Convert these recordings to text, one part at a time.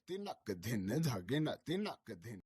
Tinak kadhin dhagina tinak kadhin.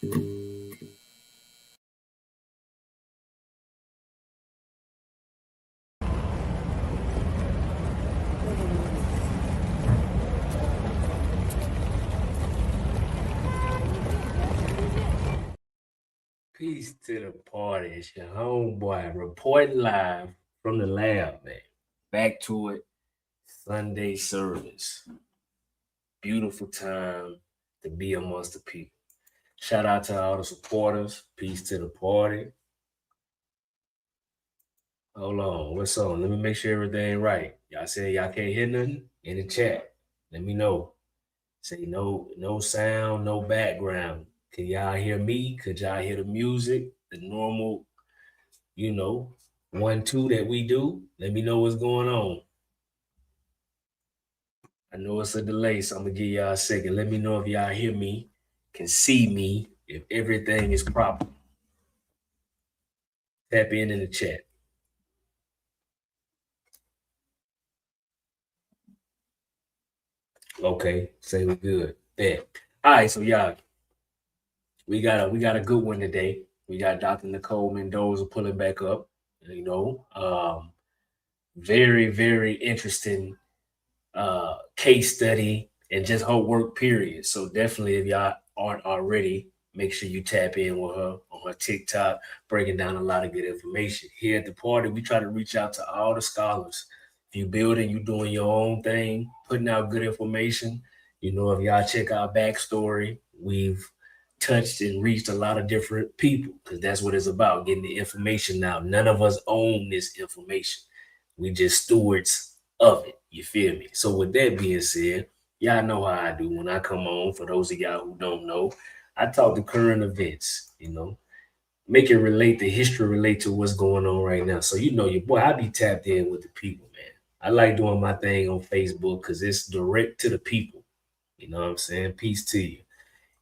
Peace to the party. It's your homeboy reporting live from the lab, man. Back to it. Sunday service. Beautiful time to be amongst the people. Shout out to all the supporters. Peace to the party. Hold on. What's on? Let me make sure everything right. Y'all say y'all can't hear nothing in the chat. Let me know. Say no sound, no background. Can y'all hear me? Could y'all hear the music? The normal, you know, 1-2 that we do. Let me know what's going on. I know it's a delay, so I'm gonna give y'all a second. Let me know if y'all hear me, can see me, if everything is proper. Tap in the chat. Okay, say we good. Bet. All right, so y'all, we got a good one today. We got Dr. Nicole Mendoza pulling back up. You know, very very interesting case study and just her work period. So definitely, if y'all aren't already, make sure you tap in with her on her TikTok, breaking down a lot of good information. Here at the party, we try to reach out to all the scholars. If you building, you doing your own thing, putting out good information. You know, if y'all check our backstory, we've touched and reached a lot of different people because that's what it's about, getting the information out. None of us own this information. We just stewards of it. You feel me? So with that being said, y'all know how I do when I come on. For those of y'all who don't know, I talk to current events, you know, make it relate, the history relate to what's going on right now. So you know your boy, I be tapped in with the people, man. I like doing my thing on Facebook because it's direct to the people. You know what I'm saying? Peace to you.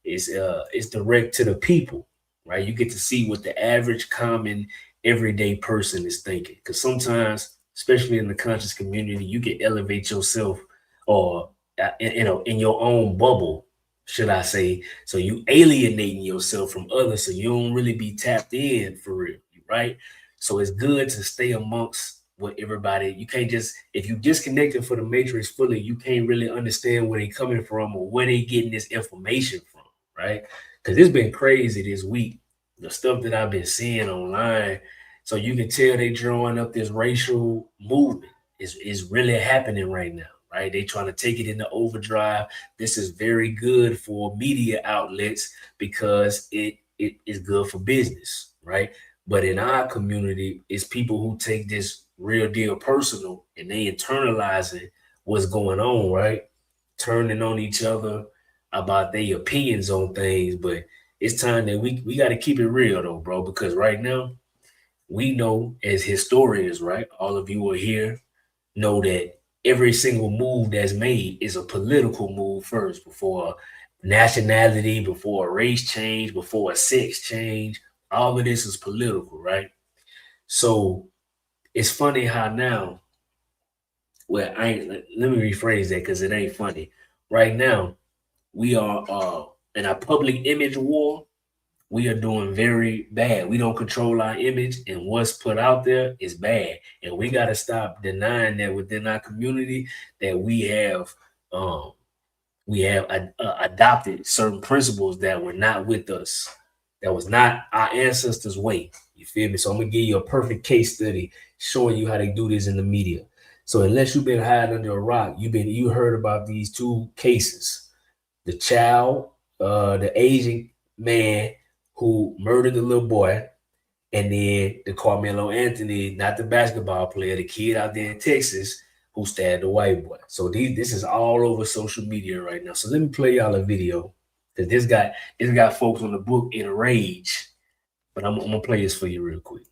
It's direct to the people, right? You get to see what the average common everyday person is thinking. Because sometimes, especially in the conscious community, you can elevate yourself or in your own bubble, should I say. So you alienating yourself from others, so you don't really be tapped in for real, right? So it's good to stay amongst what everybody, you can't just, if you disconnected for the matrix fully, you can't really understand where they coming from or where they getting this information from, right? Because it's been crazy this week, the stuff that I've been seeing online. So you can tell they drawing up this racial movement. Is really happening right now, right? They trying to take it into overdrive. This is very good for media outlets because it is good for business, right? But in our community, it's people who take this real deal personal and they internalizing what's going on, right? Turning on each other about their opinions on things. But it's time that we got to keep it real though, bro, because right now we know as historians, right? All of you are here know that every single move that's made is a political move first, before nationality, before a race change, before a sex change. All of this is political, right? So it's funny how now, well, I ain't, let me rephrase that because it ain't funny. Right now, we are in a public image war. We are doing very bad. We don't control our image, and what's put out there is bad. And we got to stop denying that within our community that um, we have adopted certain principles that were not with us, that was not our ancestors' way. You feel me? So I'm gonna give you a perfect case study showing you how they do this in the media. So unless you've been hiding under a rock, you heard about these two cases: the child, the Asian man who murdered the little boy, and then the Carmelo Anthony, not the basketball player, the kid out there in Texas who stabbed the white boy. So this is all over social media right now. So let me play y'all a video because this got folks on the book in a rage. But I'm gonna play this for you real quick.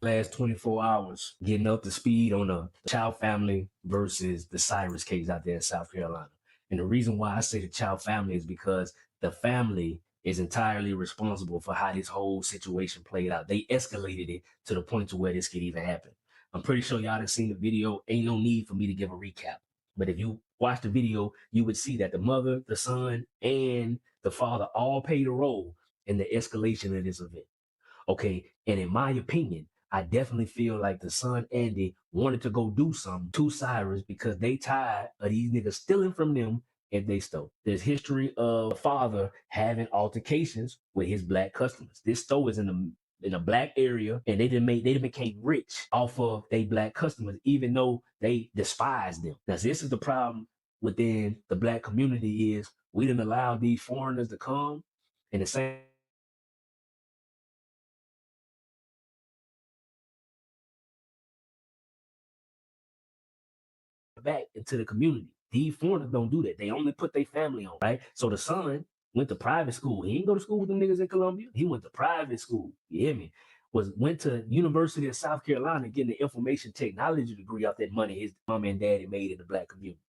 Last 24 hours getting up to speed on the Child family versus the Cyrus case out there in South Carolina. And the reason why I say the Child family is because the family is entirely responsible for how this whole situation played out. They escalated it to the point to where this could even happen. I'm pretty sure y'all have seen the video. Ain't no need for me to give a recap. But if you watch the video, you would see that the mother, the son, and the father all played a role and the escalation of this event. Okay, and in my opinion, I definitely feel like the son Andy wanted to go do something to Cyrus because they tired of these niggas stealing from them if they stole. There's history of the father having altercations with his black customers. This store is in a black area, and they became rich off of they black customers, even though they despise them. Now, this is the problem within the black community is we didn't allow these foreigners to come, and the same back into the community. These foreigners don't do that. They only put their family on, right? So the son went to private school. He didn't go to school with them niggas in Columbia. He went to private school. You hear me? Went to University of South Carolina getting the information technology degree off that money his mom and daddy made in the black community,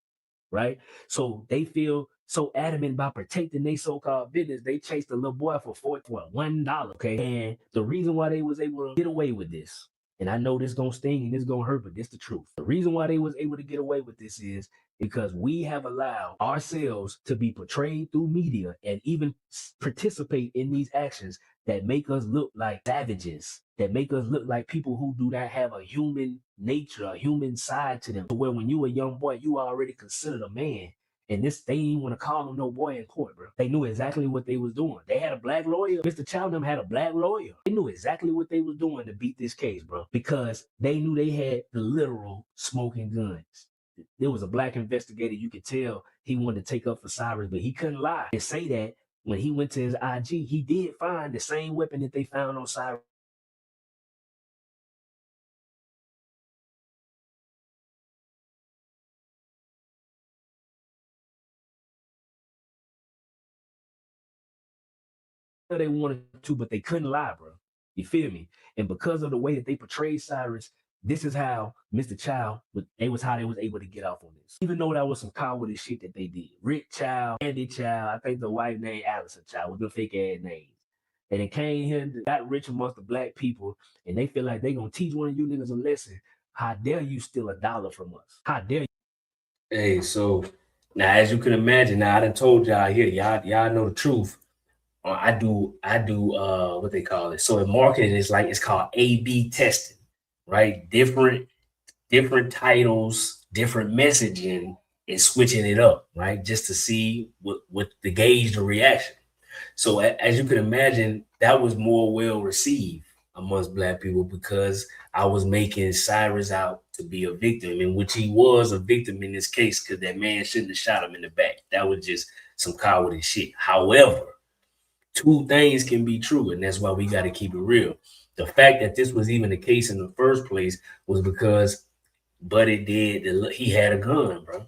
right? So they feel so adamant about protecting their so-called business. They chased a little boy for $1. Okay. And the reason why they was able to get away with this, and I know this gonna sting and this gonna hurt, but this the truth. The reason why they was able to get away with this is because we have allowed ourselves to be portrayed through media and even participate in these actions that make us look like savages, that make us look like people who do not have a human nature, a human side to them. To where when you a young boy, you are already considered a man. And this, they didn't want to call him no boy in court, bro. They knew exactly what they was doing. They had a black lawyer. Mr. Chowdham had a black lawyer. They knew exactly what they was doing to beat this case, bro, because they knew they had the literal smoking guns. There was a black investigator. You could tell he wanted to take up for Cyrus, but he couldn't lie and say that when he went to his IG, he did find the same weapon that they found on Cyrus. They wanted to, but they couldn't lie, bro. You feel me? And because of the way that they portrayed Cyrus, this is how Mr. Child, they was how they was able to get off on this. Even though that was some cowardly shit that they did. Rick Child, Andy Child, I think the wife named Allison Child with the fake ass names. And they came here and got rich amongst the black people, and they feel like they gonna teach one of you niggas a lesson. How dare you steal $1 from us? How dare you? Hey, so now as you can imagine, now I done told y'all here, y'all know the truth. I do what they call it. So in marketing, it's called A/B testing, right? Different titles, different messaging, and switching it up, right? Just to see what the gauge the reaction. So as you can imagine, that was more well received amongst black people because I was making Cyrus out to be a victim, in which he was a victim in this case because that man shouldn't have shot him in the back. That was just some cowardly shit. However, two things can be true, and that's why we got to keep it real. The fact that this was even the case in the first place was because Buddy he had a gun, bro.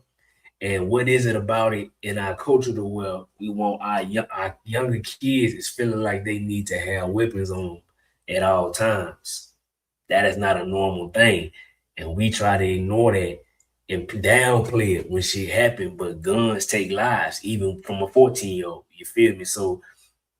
And what is it about it in our culture to where we want our younger kids is feeling like they need to have weapons on them at all times? That is not a normal thing. And we try to ignore that and downplay it when shit happen, but guns take lives, even from a 14-year-old. You feel me? So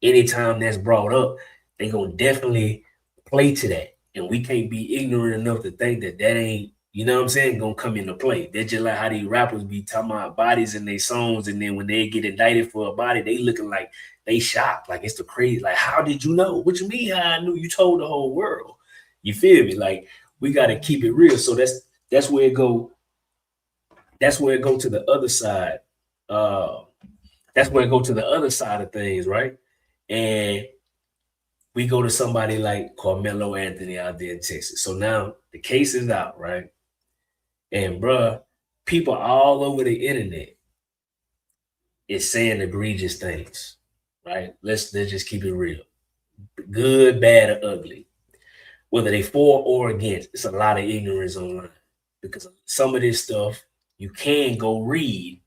anytime that's brought up, they gonna definitely play to that. And we can't be ignorant enough to think that ain't, you know what I'm saying, gonna come into play. They're just like how these rappers be talking about bodies in their songs, and then when they get indicted for a body, they looking like they shocked, like it's the crazy, like, how did you know? What you mean how I knew? You told the whole world. You feel me? Like, we gotta keep it real. So that's where it go. That's where it go to the other side. That's where it go to the other side of things, right? And we go to somebody like Carmelo Anthony out there in Texas. So now the case is out, right? And bruh, people all over the internet is saying egregious things, right? Let's just keep it real. Good, bad, or ugly. Whether they for or against, it's a lot of ignorance online. Because some of this stuff you can go read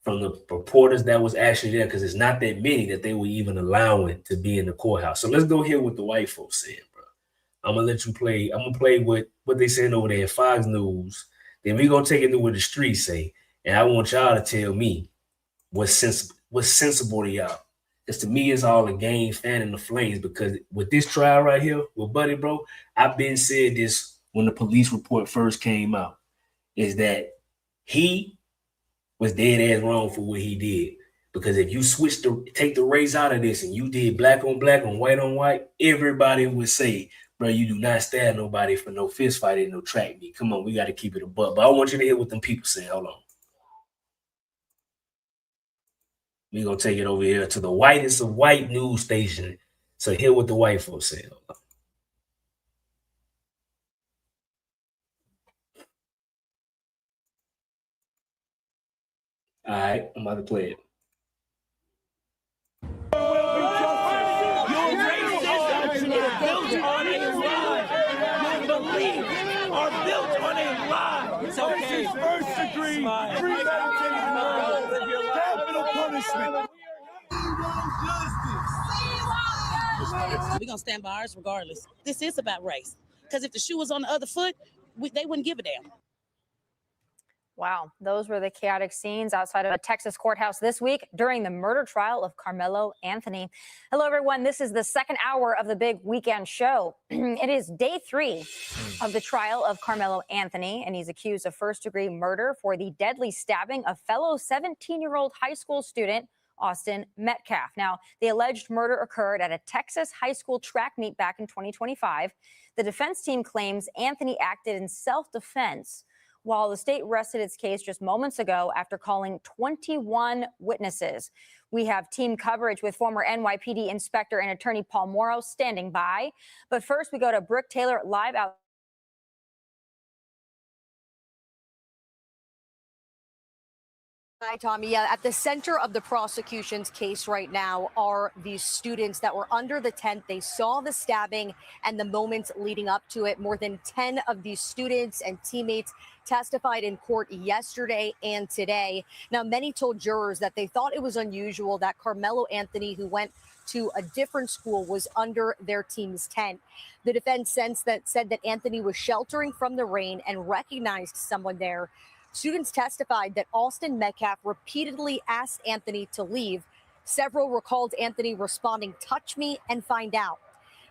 from the reporters that was actually there, because it's not that many that they were even allowing to be in the courthouse. So let's go hear what the white folks said, bro. I'm gonna let you play. I'm gonna play what they saying over there at Fox News. Then we gonna take it to what the streets say, and I want y'all to tell me what's sensible to y'all. Because to me, it's all a game fan in the flames. Because with this trial right here with Buddy, bro, I've been said this when the police report first came out, is that he was dead ass wrong for what he did. Because if you take the race out of this and you did black on white, everybody would say, bro, you do not stab nobody for no fist fight and no track meet. Come on, we got to keep it a buck. But I want you to hear what them people say. Hold on. We're going to take it over here to the whitest of white news station. So hear what the white folks say. Hold on. All right, I'm about to play it. It's okay. First degree premeditated murder. Capital punishment. We're going to stand by ours regardless. This is about race. Because if the shoe was on the other foot, they wouldn't give a damn. Wow, those were the chaotic scenes outside of a Texas courthouse this week during the murder trial of Carmelo Anthony. Hello, everyone. This is the second hour of the big weekend show. It is day 3 of the trial of Carmelo Anthony, and he's accused of first-degree murder for the deadly stabbing of fellow 17-year-old high school student Austin Metcalf. Now, the alleged murder occurred at a Texas high school track meet back in 2025. The defense team claims Anthony acted in self-defense, while the state rested its case just moments ago after calling 21 witnesses. We have team coverage with former NYPD Inspector and Attorney Paul Morrow standing by. But first, we go to Brooke Taylor live out. Hi, Tommy. Yeah, at the center of the prosecution's case right now are these students that were under the tent. They saw the stabbing and the moments leading up to it. More than 10 of these students and teammates testified in court yesterday and today. Now, many told jurors that they thought it was unusual that Carmelo Anthony, who went to a different school, was under their team's tent. The defense said that Anthony was sheltering from the rain and recognized someone there. Students testified that Austin Metcalf repeatedly asked Anthony to leave. Several recalled Anthony responding, "Touch me and find out."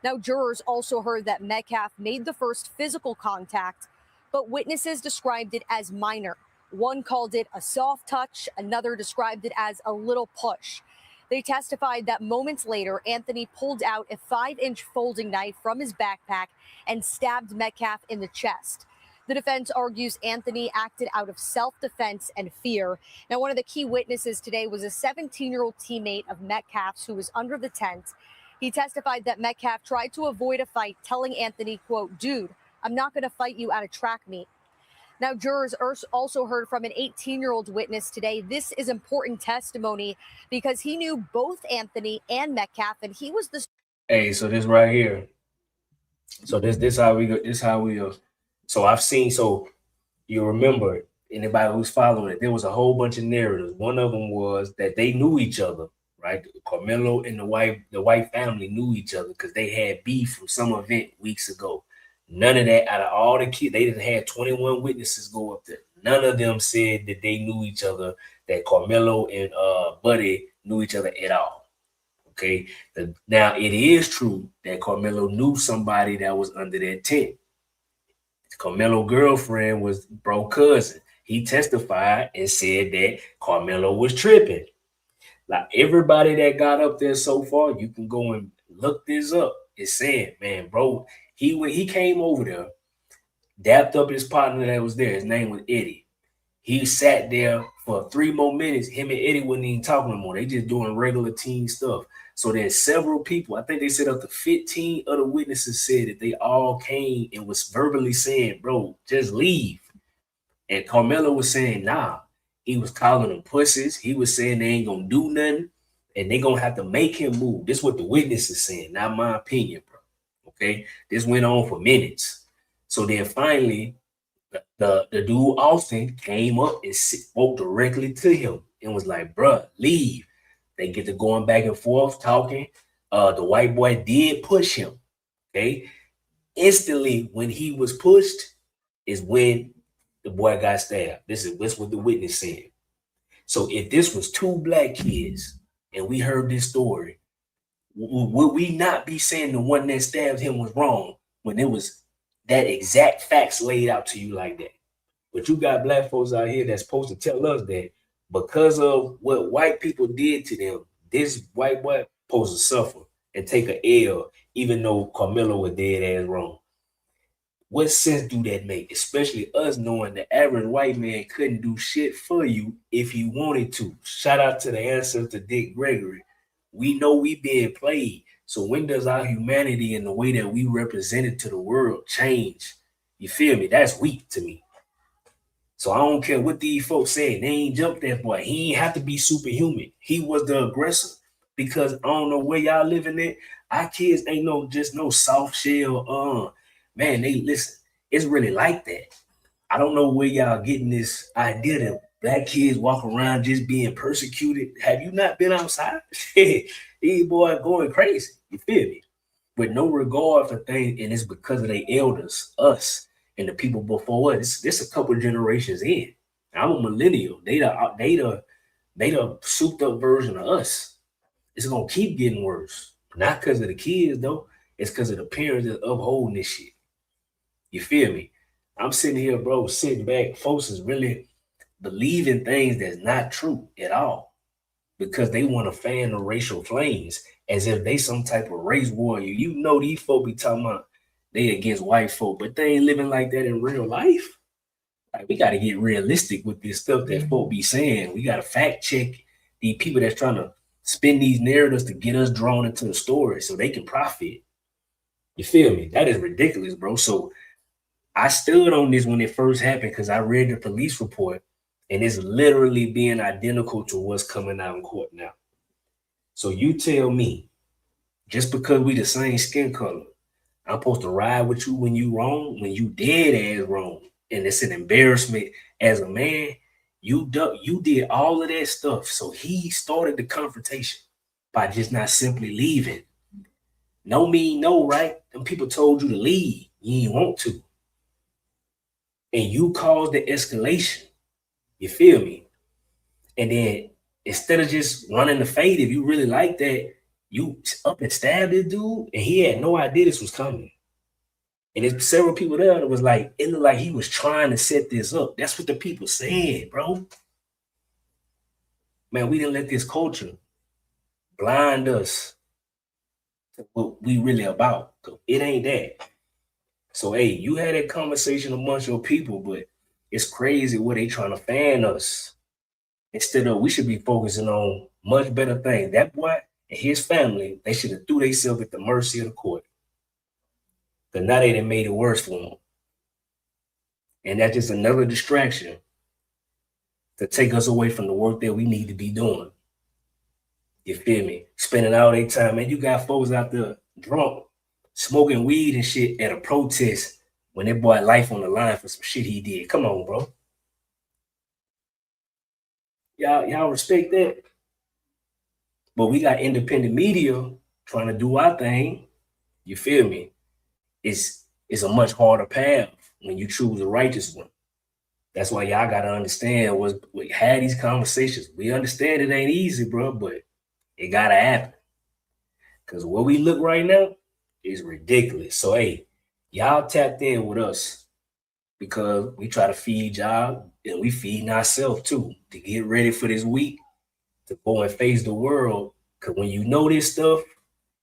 Now, jurors also heard that Metcalf made the first physical contact, but witnesses described it as minor. One called it a soft touch. Another described it as a little push. They testified that moments later, Anthony pulled out a 5-inch folding knife from his backpack and stabbed Metcalf in the chest. The defense argues Anthony acted out of self-defense and fear. Now, one of the key witnesses today was a 17-year-old teammate of Metcalf's who was under the tent. He testified that Metcalf tried to avoid a fight, telling Anthony, quote, "Dude, I'm not going to fight you at a track meet." Now, jurors also heard from an 18-year-old witness today. This is important testimony because he knew both Anthony and Metcalf, and he was the... Hey, so this right here. So this how we go. This how we go. So I've seen, so you remember, anybody who's following it, there was a whole bunch of narratives. One of them was that they knew each other, right? Carmelo and the white family knew each other because they had beef from some event weeks ago. None of that, out of all the kids, they didn't have 21 witnesses go up there. None of them said that they knew each other, that Carmelo and Buddy knew each other at all. Okay. Now, it is true that Carmelo knew somebody that was under that tent. Carmelo's girlfriend was bro cousin. He testified and said that Carmelo was tripping. Like everybody that got up there so far, you can go and look this up. It's saying, man, bro, when he came over there, dapped up his partner that was there. His name was Eddie. He sat there for 3 more minutes. Him and Eddie wasn't even talking no more. They just doing regular team stuff. So there's several people, I think they said up to 15 other witnesses said that they all came and was verbally saying, bro, just leave. And Carmelo was saying, nah. He was calling them pussies. He was saying they ain't going to do nothing and they going to have to make him move. This is what the witness is saying, not my opinion, bro. Okay? This went on for minutes. So then finally, the dude Austin came up and spoke directly to him and was like, bruh, leave. They get to going back and forth talking. The white boy did push him. Okay. Instantly, when he was pushed, is when the boy got stabbed. This is what the witness said. So if this was 2 black kids and we heard this story, would we not be saying the one that stabbed him was wrong when it was that exact facts laid out to you like that? But you got black folks out here that's supposed to tell us that because of what white people did to them, this white boy supposed to suffer and take an L, even though Carmelo was dead ass wrong. What sense do that make? Especially us knowing the average white man couldn't do shit for you if he wanted to. Shout out to the ancestor Dick Gregory. We know we being played. So when does our humanity and the way that we represent it to the world change? You feel me? That's weak to me. So I don't care what these folks said. They ain't jumped that boy. He ain't have to be superhuman. He was the aggressor. Because I don't know where y'all living at. Our kids ain't no soft shell. Man, they listen. It's really like that. I don't know where y'all getting this idea that black kids walk around just being persecuted. Have you not been outside? These boys going crazy. You feel me? With no regard for things, and it's because of their elders, us, and the people before us. This a couple generations in. I'm a millennial. They the souped up version of us. It's gonna keep getting worse. Not because of the kids though. It's because of the parents that upholding this shit. You feel me? I'm sitting here, bro, sitting back. Folks is really believing things that's not true at all because they want to fan the racial flames as if they some type of race warrior. You know these folk be talking about they against white folk, but they ain't living like that in real life. Like, we got to get realistic with this stuff that folk be saying. We got to fact check these people that's trying to spin these narratives to get us drawn into the story so they can profit. You feel me? That is ridiculous, bro. So I stood on this when it first happened because I read the police report and it's literally being identical to what's coming out in court now. So you tell me, just because we the same skin color, I'm supposed to ride with you when you wrong, when you dead ass wrong, and it's an embarrassment as a man. You did all of that stuff. So he started the confrontation by just not simply leaving. No mean no, right? Them people told you to leave. You didn't want to. And you caused the escalation. You feel me? And then instead of just running the fade, if you really like that, you up and stabbed this dude, and he had no idea this was coming. And there's several people there that was like, it looked like he was trying to set this up. That's what the people said, bro. Man, we didn't let this culture blind us to what we really about. It ain't that. So, hey, you had that conversation amongst your people, but it's crazy what they trying to fan us. Instead of, we should be focusing on much better things. That boy and his family, they should have threw themselves at the mercy of the court. Because now they done made it worse for them. And that's just another distraction to take us away from the work that we need to be doing. You feel me? Spending all their time. Man, you got folks out there drunk, smoking weed and shit at a protest when they brought life on the line for some shit he did. Come on, bro. Y'all respect that? But we got independent media trying to do our thing. You feel me? It's a much harder path when you choose a righteous one. That's why y'all got to understand we had these conversations. We understand it ain't easy, bro, but it got to happen. Because where we look right now is ridiculous. So, hey, y'all tapped in with us because we try to feed y'all and we feeding ourselves too to get ready for this week to go and face the world. Because when you know this stuff,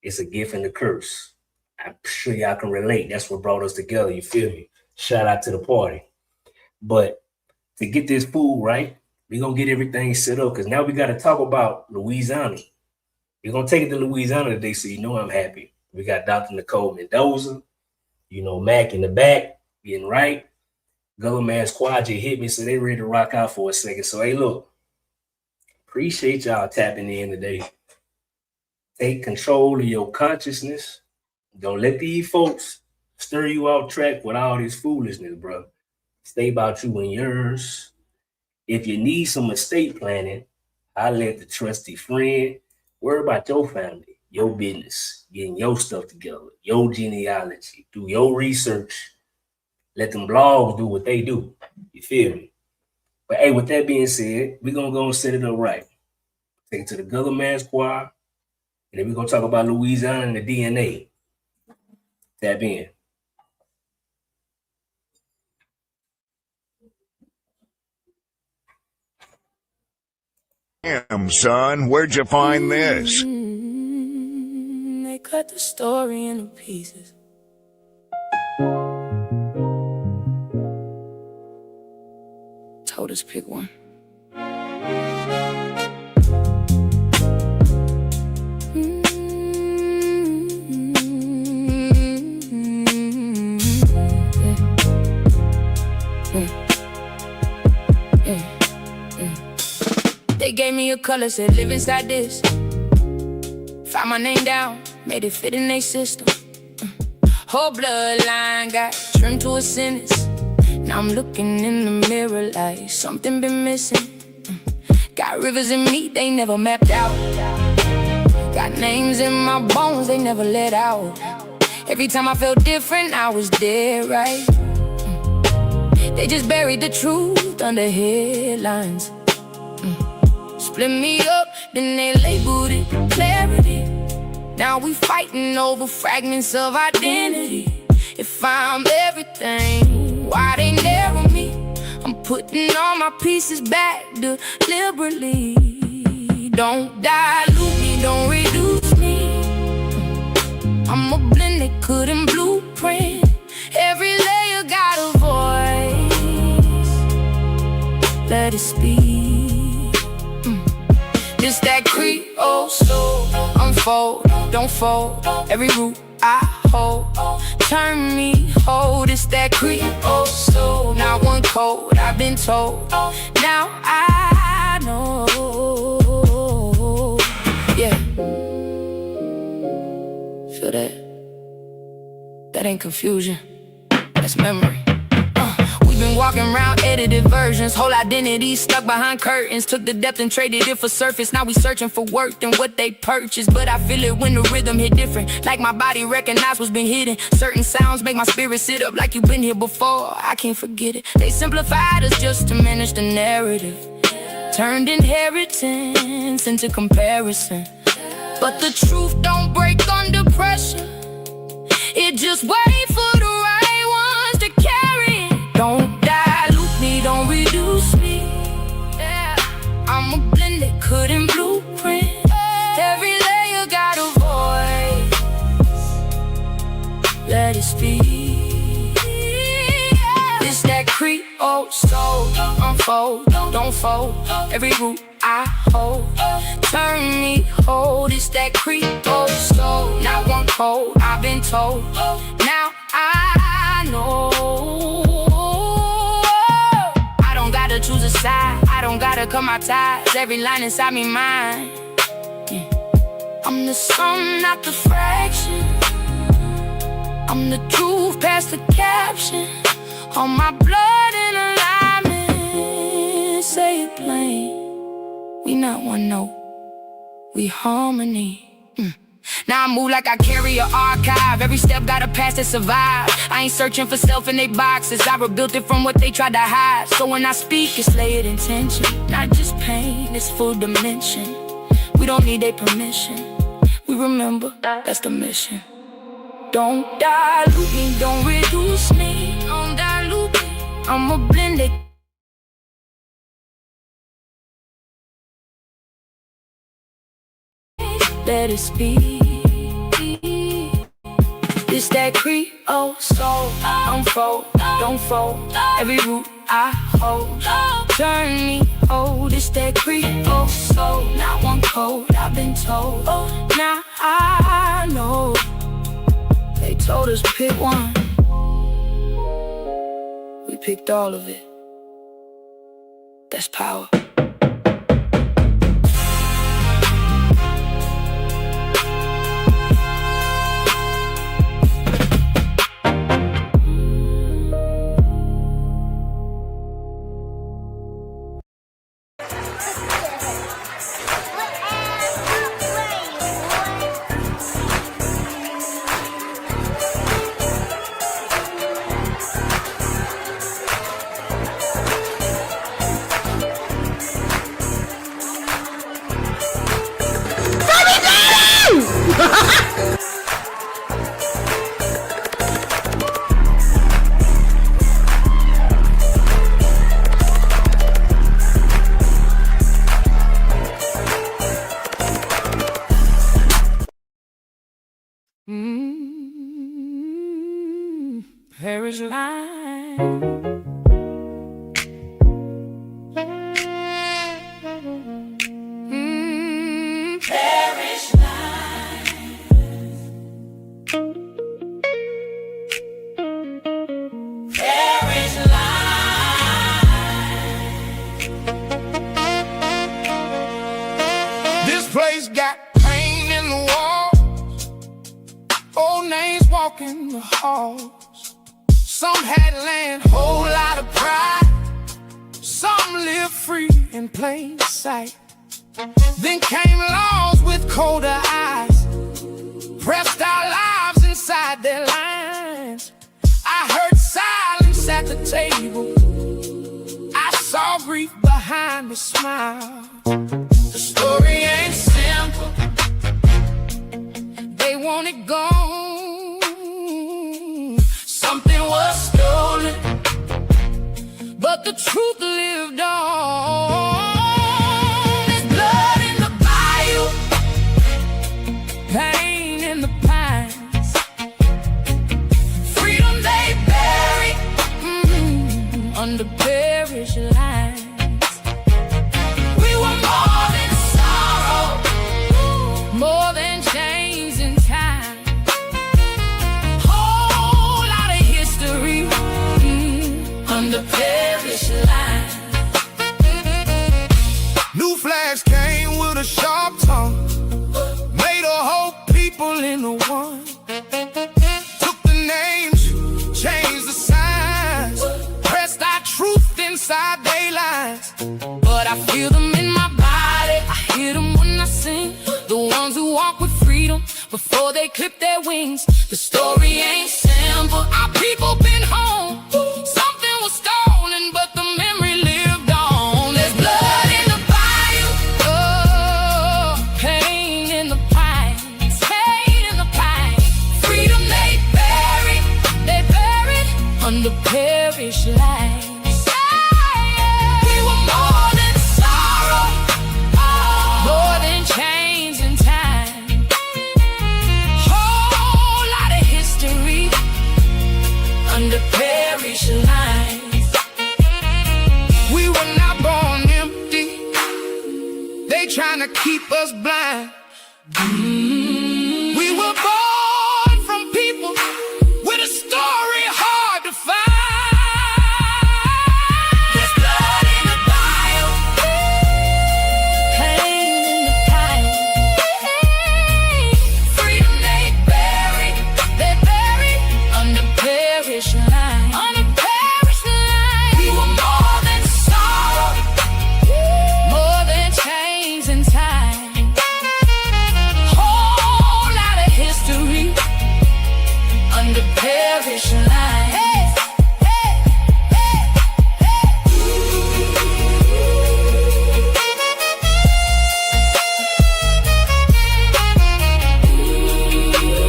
it's a gift and a curse. I'm sure y'all can relate. That's what brought us together. You feel me? Shout out to the party. But to get this food right, we're going to get everything set up because now we got to talk about Louisiana. We're going to take it to Louisiana today so you know I'm happy. We got Dr. Nicole Mendoza, you know, Mac in the back, getting right. Government Squad just hit me, so they ready to rock out for a second. So, hey, look, appreciate y'all tapping in today. Take control of your consciousness. Don't let these folks stir you off track with all this foolishness, bro. Stay about you and yours. If you need some estate planning, I let the trusty friend worry about your family, your business, getting your stuff together, your genealogy, do your research. Let them blogs do what they do. You feel me? But hey, with that being said, we're going to go and set it up right. Take it to the Government Squad, and then we're going to talk about Louisiana and the DNA. Tap in. Damn, son, where'd you find this? They cut the story into pieces. Told us pick one. They gave me a color, said live inside this. Found my name down, made it fit in their system. Whole bloodline got trimmed to a sentence. Now I'm looking in the mirror like something been missing. Got rivers in me, they never mapped out. Got names in my bones, they never let out. Every time I felt different, I was dead right. They just buried the truth under headlines. Split me up, then they labeled it clarity. Now we fighting over fragments of identity. If I'm everything, why they narrow me? I'm putting all my pieces back deliberately. Don't dilute me, don't reduce me. I'm a blend they couldn't blueprint. Every layer got a voice. Let it speak. It's that Creole soul. Unfold, don't fold. Every root I hold, turn me hold. It's that Creole soul. Not one code, I've been told. Now I know. Yeah. Feel that? That ain't confusion. That's memory. We've been walking around edited versions. Whole identity stuck behind curtains. Took the depth and traded it for surface. Now we searching for worth and what they purchased. But I feel it when the rhythm hit different. Like my body recognize what's been hidden. Certain sounds make my spirit sit up like you've been here before. I can't forget it. They simplified us just to manage the narrative. Turned inheritance into comparison. But the truth don't break under pressure. It just wait for the right ones to carry it. Don't dilute me, don't reduce me. Yeah. I'm a blend that couldn't blueprint. Every layer got a voice. Let it speak. It's that Creole soul. Unfold, don't fold. Every root I hold, turn me hold. It's that Creole soul. Not one code, I've been told. Now I know. I don't gotta choose a side, I don't gotta cut my ties. Every line inside me mine. Yeah. I'm the sum, not the fraction. I'm the truth past the caption. On my blood in alignment. Say it plain. We not one note, we harmony. Now I move like I carry an archive. Every step got a past that survive. I ain't searching for self in they boxes. I rebuilt it from what they tried to hide. So when I speak, it's layered intention. Not just pain, it's full dimension. We don't need their permission. We remember, that's the mission. Don't dilute me, don't reduce me. Don't dilute me, I'm a blended. Let it speak. It's that Creole soul. Unfold, don't fold. Every root I hold, turn me old. It's that Creole soul. Not one code, I've been told. Now I know. They told us pick one. We picked all of it. That's power. parish line. Parish line. Parish line. This place got paint in the walls, old names walking the halls. Some had land, whole lot of pride. Some lived free in plain sight. Then came laws with colder eyes, pressed our lives inside their lines. I heard silence at the table, I saw grief behind the smile. The story ain't simple, they want it gone. Something was stolen, but the truth lived on. There's blood in the bayou, pain in the pines, freedom they bury under parish lines. We were more than sorrow, more than chains and time. Whole lot of history under parish lines. New flags came with a sharp tongue, made a whole people into one. Took the names, changed the signs, pressed our truth inside their lines. But I feel them in my body, I hear them when I sing. The ones who walk with freedom before they clip their wings. The story ain't simple, our people been home. Something was stolen, but the memory lived on. There's blood in the bayou, oh, pain in the pines, pain in the pines. Freedom they buried under parish lines. We were more than sorrow, more than chains and time. Whole lot of history under parish lines. We were not born empty, they trying to keep us blind. We were born from people with a story hard to find. There's blood in the bayou, pain in the pine. Freedom they buried under parish line. Under parish line. We were more than sorrow, more than chains and time. Whole lot of history under parish line. Parish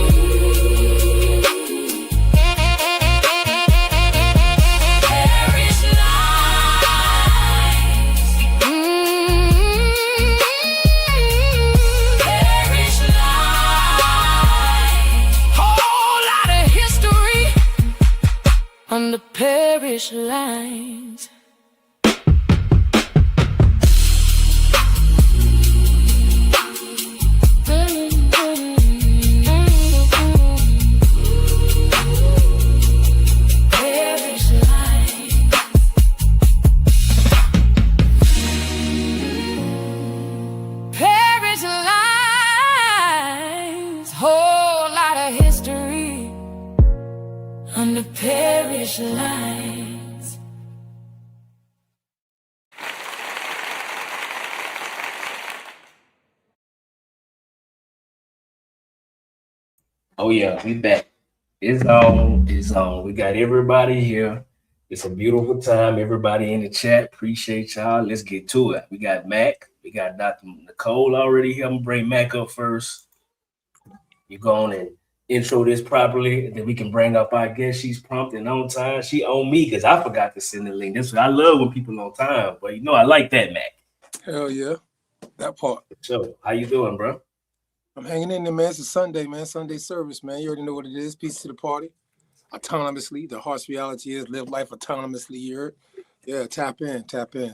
lines. Parish lines. Whole lot of history under parish lines. Parish lines. Parish lines. Whole lot of history under parish lines. Oh yeah, we back. It's on. It's on. We got everybody here. It's a beautiful time. Everybody in the chat. Appreciate y'all. Let's get to it. We got Mac. We got Dr. Nicole already here. I'm gonna bring Mac up first. You go on and intro this properly, and then we can bring up our guest. She's prompt and on time. She on me because I forgot to send the link. That's what I love when people on time. But you know I like that, Mac. Hell yeah, that part. So how you doing, bro? I'm hanging in there, man. It's a Sunday, man. Sunday service, man. You already know what it is. Peace to the party. autonomously. The harsh reality is live life autonomously. You heard? Yeah, tap in.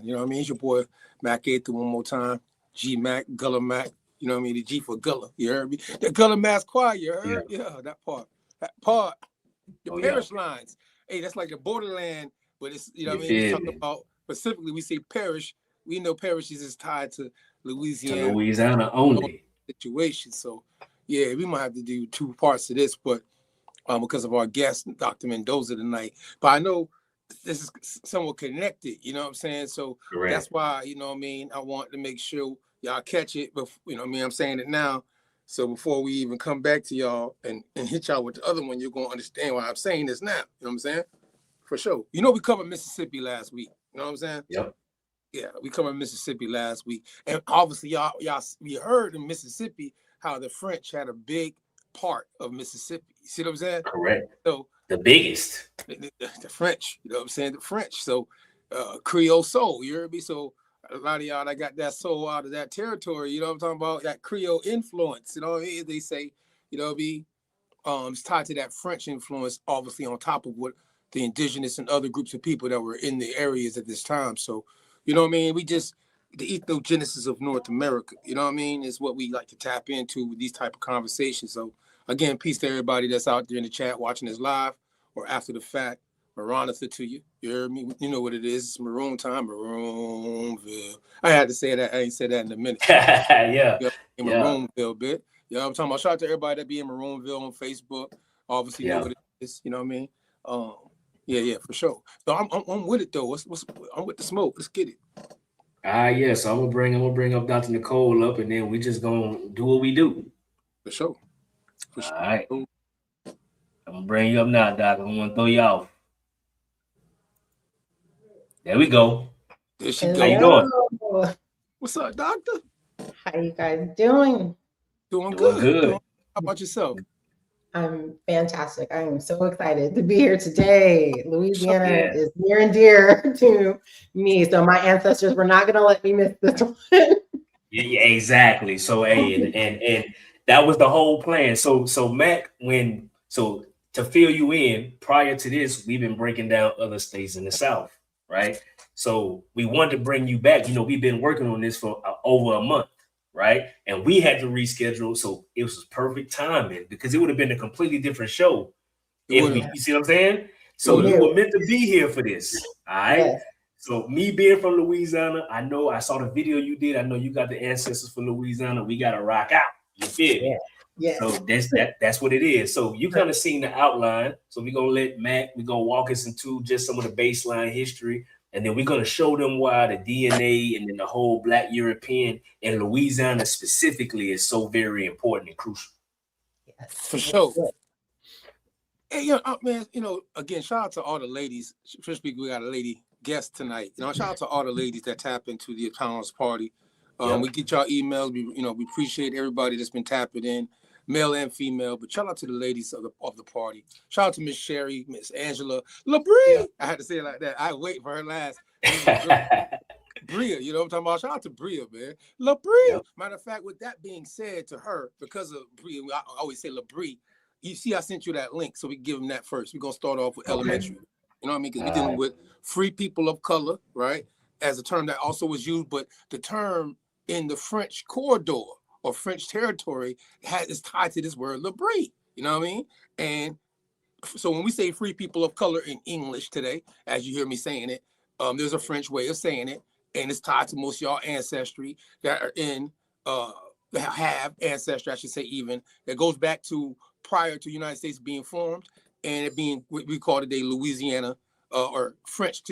You know what I mean? It's your boy Mac 8 one more time. G Mac, Gullah Mac. You know what I mean? The G for Gullah. You heard me? The Gullah Mass Choir. You heard? Yeah, that part. The parish lines. Hey, that's like the borderland, but it's, you know what I mean? We talk about, specifically, we say parish. We know parishes is tied to Louisiana. To Louisiana only. Situation. So, yeah, we might have to do 2 parts of this, but because of our guest, Dr. Mendoza, tonight. But I know this is somewhat connected, you know what I'm saying? So that's why, you know what I mean, I want to make sure y'all catch it, but you know what I mean, I'm saying it now. So before we even come back to y'all and hit y'all with the other one, you're going to understand why I'm saying this now. You know what I'm saying? For sure. You know, we covered Mississippi last week. You know what I'm saying? Yep. Yeah, we covered Mississippi last week. And obviously, y'all we heard in Mississippi how the French had a big part of Mississippi. You see what I'm saying? Correct. So the biggest. The French, you know what I'm saying? The French. So Creole soul, you heard me? So a lot of y'all that got that soul out of that territory, you know what I'm talking about? That Creole influence, you know what I mean? They say, you know, it's tied to that French influence, obviously on top of what the indigenous and other groups of people that were in the areas at this time. So, you know what I mean? We just, the ethnogenesis of North America, you know what I mean, is what we like to tap into with these type of conversations. So again, peace to everybody that's out there in the chat watching this live or after the fact. Maranatha to you. You heard me? You know what it is. It's Maroon time, Maroonville. I had to say that. I ain't said that in a minute. Yeah. In Maroonville bit. You know what I'm talking about? Shout out to everybody that be in Maroonville on Facebook. Obviously know what it is. You know what I mean? Yeah, for sure. So I'm with it though. I'm with the smoke. Let's get it. Yeah. So I'm gonna bring up Dr. Nicole up, and then we just gonna do what we do. For sure. All right. I'm gonna bring you up now, Doc. I'm gonna throw you off. There we go. There she go. How you doing? What's up, doctor? How you guys doing? Doing good. How about yourself? I'm fantastic. I am so excited to be here today. Louisiana is near and dear to me. So my ancestors were not going to let me miss this one. Yeah, exactly. So, and that was the whole plan. So Mac, to fill you in, prior to this, we've been breaking down other states in the South, right? So we wanted to bring you back. You know, we've been working on this for over a month, right? And we had to reschedule. So it was perfect timing because it would have been a completely different show. You see what I'm saying? So you were meant to be here for this. All right. Yes. So me being from Louisiana, I know I saw the video you did. I know you got the ancestors for Louisiana. We got to rock out. You feel me? Yeah. So that's what it is. So you kind of seen the outline. So we're going to let Mac, we're going to walk us into just some of the baseline history. And then we're going to show them why the DNA and then the whole Black European and Louisiana specifically is so very important and crucial. Yes. For sure. Hey, man, again, shout out to all the ladies. First week, we got a lady guest tonight. Shout out to all the ladies that tap into the Autonomous Party. We get y'all emails. We appreciate everybody that's been tapping in, male and female. But shout out to the ladies of the party. Shout out to Miss Sherry, Miss Angela, LaBrie. I had to say it like that. I wait for her last. Bria, you know what I'm talking about? Shout out to Bria, man. LaBrie. Matter of fact, with that being said to her, because of Bria, I always say LaBrie. You see, I sent you that link, so we give them that first. We're gonna start off with elementary. You know what I mean? Because we're dealing with free people of color, right? As a term that also was used, but the term in the French corridor or French territory is tied to this word LaBrie. You know what I mean? And so when we say free people of color in English today, as you hear me saying it, there's a French way of saying it, and it's tied to most of y'all ancestry that are in that have ancestry, I should say, even that goes back to prior to the United States being formed and it being what we call today Louisiana or French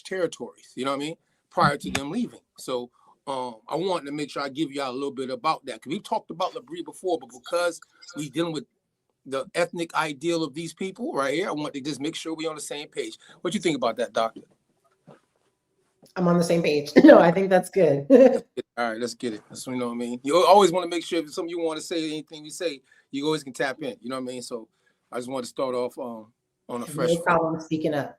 territories. You know what I mean? Prior to them leaving. So I wanted to make sure I give y'all a little bit about that because we talked about LaBrie before, but because we dealing with the ethnic ideal of these people right here, I want to just make sure we're on the same page. What you think about that, Doctor? I'm on the same page. No, I think that's good. All right, let's get it. That's what you know what I mean. You always want to make sure if something you want to say, anything we say, you always can tap in. You know what I mean? So I just want to start off on a fresh. No problem speaking up.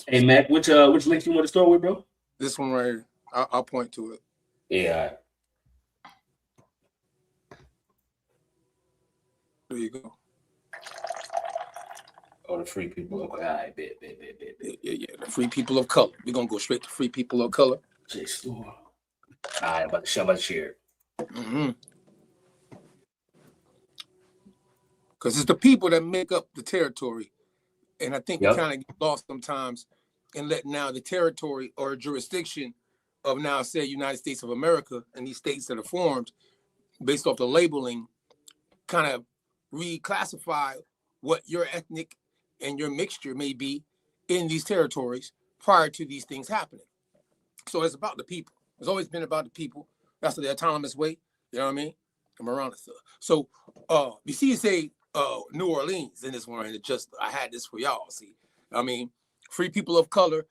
Hey, Mac, which link you want to start with, bro? This one right here. I'll point to it. Yeah. There you go. Oh, the free people. Okay, all right, bet. Yeah. The free people of color. We're gonna go straight to free people of color. J store. All right, about to share. Mm-hmm. Because it's the people that make up the territory. And I think we kind of get lost sometimes in letting now the territory or jurisdiction of now, say, United States of America and these states that are formed based off the labeling kind of reclassify what your ethnic and your mixture may be in these territories prior to these things happening. So it's about the people. It's always been about the people. That's the autonomous way. You know what I mean? Maranatha. So you see, you say New Orleans in this one, and I had this for y'all. See, I mean, free people of color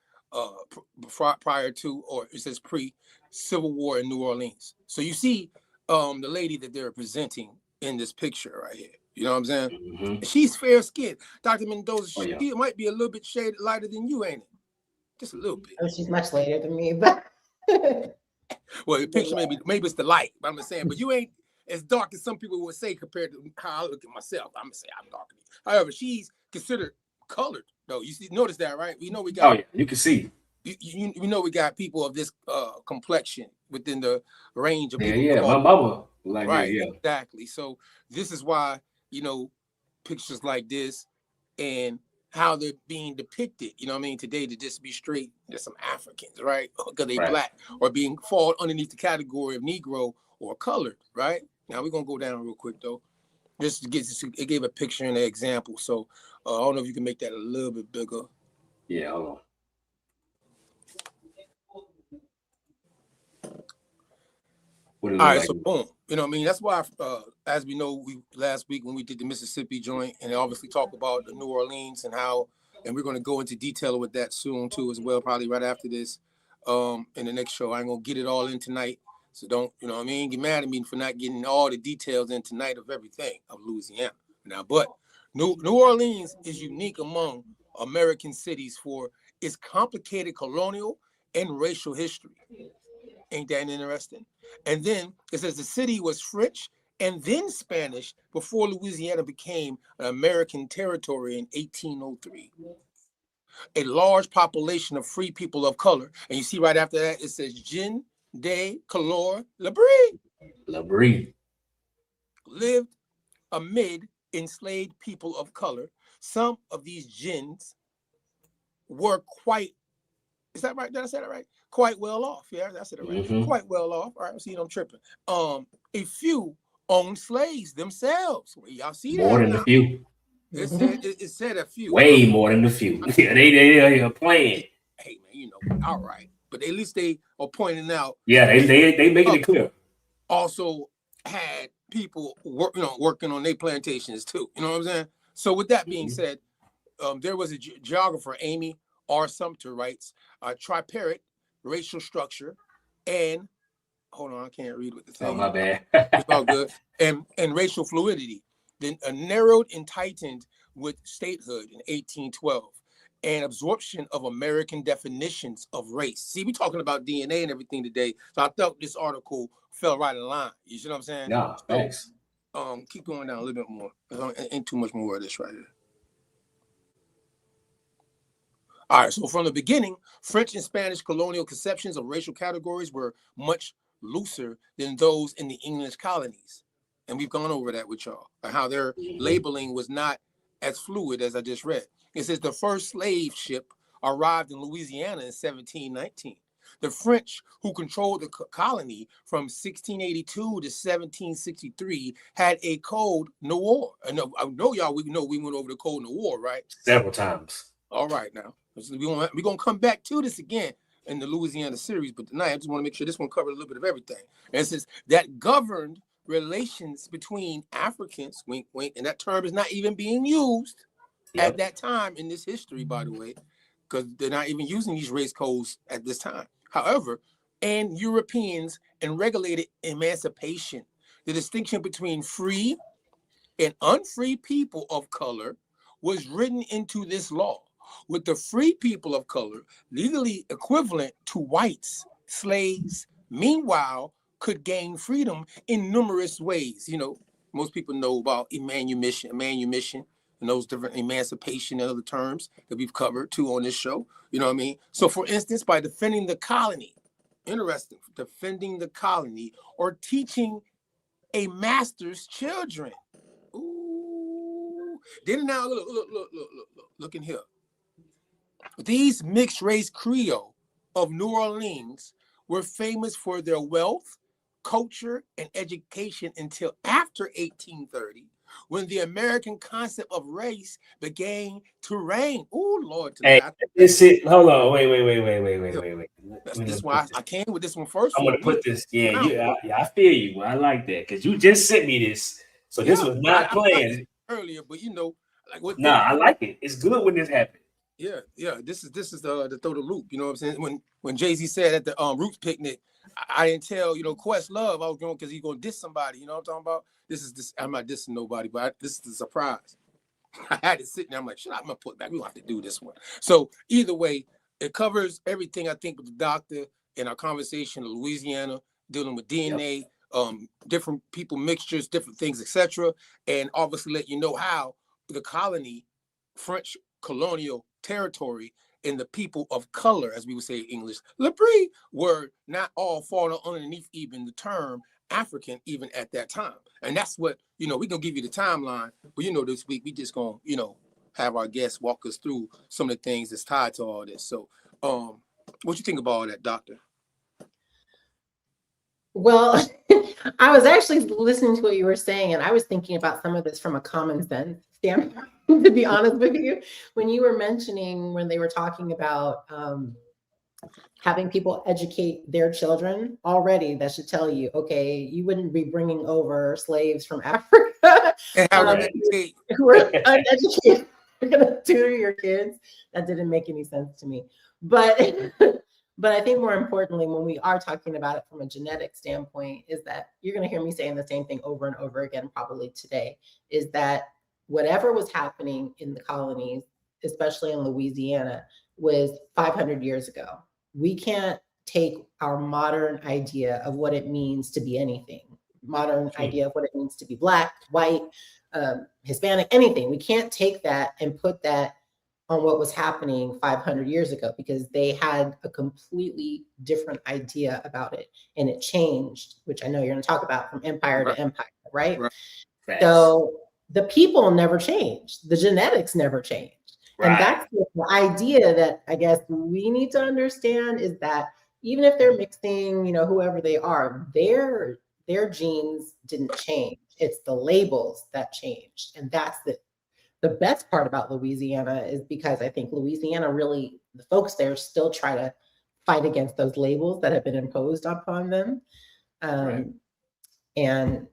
prior to, or it says pre-Civil War in New Orleans. So you see the lady that they're presenting in this picture right here. You know what I'm saying? Mm-hmm. She's fair skinned. Dr. Mendoza, she might be a little bit shaded lighter than you, ain't it? Just a little bit. Oh, she's much later than me, but well, the picture maybe it's the light, but I'm just saying, but you ain't as dark as some people would say compared to how I look at myself. I'm gonna say I'm darker. However, she's considered colored, though. You see, notice that, right? We know we got. Oh yeah, you can see. You know we got people of this complexion within the range of people. Yeah, my mama like right, that, yeah. Exactly. So this is why pictures like this and how they're being depicted, you know what I mean, today to just be straight, there's some Africans, right? Because they black or being fall underneath the category of Negro or colored, right? Now we're gonna go down real quick though. Just to get it gave a picture and an example. So I don't know if you can make that a little bit bigger. Yeah, hold on. All right, so boom. You know what I mean? That's why, as we know, last week when we did the Mississippi joint, and obviously talk about the New Orleans and how, and we're going to go into detail with that soon too as well, probably right after this, in the next show. I ain't going to get it all in tonight. So don't, you know what I mean? Get mad at me for not getting all the details in tonight of everything of Louisiana. Now, but New Orleans is unique among American cities for its complicated colonial and racial history. Ain't that interesting? And then it says the city was French and then Spanish before Louisiana became an American territory in 1803. A large population of free people of color. And you see right after that, it says Jean de Couleur Labrie lived amid enslaved people of color. Some of these Jins were quite, is that right? Did I say that right? Quite well off. Yeah, that's it. Right. Mm-hmm. Quite well off. All right, I'm seeing I'm tripping. A few owned slaves themselves. Well, y'all see more that? Than a few. It said a few. Way more than a few. Yeah, they are playing. Hey man, all right. But at least they are pointing out. Yeah, they making it clear. Also had people working on their plantations too. You know what I'm saying? So with that being said, there was a geographer, Amy R. Sumter writes, tripartite racial structure and hold on, I can't read what the thing. Oh, my bad. It's all good. And racial fluidity, then narrowed and tightened with statehood in 1812 and absorption of American definitions of race. See, we talking about DNA and everything today. So I thought this article fell right in line. You see what I'm saying? No, thanks. So, keep going down a little bit more. Ain't too much more of this right here. All right, so from the beginning, French and Spanish colonial conceptions of racial categories were much looser than those in the English colonies. And we've gone over that with y'all, and how their labeling was not as fluid as I just read. It says the first slave ship arrived in Louisiana in 1719. The French, who controlled the colony from 1682 to 1763, had a code noir. I know y'all, we went over the code noir, right? Several times. All right, now. We're going to come back to this again in the Louisiana series, but tonight I just want to make sure this one covered a little bit of everything. And it says that governed relations between Africans, wink, wink, and that term is not even being used at that time in this history, by the way, because they're not even using these race codes at this time. However, and Europeans and regulated emancipation, the distinction between free and unfree people of color was written into this law, with the free people of color legally equivalent to whites, slaves, meanwhile, could gain freedom in numerous ways. You know, most people know about manumission, and those different emancipation and other terms that we've covered too on this show. You know what I mean? So for instance, by defending the colony, interesting, defending the colony or teaching a master's children. Ooh. Then now look in here. These mixed race Creole of New Orleans were famous for their wealth, culture, and education until after 1830, when the American concept of race began to reign. Oh Lord! Hey, this it. Hold on. Wait. This one I came with this one first. I'm gonna put this. Yeah, I feel you. I like that because you just sent me this, so this was not planned earlier. But you know, like what? Nah, I like it. It's good when this happens. Yeah. This is the throw the loop. You know what I'm saying? When Jay-Z said at the Roots picnic, I didn't tell Questlove I was going because he's gonna diss somebody. You know what I'm talking about? I'm not dissing nobody, but this is a surprise. I had it sitting there. I'm like, shut up, I'm gonna put it back. We don't have to do this one. So either way, it covers everything I think with the doctor in our conversation of Louisiana, dealing with DNA, different people mixtures, different things, etc. And obviously let you know how the colony, French colonial territory, and the people of color, as we would say in English, Labrie, were not all falling underneath even the term African even at that time. And that's what, we're going to give you the timeline, but this week we just going to, have our guests walk us through some of the things that's tied to all this. So what you think about all that, Doctor? Well, I was actually listening to what you were saying, and I was thinking about some of this from a common sense standpoint, to be honest with you. When you were mentioning, when they were talking about having people educate their children already, that should tell you, okay, you wouldn't be bringing over slaves from Africa who are uneducated. You're going to tutor your kids. That didn't make any sense to me. But I think more importantly, when we are talking about it from a genetic standpoint, is that you're going to hear me saying the same thing over and over again, probably today, is that whatever was happening in the colonies, especially in Louisiana, was 500 years ago. We can't take our modern idea of what it means to be anything, modern idea of what it means to be Black, white, Hispanic, anything. We can't take that and put that on what was happening 500 years ago, because they had a completely different idea about it, and it changed, which I know you're going to talk about, from empire to empire, right? So the people never changed. The genetics never changed. And that's the idea that I guess we need to understand, is that even if they're mixing, whoever they are, their genes didn't change. It's the labels that changed. And that's the best part about Louisiana, is because I think Louisiana really, the folks there still try to fight against those labels that have been imposed upon them. And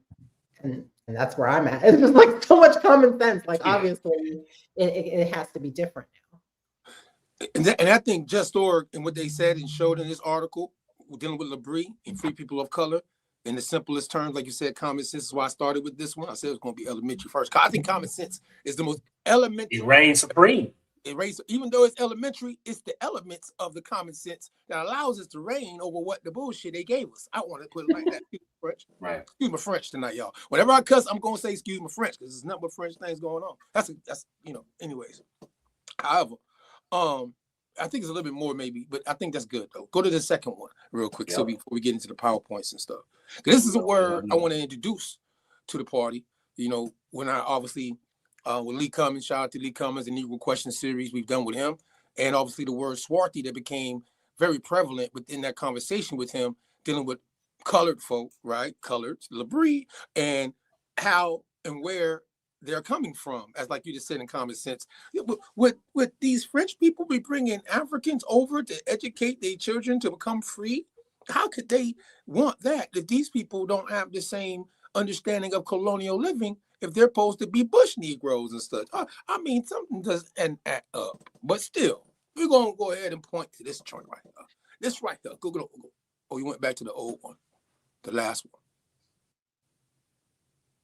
that's where I'm at. It's just like so much common sense. Like, obviously, it has to be different now. And I think Just Org and what they said and showed in this article, dealing with Labrie and free people of color, in the simplest terms, like you said, common sense is why I started with this one. I said it was going to be elementary first. I think common sense is the most elementary. It reigns supreme. Even though it's elementary, it's the elements of the common sense that allows us to reign over what the bullshit they gave us. I want to put it like that. French. Right. Excuse my French tonight, y'all. Whenever I cuss, I'm gonna say excuse my French, because there's nothing but French things going on. That's anyways. However, I think it's a little bit more maybe, but I think that's good though. Go to the second one real quick, so before we get into the PowerPoints and stuff. This is a word I want to introduce to the party. When I obviously with Lee Cummins, shout out to Lee Cummins, the Negro Question series we've done with him, and obviously the word Swarthy that became very prevalent within that conversation with him, dealing with colored folk, right? Colored, Labrie, and how and where they're coming from, as like you just said in common sense. Would these French people be bringing Africans over to educate their children to become free? How could they want that if these people don't have the same understanding of colonial living, if they're supposed to be bush Negroes and stuff? I mean, something doesn't add up. But still, we're going to go ahead and point to this joint right here. This right here. Go. Oh, you went back to the old one, the last one.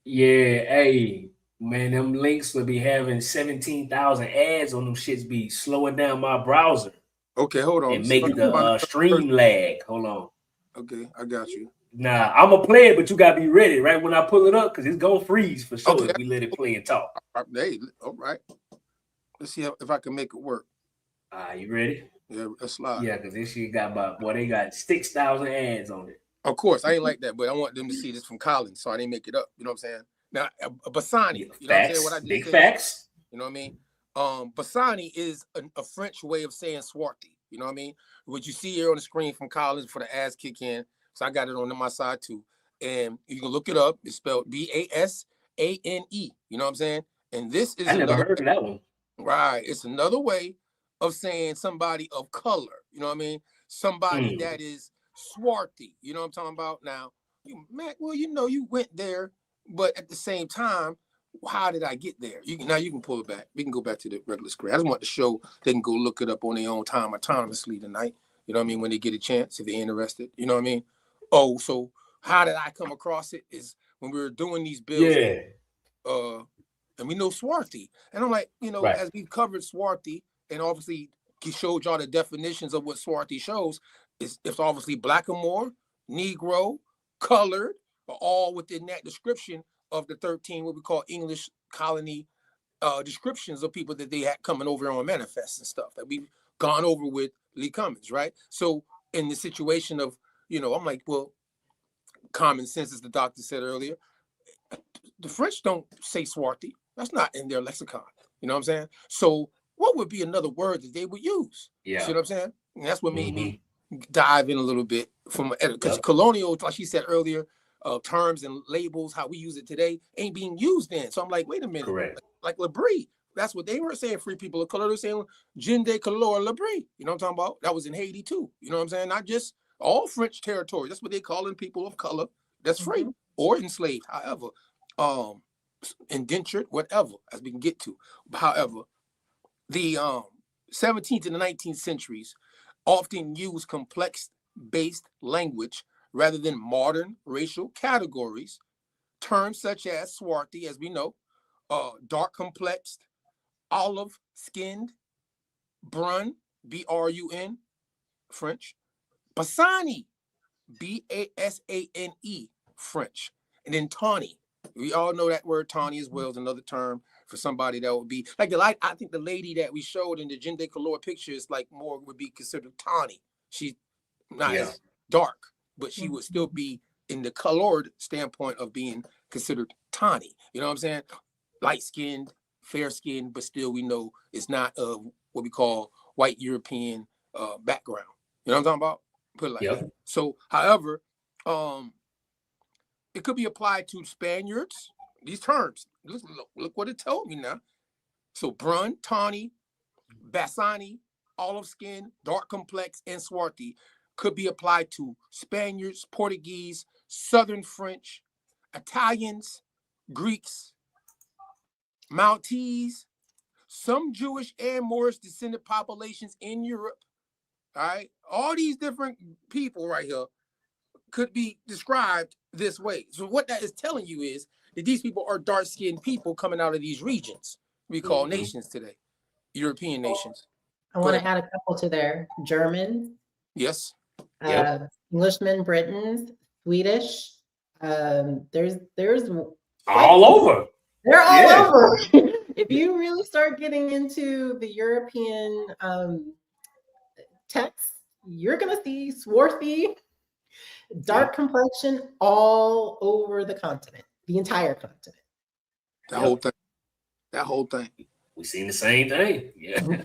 Yeah, hey, man, them links will be having 17,000 ads on them shits, be slowing down my browser. Okay, hold on. And making the stream lag. Hold on. Okay, I got you. Nah, I'm gonna play it, but you gotta be ready right when I pull it up because it's gonna freeze for sure Okay. if we let it play and talk. Hey, all right. Let's see if I can make it work. You ready? Yeah, let's slide. Yeah, because this shit got they got 6,000 ads on it. Of course, I ain't like that, but I want them to see this from Collins, so I didn't make it up. You know what I'm saying? Now, Bassani, you know what I'm saying? What I just big said, facts. You know what I mean? Bassani is a French way of saying Swarthy. You know what I mean? What you see here on the screen from Collins for the ass kick in. So I got it on my side too. And you can look it up. It's spelled Basane. You know what I'm saying? And this is I never heard of that one. Right. It's another way of saying somebody of color. You know what I mean? Somebody that is swarthy. You know what I'm talking about? Now, Mac, well, you know, you went there, but at the same time, how did I get there? Now you can pull it back. We can go back to the regular screen. I just want to show they can go look it up on their own time autonomously tonight. You know what I mean? When they get a chance, if they're interested. You know what I mean? Oh, so how did I come across it? Is when we were doing these bills. Yeah. And we know swarthy. And I'm like, you know, as we've covered swarthy and obviously he showed y'all the definitions of what swarthy shows, it's obviously blackamoor, Negro, colored, are all within that description of the 13 what we call English colony descriptions of people that they had coming over on manifests and stuff that we've gone over with Lee Cummins, right? So in the situation of, you know, I'm like, well, common sense, as the doctor said earlier, the French don't say swarthy. That's not in their lexicon. You know what I'm saying? So what would be another word that they would use? Yeah. See what I'm saying? And that's what made me dive in a little bit from because colonial, like she said earlier, terms and labels, how we use it today, ain't being used then. So I'm like, wait a minute. Correct. Like Labrie, that's what they were saying. Free people of color, they're saying Jean de Color Labrie. You know what I'm talking about? That was in Haiti too. You know what I'm saying? Not just all French territory. That's what they calling people of color. That's free or enslaved. However, indentured, whatever, as we can get to. However, the 17th and the 19th centuries often use complex-based language rather than modern racial categories. Terms such as swarthy, as we know, dark-complexed, olive-skinned, brun, B-R-U-N, French, Bassani, B-A-S-A-N-E, French, and then tawny. We all know that word tawny as well is another term for somebody that would be like I think the lady that we showed in the Jean de Color picture is like more would be considered tawny. She's not as dark, but she would still be in the colored standpoint of being considered tawny. You know what I'm saying? Light-skinned, fair-skinned, but still we know it's not what we call white European background. You know what I'm talking about? Put it like that. So, however, it could be applied to Spaniards. These terms, look what it told me now. So brun, tawny, Bassani, olive skin, dark complex, and swarthy could be applied to Spaniards, Portuguese, Southern French, Italians, Greeks, Maltese, some Jewish and Moorish descendant populations in Europe. All right, all these different people right here could be described this way. So what that is telling you is that these people are dark-skinned people coming out of these regions we call nations today, European nations. I want to add a couple to there. German. Yes. Englishmen, Britons, Swedish. There's all over. They're all over. If you really start getting into the European texts, you're gonna see swarthy, dark complexion all over the continent, the entire continent. That whole thing. We seen the same thing. Yeah.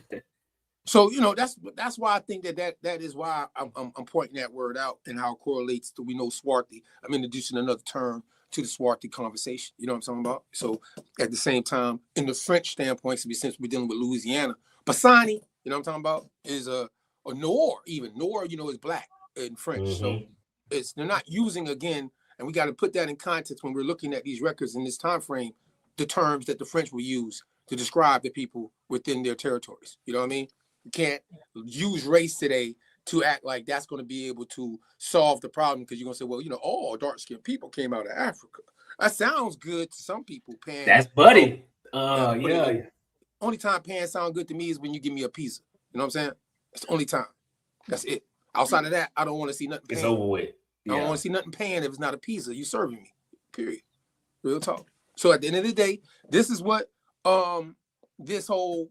So you know that's why I think that is why I'm pointing that word out and how it correlates to we know swarthy. I'm introducing another term to the swarthy conversation. You know what I'm talking about? So at the same time, in the French standpoint, since we're dealing with Louisiana, Bassani, you know what I'm talking about, is a noir. Even noir, you know, is black in French. So they're not using again, and we got to put that in context when we're looking at these records in this time frame, the terms that the French will use to describe the people within their territories. You know what I mean? You can't use race today to act like that's going to be able to solve the problem because you're going to say, well, you know, all dark-skinned people came out of Africa. That sounds good to some people, Pan. That's buddy. Only time Pan sound good to me is when you give me a pizza. You know what I'm saying? It's the only time. That's it. Outside of that, I don't want to see nothing. It's over with. I don't want to see nothing paying if it's not a pizza. You serving me, period. Real talk. So at the end of the day, this is what this whole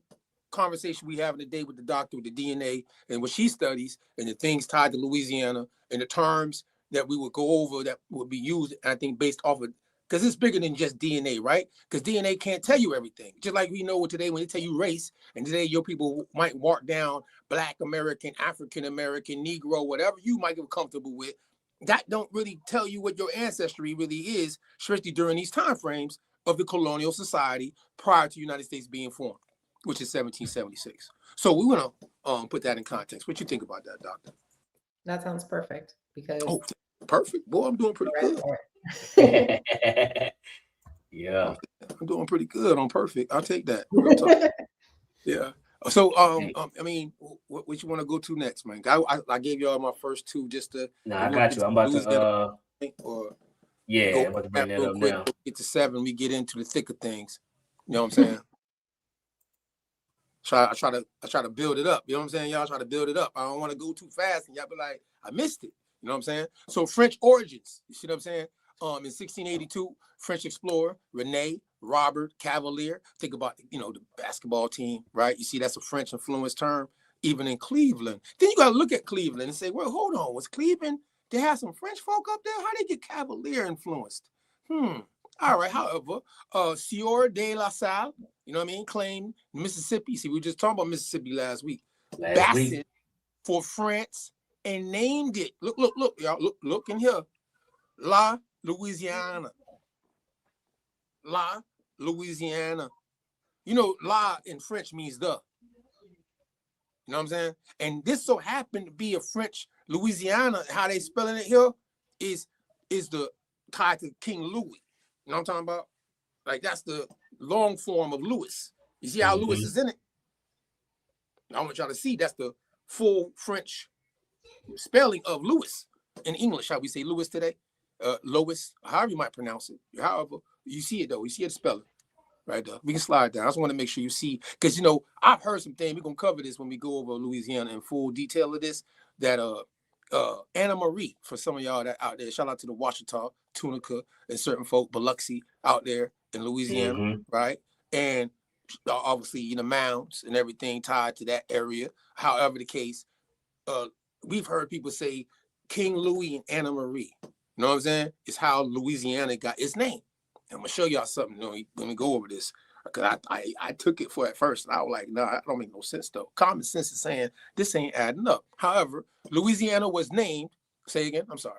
conversation we having today with the doctor with the DNA and what she studies and the things tied to Louisiana and the terms that we would go over that would be used, I think, based off of, because it's bigger than just DNA, right? Because DNA can't tell you everything. Just like we know today when they tell you race, and today your people might mark down Black American, African American, Negro, whatever you might get comfortable with, that don't really tell you what your ancestry really is, especially during these time frames of the colonial society prior to the United States being formed, which is 1776. So we want to put that in context. What you think about that, doctor? That sounds perfect because perfect. Boy, I'm doing pretty good. Yeah. I'm doing pretty good on perfect. I'll take that. Yeah. So I mean, what you want to go to next, man? I gave y'all my first two just to I got you. I'm about to or I'm about to bring that up now. Get to 7, we get into the thick of things. You know what I'm saying? I try to build it up. You know what I'm saying? Y'all try to build it up. I don't want to go too fast and y'all be like, I missed it. You know what I'm saying? So French origins. You see what I'm saying? In 1682, French explorer Rene Robert Cavalier. Think about the basketball team, right? You see that's a French influenced term, even in Cleveland. Then you got to look at Cleveland and say, well, hold on, was Cleveland? They had some French folk up there. How they get Cavalier influenced? All right. However, Sieur de La Salle, you know what I mean, claimed Mississippi. See, we were just talking about Mississippi last week. Bassin for France and named it. Look, y'all. Look in here. La Louisiana. La Louisiana. You know, la in French means the. You know what I'm saying? And this so happened to be a French Louisiana. How they spelling it here is the tied to King Louis. You know what I'm talking about? Like that's the long form of Louis. You see how Louis is in it? I want y'all to see that's the full French spelling of Louis. In English, how we say Louis today. Lois, however you might pronounce it. However, you see it though. You see it spelling. Right there. We can slide down. I just want to make sure you see, because I've heard some things. We're gonna cover this when we go over Louisiana in full detail of this. That Anna Marie, for some of y'all that out there, shout out to the Washita, Tunica, and certain folk, Biloxi out there in Louisiana, right? And obviously, mounds and everything tied to that area. However the case, we've heard people say King Louis and Anna Marie. You know what I'm saying? It's how Louisiana got its name. I'm gonna show y'all something when we go over this, because I took it for at first. And I was like, no, that don't make no sense though. Common sense is saying this ain't adding up. However, Louisiana was named. Say again. I'm sorry.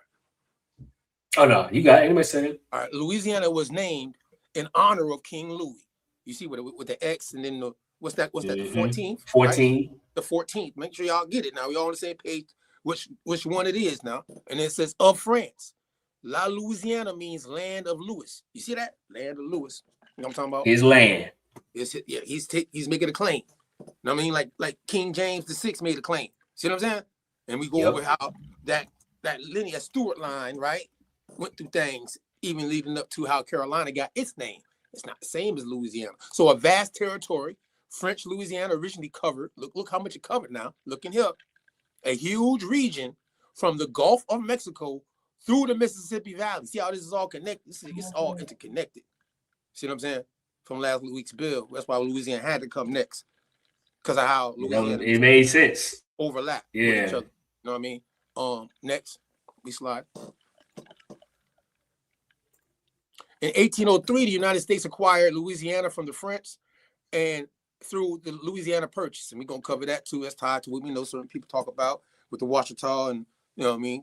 Oh no, you got it. Anybody say it? All right, Louisiana was named in honor of King Louis. You see with the X and then what's that? The 14th? 14. Right? The 14th. Make sure y'all get it now. We all on the same page. Which one it is now? And it says of France. La Louisiana means land of Louis. You see that? Land of Louis. You know what I'm talking about? His land. He's making a claim. You know what I mean? Like King James VI made a claim. See what I'm saying? And we go over how that linear Stuart line, right, went through things, even leading up to how Carolina got its name. It's not the same as Louisiana. So a vast territory, French Louisiana originally covered. Look how much it covered now. Look in here. A huge region from the Gulf of Mexico through the Mississippi Valley. See how this is all connected? It's all interconnected. See what I'm saying? From last week's bill. That's why Louisiana had to come next. Because of how Louisiana it made sense. Overlap with each other. You know what I mean? Next, we slide. In 1803, the United States acquired Louisiana from the French and through the Louisiana Purchase. And we're going to cover that too. That's tied to what we know certain people talk about with the Washita and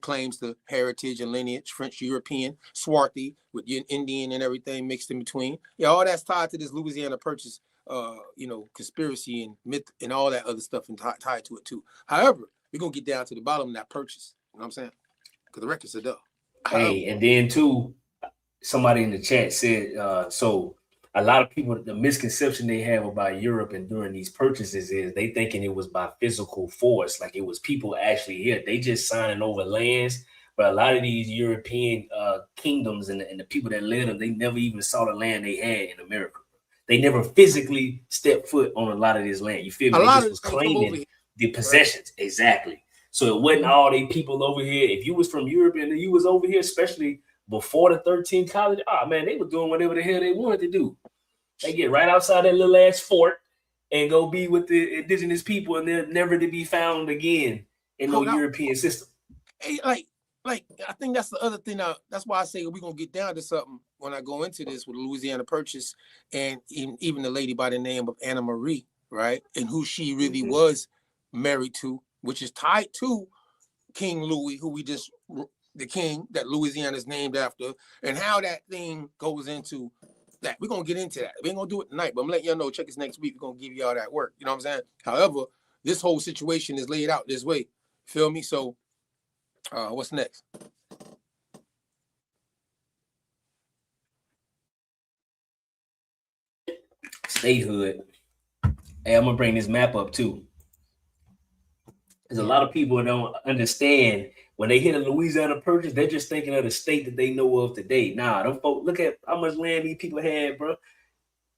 claims the heritage and lineage, French, European, Swarthy with Indian and everything mixed in between. Yeah, all that's tied to this Louisiana Purchase, conspiracy and myth and all that other stuff and tied to it too. However, we're going to get down to the bottom of that purchase. You know what I'm saying? Because the records are done. Hey, and then too, somebody in the chat said, so a lot of people, the misconception they have about Europe and during these purchases is they thinking it was by physical force, like it was people actually here. They just signing over lands. But a lot of these European kingdoms and the people that live them, they never even saw the land they had in America. They never physically stepped foot on a lot of this land. You feel me? They just was claiming the possessions. Right. Exactly. So it wasn't all they people over here. If you was from Europe and you was over here, especially before the 13 college, man, they were doing whatever the hell they wanted to do. They get right outside that little ass fort and go be with the indigenous people, and they're never to be found again in no European system. Hey, like I think that's the other thing. That's why I say we're gonna get down to something when I go into this with the Louisiana Purchase, and even the lady by the name of Anna Marie, right, and who she really was married to, which is tied to King Louis, the king that Louisiana is named after, and how that thing goes into that. We're gonna get into that. We ain't gonna do it tonight, but I'm letting y'all know. Check us next week. We're gonna give you all that work. You know what I'm saying? However, this whole situation is laid out this way. Feel me? So, what's next? Statehood. Hey, I'm gonna bring this map up too. There's a lot of people that don't understand when they hit a Louisiana Purchase, they're just thinking of the state that they know of today. Nah, them folks, look at how much land these people had, bro.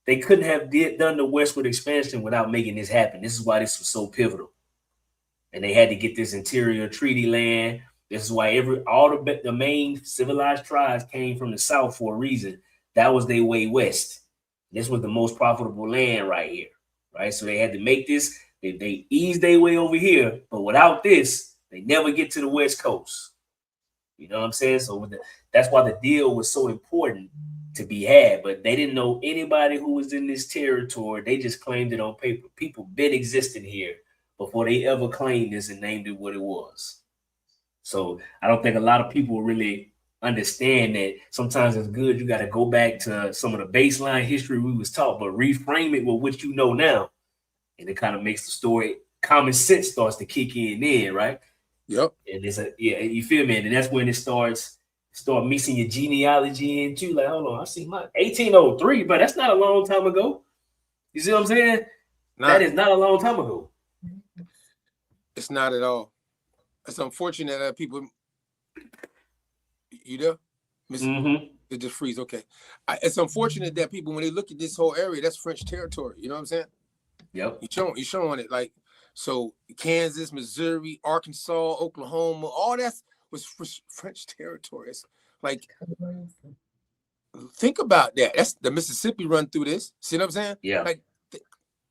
They couldn't have done the westward expansion without making this happen. This is why this was so pivotal. And they had to get this interior treaty land. This is why all the main civilized tribes came from the south for a reason. That was their way west. This was the most profitable land right here, right? So they had to make this. They eased their way over here, but without this, they never get to the West Coast. You know what I'm saying? So that's why the deal was so important to be had. But they didn't know anybody who was in this territory. They just claimed it on paper. People been existing here before they ever claimed this and named it what it was. So I don't think a lot of people really understand that sometimes it's good. You got to go back to some of the baseline history we was taught, but reframe it with what you know now. And it kind of makes the story, common sense starts to kick in, right? Yep. And you feel me? And that's when it start mixing your genealogy in too. Like, hold on, I see my 1803, but that's not a long time ago. You see what I'm saying? Nah. That is not a long time ago. It's not at all. It's unfortunate that people. You there? It just freeze. Okay. It's unfortunate that people, when they look at this whole area, that's French territory. You know what I'm saying? Yep. You're showing it like, so Kansas, Missouri, Arkansas, Oklahoma, all that was French territory. It's like, think about that. That's the Mississippi run through this. See what I'm saying? Yeah. Like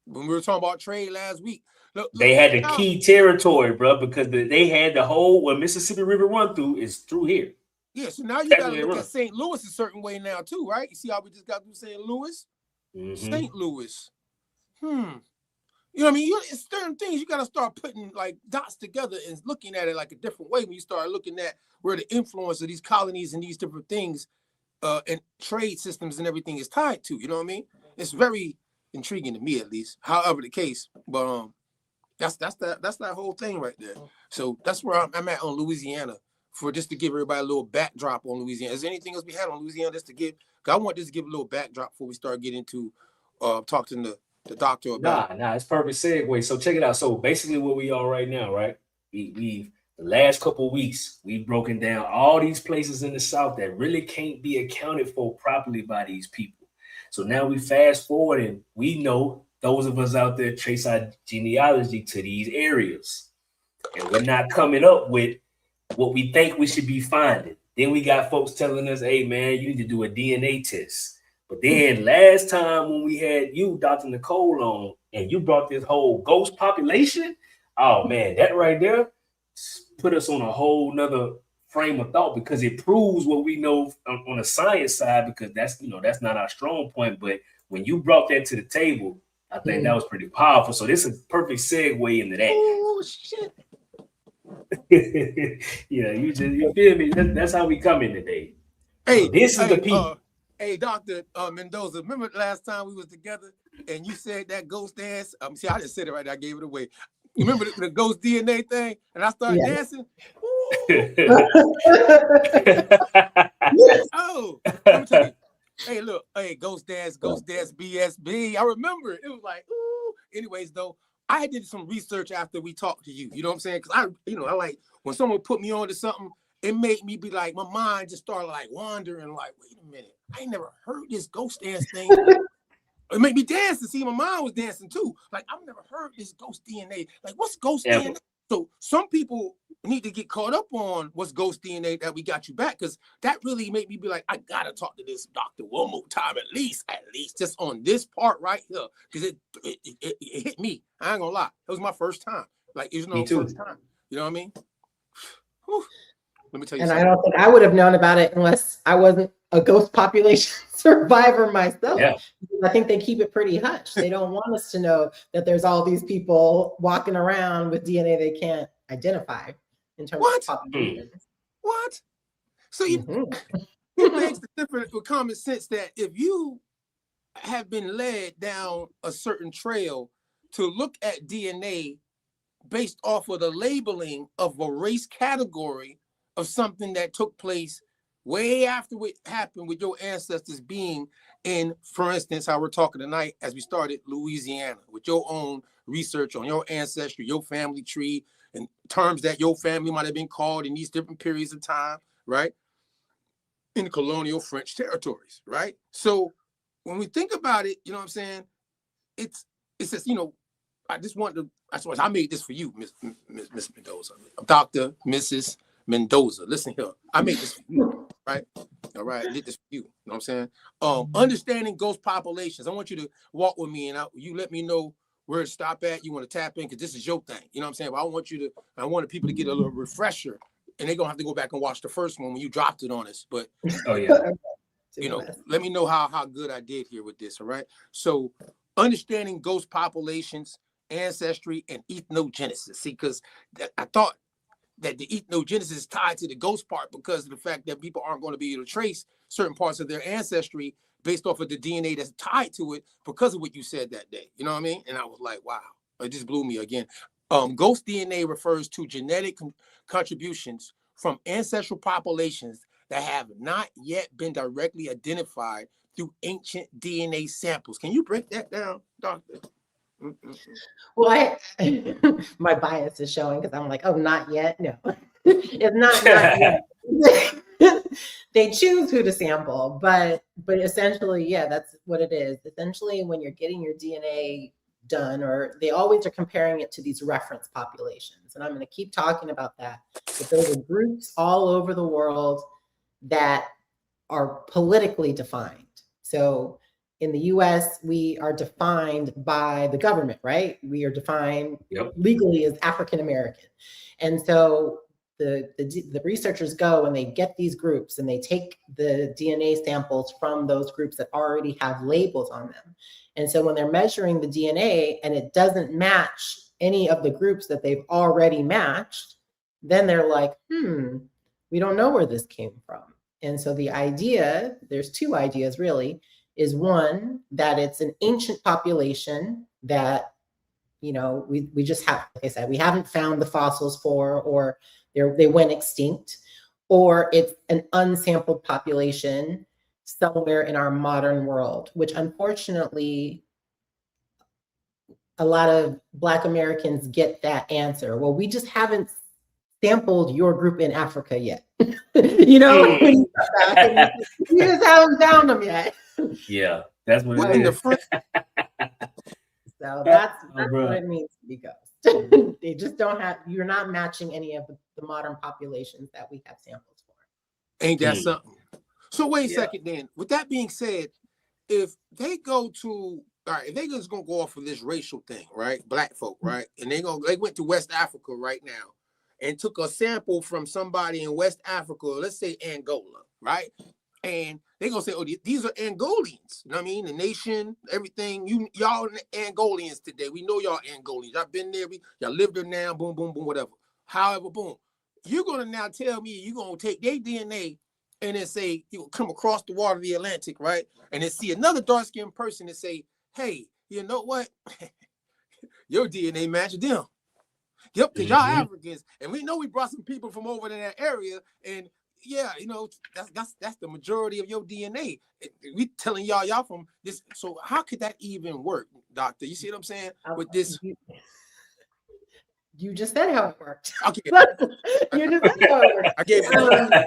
when we were talking about trade last week. Look, they had the key territory, bro, because they had the whole where Mississippi River run through is through here. Yeah, so now you got to look at St. Louis a certain way now too, right? You see how we just got through St. Louis? St. Louis. You know what I mean? It's certain things you got to start putting like dots together and looking at it like a different way when you start looking at where the influence of these colonies and these different things and trade systems and everything is tied to. You know what I mean? It's very intriguing to me, at least. However the case, but that's that whole thing right there. So that's where I'm at on Louisiana, for just to give everybody a little backdrop on Louisiana. Is there anything else we had on Louisiana just to give? I want this to give a little backdrop before we start getting to talking to the doctor about. Nah, it's perfect segue. So check it out. So basically what we are right now, right? We've the last couple of weeks, we've broken down all these places in the South that really can't be accounted for properly by these people. So now we fast forward and we know those of us out there trace our genealogy to these areas. And we're not coming up with what we think we should be finding. Then we got folks telling us, hey, man, you need to do a DNA test. But then last time when we had you, Dr. Nicole, on, and you brought this whole ghost population, oh, man, that right there put us on a whole nother frame of thought, because it proves what we know on the science side, because that's not our strong point. But when you brought that to the table, I think that was pretty powerful. So this is a perfect segue into that. Oh, shit. Yeah, you feel me? That's how we come in today. Hey, this is the people. Hey, Dr. Mendoza, remember the last time we was together and you said that ghost dance? See, I just said it right there. I gave it away. You remember the ghost DNA thing? And I started dancing? Oh, let me tell you. Hey, look. Hey, ghost dance, BSB. I remember it. It was like, ooh. Anyways, though, I did some research after we talked to you. You know what I'm saying? Because I like when someone put me on to something, it made me be like, my mind just started like wandering, like, wait a minute. I ain't never heard this ghost dance thing. It made me dance to see my mind was dancing too. Like, I've never heard this ghost DNA. Like, what's ghost DNA? So some people need to get caught up on what's ghost DNA that we got you back, because that really made me be like, I gotta talk to this doctor one more time, at least just on this part right here, because it hit me. I ain't gonna lie, it was my first time. Like, you know, first time. You know what I mean? Whew. Let me tell you and something. I don't think I would have known about it unless I wasn't a ghost population survivor myself. Yeah. I think they keep it pretty hush. They don't want us to know that there's all these people walking around with DNA they can't identify in terms of population. What? So it makes the difference with common sense that if you have been led down a certain trail to look at DNA based off of the labeling of a race category of something that took place way after what happened with your ancestors being in, for instance, how we're talking tonight as we started Louisiana, with your own research on your ancestry, your family tree, and terms that your family might have been called in these different periods of time, right? In the colonial French territories, right? So when we think about it, you know what I'm saying? It's just, you know, I just want to, I made this for you, Miss Mendoza, Dr. Mrs. Mendoza. Listen here, I made this for you, right? All right, I did this for you. You know what I'm saying? Understanding ghost populations. I want you to walk with me, and you let me know where to stop at. You want to tap in, because this is your thing. You know what I'm saying? But I wanted people to get a little refresher, and they're gonna have to go back and watch the first one when you dropped it on us. But you know, let me know how good I did here with this. All right. So understanding ghost populations, ancestry, and ethnogenesis. See, because I thought that the ethnogenesis is tied to the ghost part because of the fact that people aren't going to be able to trace certain parts of their ancestry based off of the DNA that's tied to it because of what you said that day. You know what I mean? And I was like, wow, it just blew me again. Ghost DNA refers to genetic contributions from ancestral populations that have not yet been directly identified through ancient DNA samples. Can you break that down, Doctor? Well, my bias is showing because I'm like, oh, not yet. No, it's not yet. They choose who to sample, but essentially, yeah, that's what it is. Essentially, when you're getting your DNA done, or they always are comparing it to these reference populations, and I'm going to keep talking about that. But those are groups all over the world that are politically defined. So in the US, we are defined by the government, right? We are defined legally as African American. And so the researchers go and they get these groups and they take the DNA samples from those groups that already have labels on them. And so when they're measuring the DNA and it doesn't match any of the groups that they've already matched, then they're like, we don't know where this came from. And so the idea, there's two ideas really, is one, that it's an ancient population that, you know, we just have, like I said, we haven't found the fossils for, or they went extinct, or it's an unsampled population somewhere in our modern world, which unfortunately, a lot of Black Americans get that answer. Well, we just haven't sampled your group in Africa yet. You know, when you come back, you just haven't found them yet. Yeah, that's what it is. So that's what it means to be ghost. They just don't have, you're not matching any of the modern populations that we have samples for. Ain't that something? So wait a second then. With that being said, if they go to, all right, if they just gonna go off of this racial thing, right? Black folk, right? And they went to West Africa right now and took a sample from somebody in West Africa, let's say Angola, right? And they gonna say, oh, these are Angolians. You know what I mean? The nation, everything. Y'all Angolians today. We know y'all Angolians. Y'all been there. Y'all live there now. Boom, boom, boom, whatever. However, boom. You're gonna now tell me you're gonna take their DNA and then say, you come across the water of the Atlantic, right? And then see another dark-skinned person and say, hey, you know what? Your DNA match them. Yep, because y'all Africans, and we know we brought some people from over in that area, and yeah, you know, that's the majority of your DNA. We telling y'all from this. So how could that even work, Doctor? You see what I'm saying with this? You just said how it worked. Okay. You just said how it worked. I gave it.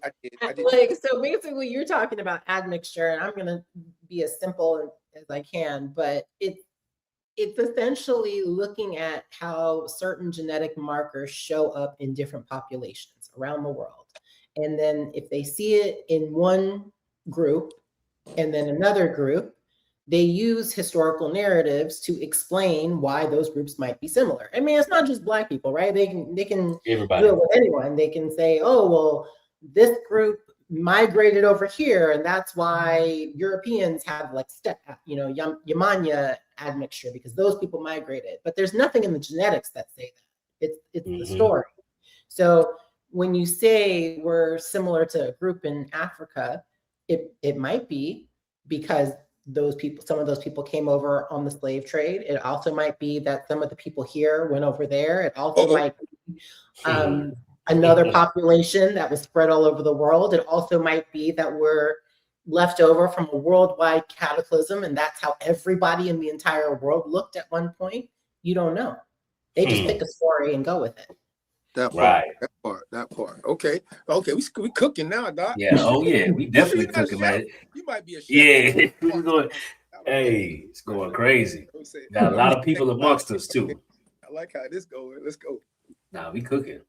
I did. Like, so basically, you're talking about admixture, and I'm gonna be as simple as I can, but It's essentially looking at how certain genetic markers show up in different populations around the world. And then if they see it in one group and then another group, they use historical narratives to explain why those groups might be similar. I mean, it's not just Black people, right? They can Everybody. do it with anyone. They can say, oh, well, this group migrated over here, and that's why Europeans have like Yamanya admixture, because those people migrated. But there's nothing in the genetics that say that. It's the story. So when you say we're similar to a group in Africa, it might be because some of those people came over on the slave trade. It also might be that some of the people here went over there. It also might be another population that was spread all over the world. It also might be that we're left over from a worldwide cataclysm, and that's how everybody in the entire world looked at one point. You don't know. They just pick a story and go with it. That part, that part. Okay, we cooking now, Doc. Yeah. Oh yeah, we definitely cooking, man. You might be a chef. Yeah, we're going. Hey, it's going crazy. Got a lot of people amongst us too. I like how this going. Let's go. Nah, we cooking.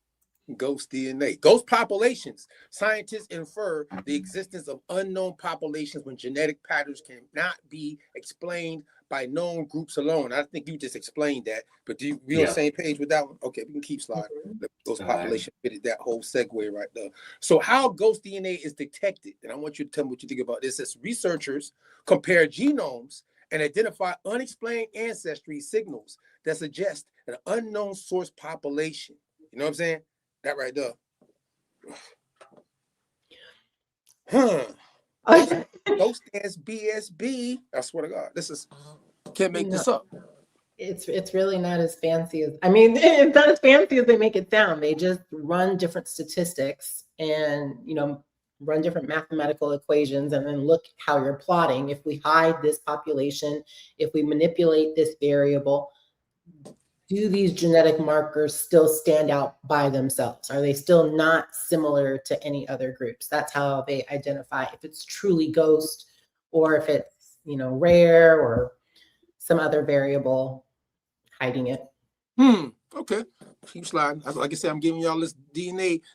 Ghost DNA. Ghost populations. Scientists infer the existence of unknown populations when genetic patterns cannot be explained by known groups alone. I think you just explained that, but do you be on the same page with that one? Okay, we can keep sliding. Ghost population fitted that whole segue right there. So how ghost DNA is detected, and I want you to tell me what you think about this. As researchers compare genomes and identify unexplained ancestry signals that suggest an unknown source population. You know what I'm saying? That right there. Ghost as BSB. I swear to God, this is can't make this up. It's really not as fancy as, I mean, it's not as fancy as they make it sound. They just run different statistics and, run different mathematical equations and then look how you're plotting. If we hide this population, if we manipulate this variable, do these genetic markers still stand out by themselves? Are they still not similar to any other groups? That's how they identify if it's truly ghost or if it's, rare or some other variable hiding it. Okay. Keep sliding. Like I said, I'm giving y'all this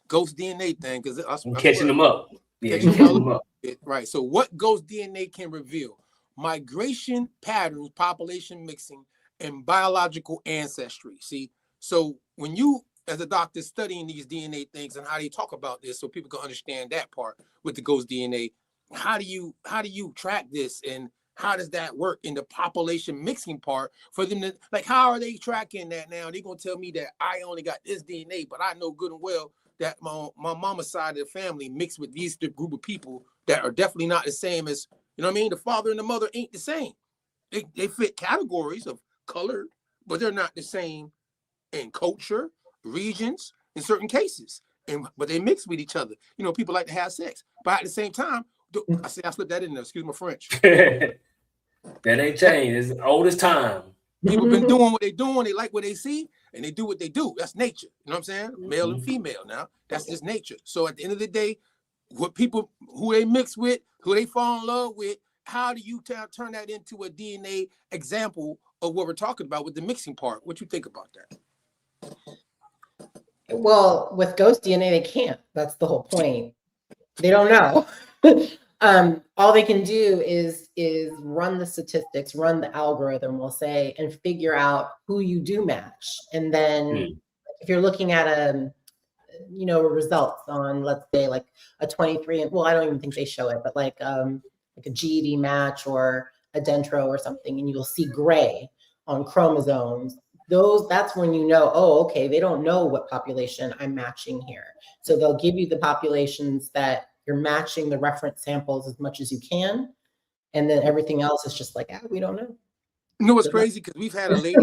ghost DNA thing because I'm catching them up. Yeah, catching them up. Right. So what ghost DNA can reveal? Migration patterns, population mixing, and biological ancestry. See, so when you, as a doctor, studying these DNA things and how they talk about this, so people can understand that part with the ghost DNA, how do you track this, and how does that work in the population mixing part for them to, like, how are they tracking that now? They're gonna tell me that I only got this DNA, but I know good and well that my mama's side of the family mixed with these group of people that are definitely not the same as, you know what I mean? The father and the mother ain't the same. They fit categories of color, but they're not the same in culture, regions, in certain cases. But they mix with each other. People like to have sex, but at the same time, I slipped that in there. Excuse my French. That ain't changed. It's old as time. People been doing what they doing. They like what they see, and they do what they do. That's nature. You know what I'm saying? Male and female. Now that's just nature. So at the end of the day, what people who they mix with, who they fall in love with, how do you turn that into a DNA example of what we're talking about with the mixing part? What you think about that? Well, with ghost DNA, they can't. That's the whole point. They don't know. All they can do is run the statistics, run the algorithm, we'll say, and figure out who you do match. And then if you're looking at results on, let's say, like a 23, well, I don't even think they show it, but like a GED match or a dendro or something, and you'll see gray on chromosomes. That's when you know, oh, okay, they don't know what population I'm matching here. So they'll give you the populations that you're matching the reference samples as much as you can. And then everything else is just like, we don't know. It's crazy because we've had a lady.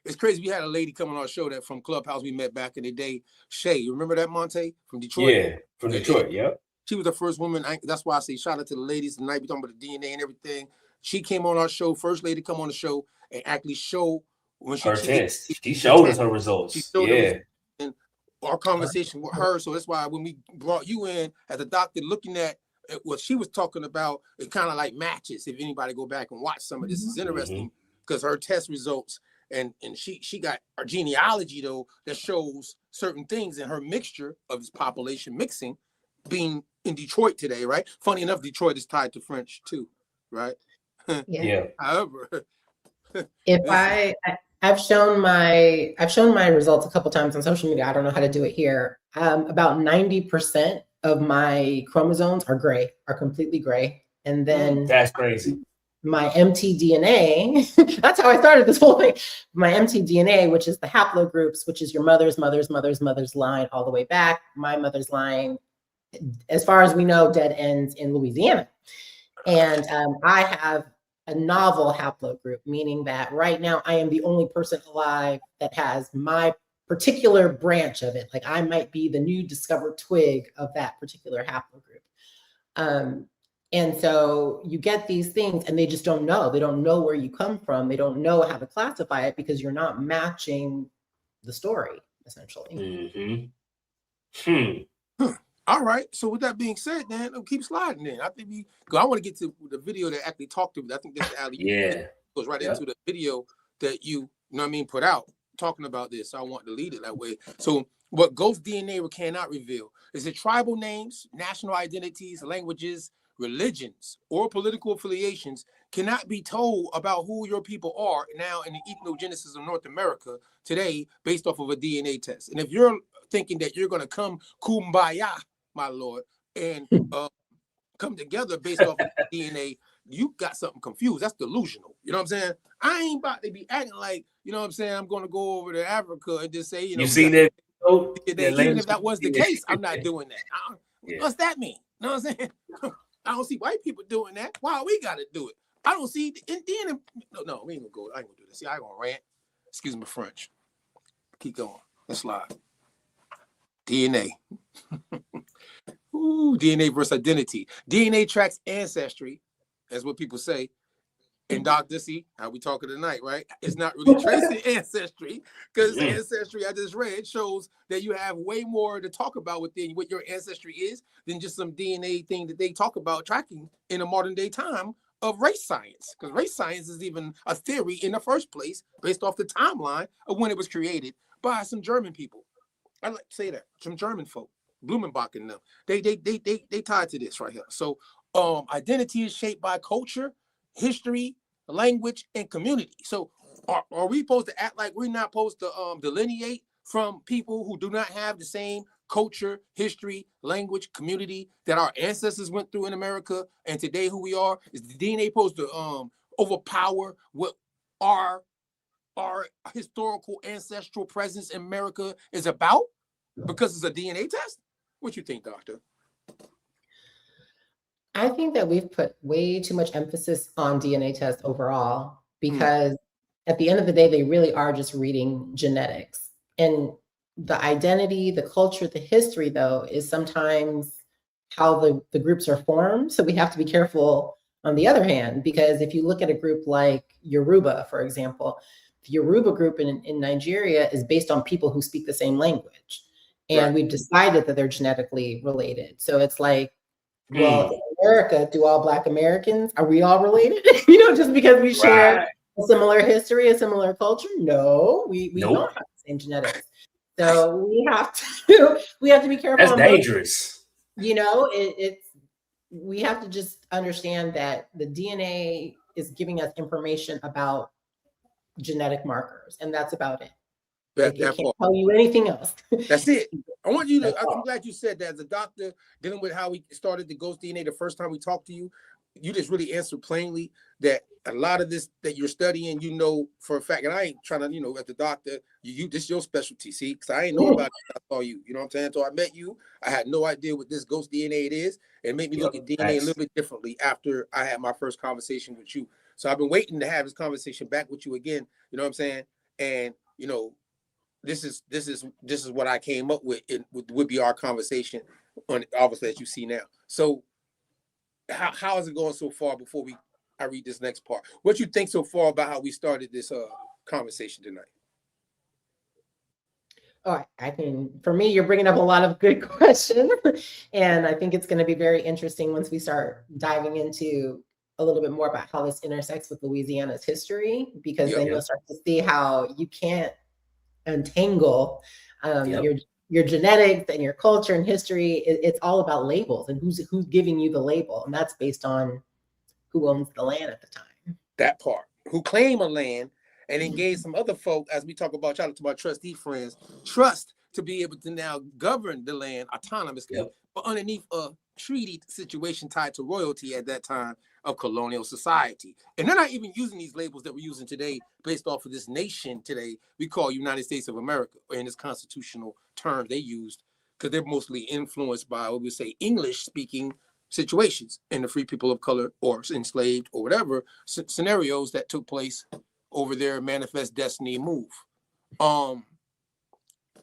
It's crazy. We had a lady come on our show that from Clubhouse we met back in the day. Shay, you remember that, Monte? From Detroit? Yeah, from Detroit, yeah. She was the first woman. That's why I say shout out to the ladies tonight. We're talking about the DNA and everything. She came on our show, first lady to come on the show and actually show when her test. She showed us her results. And our conversation with her. So that's why when we brought you in as a doctor looking at what she was talking about, it kind of like matches. If anybody go back and watch some of this, is interesting. because her test results and she got a genealogy though that shows certain things in her mixture of this population mixing being in Detroit today, right? Funny enough, Detroit is tied to French too, right? Yeah. However, if I've shown my results a couple times on social media. I don't know how to do it here. About 90% of my chromosomes are completely gray. And then that's crazy. My mtDNA, that's how I started this whole thing. My mtDNA, which is the haplogroups, which is your mother's line all the way back. My mother's line, as far as we know, dead ends in Louisiana. And I have a novel haplogroup, meaning that right now I am the only person alive that has my particular branch of it. Like I might be the new discovered twig of that particular haplogroup. And so you get these things and they just don't know. They don't know where you come from. They don't know how to classify it because you're not matching the story, essentially. All right. So with that being said, then keep sliding in. I think I want to get to the video that actually talked to me. I think this alley goes right into the video that you know what I mean, put out talking about this. So I want to lead it that way. So what ghost DNA cannot reveal is that tribal names, national identities, languages, religions, or political affiliations cannot be told about who your people are now in the ethnogenesis of North America today based off of a DNA test. And if you're thinking that you're going to come kumbaya, my Lord, and come together based off of DNA, you got something confused. That's delusional. You know what I'm saying? I ain't about to be acting like, you know what I'm saying, I'm going to go over to Africa and just say, you know, see that? Even if that was the case, I'm not doing that. What's that mean? You know what I'm saying? I don't see white people doing that. Why we got to do it? I don't see Indian. No, we ain't gonna go. I ain't gonna do this. See, I ain't gonna rant. Excuse my French. Keep going. Let's slide. DNA. Ooh, DNA versus identity. DNA tracks ancestry, that's what people say. And Dr. C, how we talking tonight, right? It's not really tracing ancestry because ancestry I just read shows that you have way more to talk about within what your ancestry is than just some DNA thing that they talk about tracking in a modern day time of race science. Because race science is even a theory in the first place based off the timeline of when it was created by some German people. I like to say that, some German folk, Blumenbach and them. They tied to this right here. So identity is shaped by culture, history, language, and community. So are we supposed to act like we're not supposed to delineate from people who do not have the same culture, history, language, community that our ancestors went through in America, and today who we are? Is the DNA supposed to overpower what our historical ancestral presence in America is about because it's a DNA test? What you think, Doctor? I think that we've put way too much emphasis on DNA tests overall because at the end of the day, they really are just reading genetics. And the identity, the culture, the history, though, is sometimes how the groups are formed. So we have to be careful on the other hand, because if you look at a group like Yoruba, for example, the Yoruba group in Nigeria is based on people who speak the same language. And we've decided that they're genetically related. So it's like, well, in America, do all Black Americans, are we all related? Just because we share a similar history, a similar culture? No, we don't have the same genetics. So we have to be careful. That's dangerous. We have to just understand that the DNA is giving us information about genetic markers, and that's about it. I can't tell you anything else. That's it. I want you to, I'm glad you said that. As a doctor dealing with how we started the ghost DNA the first time we talked to you, you just really answered plainly that a lot of this that you're studying, for a fact, and I ain't trying to, as a doctor, this is your specialty, see, because I ain't know about it. I saw you, you know what I'm saying? So I met you. I had no idea what this ghost DNA it is. It made me look at DNA a little bit differently after I had my first conversation with you. So I've been waiting to have this conversation back with you again, you know what I'm saying? And, this is what I came up with. It would be our conversation on obviously as you see now. So how is it going so far before I read this next part? What you think so far about how we started this conversation tonight? All right. I think for me, you're bringing up a lot of good questions, and I think it's going to be very interesting once we start diving into a little bit more about how this intersects with Louisiana's history, because then you'll start to see how you can't untangle your genetics and your culture and history. It's all about labels and who's giving you the label, and that's based on who owns the land at the time. That part, who claim a land and engage some other folk, as we talk about, shout out to my trustee friends, trust to be able to now govern the land autonomously, but underneath a treaty situation tied to royalty at that time of colonial society. And they're not even using these labels that we're using today based off of this nation today we call United States of America, or in this constitutional term they used, because they're mostly influenced by what we say English speaking situations in the free people of color or enslaved or whatever scenarios that took place over their manifest destiny move.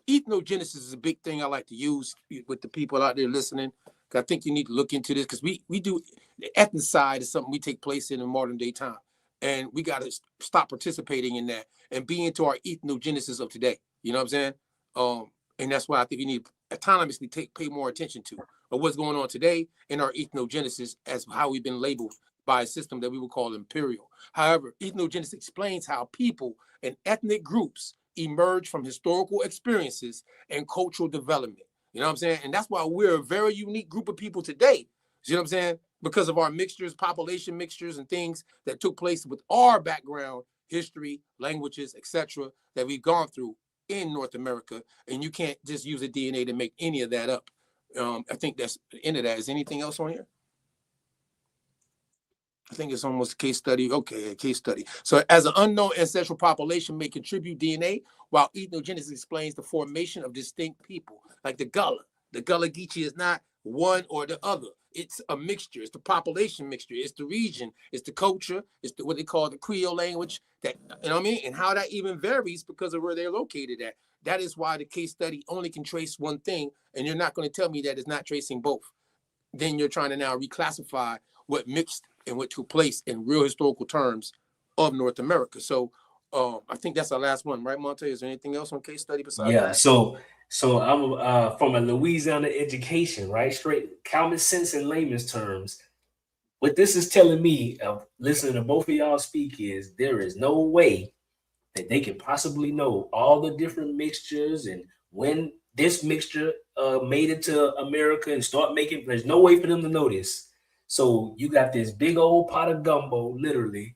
Ethnogenesis is a big thing I like to use with the people out there listening. I think you need to look into this, because we do, the ethnocide is something we take place in modern day time. And we got to stop participating in that and be into our ethnogenesis of today. You know what I'm saying? And that's why I think you need to autonomously pay more attention to what's going on today in our ethnogenesis as how we've been labeled by a system that we would call imperial. However, ethnogenesis explains how people and ethnic groups emerge from historical experiences and cultural development. You know what I'm saying? And that's why we're a very unique group of people today. You know what I'm saying? Because of our mixtures, population mixtures, and things that took place with our background, history, languages, etc., that we've gone through in North America. And you can't just use a DNA to make any of that up. I think that's the end of that. Is anything else on here? I think it's almost a case study. Okay, a case study. So as an unknown ancestral population may contribute DNA, while ethnogenesis explains the formation of distinct people, like the Gullah. The Gullah Geechee is not one or the other. It's a mixture. It's the population mixture. It's the region. It's the culture. It's what they call the Creole language. That, you know what I mean? And how that even varies because of where they're located at. That is why the case study only can trace one thing, and you're not going to tell me that it's not tracing both. Then you're trying to now reclassify what mixed and what took place in real historical terms of North America. So I think that's our last one, right, Monte? Is there anything else on case study besides that? So I'm from a Louisiana education, right? Straight common sense in layman's terms. What this is telling me, listening to both of y'all speak, is there is no way that they can possibly know all the different mixtures and when this mixture made it to America and start making. There's no way for them to know this. So you got this big old pot of gumbo, literally,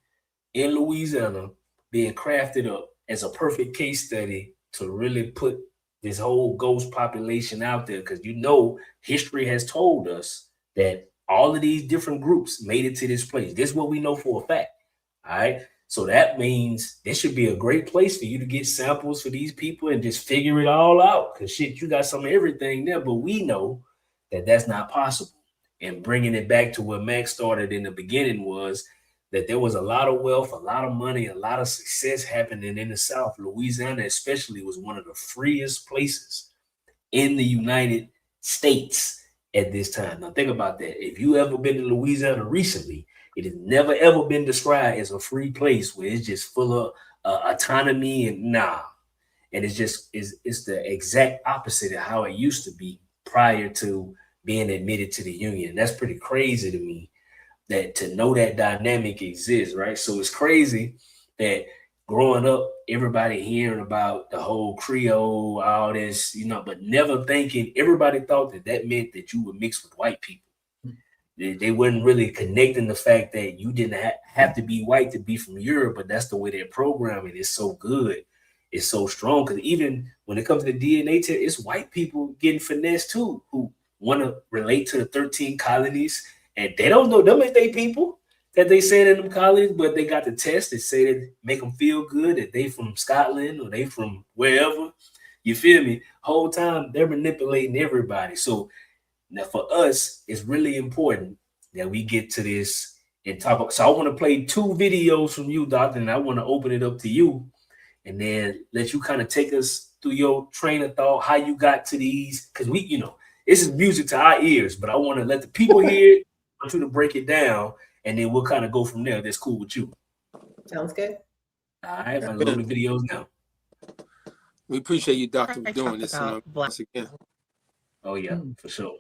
in Louisiana being crafted up as a perfect case study to really put this whole ghost population out there, because you know history has told us that all of these different groups made it to this place. This is what we know for a fact. All right. So that means this should be a great place for you to get samples for these people and just figure it all out. Because shit, you got some of everything there, but we know that that's not possible. And bringing it back to what Max started in the beginning was that there was a lot of wealth, a lot of money, a lot of success happening in the South. Louisiana especially was one of the freest places in the United States at this time. Now think about that. If you ever been to Louisiana recently, it has never ever been described as a free place where it's just full of autonomy and nah. And it's just it's the exact opposite of how it used to be prior to being admitted to the Union. That's pretty crazy to me, that to know that dynamic exists, right? So it's crazy that growing up, everybody hearing about the whole Creole, all this, you know, but never thinking, everybody thought that that meant that you would mix with white people. They weren't really connecting the fact that you didn't have to be white to be from Europe, but that's the way they're programming. It's so good. It's so strong. Because even when it comes to the DNA test, it's white people getting finessed too, who want to relate to the 13 colonies. And they don't know them as they people that they said in them colonies, but they got the test that say that make them feel good, that they from Scotland or they from wherever. You feel me? Whole time they're manipulating everybody. So now for us, it's really important that we get to this and talk about. So I want to play 2 videos from you, Doctor, and I want to open it up to you and then let you kind of take us through your train of thought, how you got to these, because we, you know, this is music to our ears, but I want to let the people hear it. I want you to break it down, and then we'll kind of go from there. That's cool with you. Sounds good. All right, I'm loading the videos now. We appreciate you, Doctor, for doing this once again. Oh, yeah, for sure.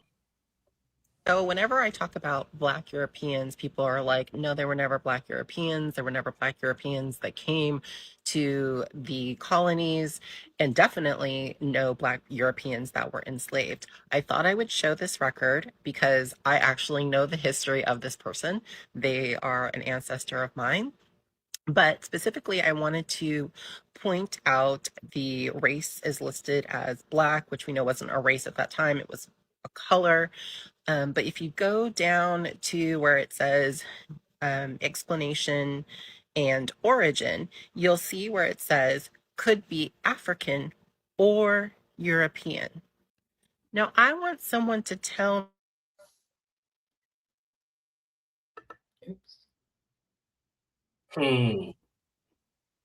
So whenever I talk about Black Europeans, people are like, no, there were never Black Europeans. There were never Black Europeans that came to the colonies, and definitely no Black Europeans that were enslaved. I thought I would show this record because I actually know the history of this person. They are an ancestor of mine. But specifically, I wanted to point out the race is listed as Black, which we know wasn't a race at that time, it was a color. But if you go down to where it says explanation and origin, you'll see where it says could be African or European. Now, I want someone to tell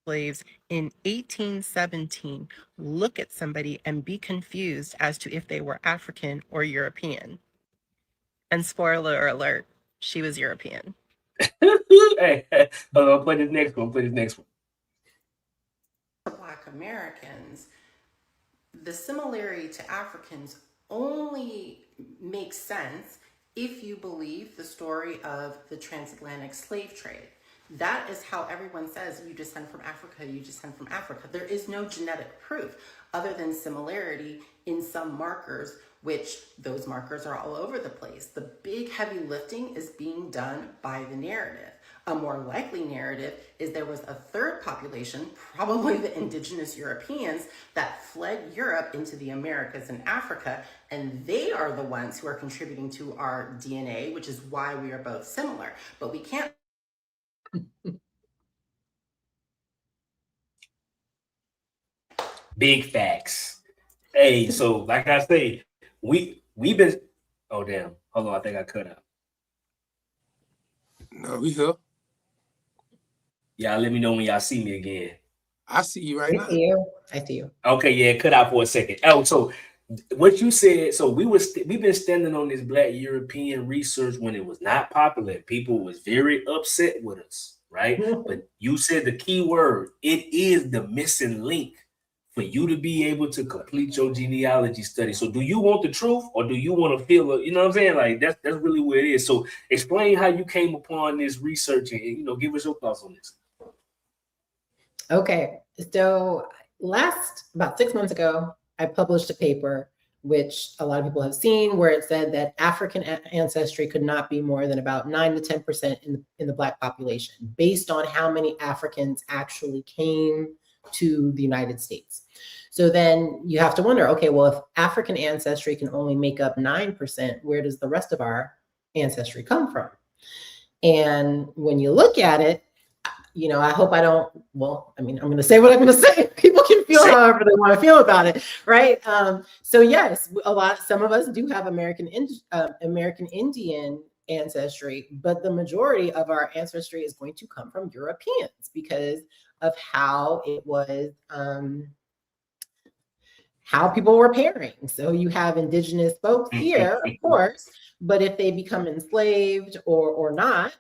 slaves in 1817 look at somebody and be confused as to if they were African or European. And spoiler alert, she was European. Hey, I'll play this next one. For Black Americans, the similarity to Africans only makes sense if you believe the story of the transatlantic slave trade. That is how everyone says you descend from Africa, you descend from Africa. There is no genetic proof other than similarity in some markers, which those markers are all over the place. The big heavy lifting is being done by the narrative. A more likely narrative is there was a third population, probably the indigenous Europeans, that fled Europe into the Americas and Africa, and they are the ones who are contributing to our DNA, which is why we are both similar. But we can't. Big facts. Hey, so like I say, we've been. Oh damn! Hold on, I think I cut out. No, we here. Y'all let me know when y'all see me again. I see you right now. I see you. Okay, yeah, cut out for a second. Oh, so what you said, so we've been standing on this Black European research when it was not popular. People was very upset with us, right? But you said the key word, it is the missing link for you to be able to complete your genealogy study. So do you want the truth or do you want to feel, you know what I'm saying? Like that's really what it is. So explain how you came upon this research and, you know, give us your thoughts on this. Okay, so about 6 months ago, I published a paper, which a lot of people have seen, where it said that African ancestry could not be more than about 9 to 10% in the Black population, based on how many Africans actually came to the United States. So then you have to wonder, okay, well, if African ancestry can only make up 9%, where does the rest of our ancestry come from? And when you look at it, you know, I hope I don't, well, I mean, I'm going to say what I'm going to say. People can feel however they want to feel about it, right? So yes, some of us do have American Indian ancestry, but the majority of our ancestry is going to come from Europeans because of how it was, how people were pairing. So you have indigenous folks here, of course, but if they become enslaved or not,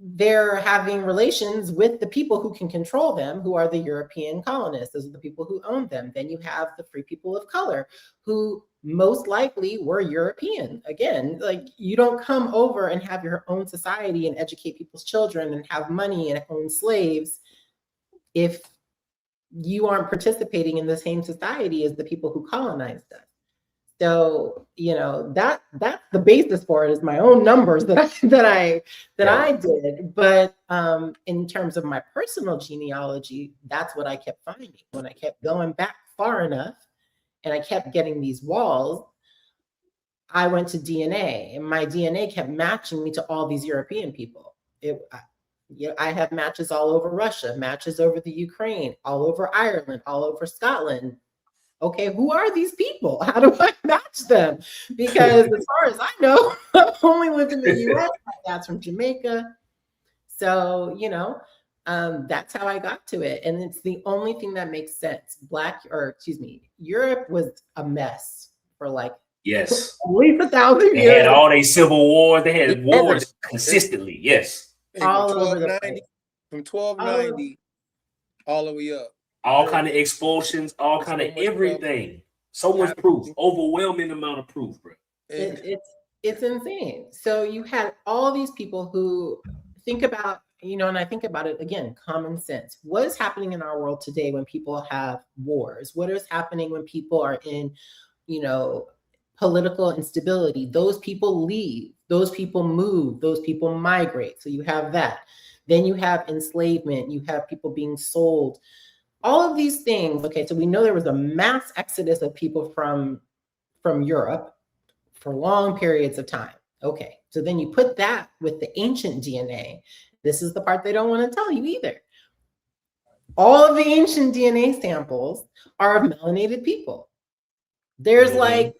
they're having relations with the people who can control them, who are the European colonists. Those are the people who own them. Then you have the free people of color who most likely were European. Again, like you don't come over and have your own society and educate people's children and have money and own slaves if you aren't participating in the same society as the people who colonized us. So, you know, that's the basis for it is my own numbers that I did. But in terms of my personal genealogy, that's what I kept finding. When I kept going back far enough and I kept getting these walls, I went to DNA and my DNA kept matching me to all these European people. I have matches all over Russia, matches over the Ukraine, all over Ireland, all over Scotland. Okay, who are these people? How do I match them? Because as far as I know, I've only lived in the US. My dad's from Jamaica. So, you know, that's how I got to it. And it's the only thing that makes sense. Europe was a mess for like yes, at least 1,000 years. They had all these civil wars. They had wars consistently. Yes. All over the place. From 1290 all the way up. All kind of expulsions, all kind of everything. So much proof, overwhelming amount of proof, bro. It's insane. So you had all these people who think about, and I think about it again, common sense. What is happening in our world today when people have wars? What is happening when people are in, political instability? Those people leave, those people move, those people migrate. So you have that. Then you have enslavement, you have people being sold. All of these things. Okay, so we know there was a mass exodus of people from Europe for long periods of time. Okay, so then you put that with the ancient DNA. This is the part they don't want to tell you either. All of the ancient DNA samples are of melanated people. There's like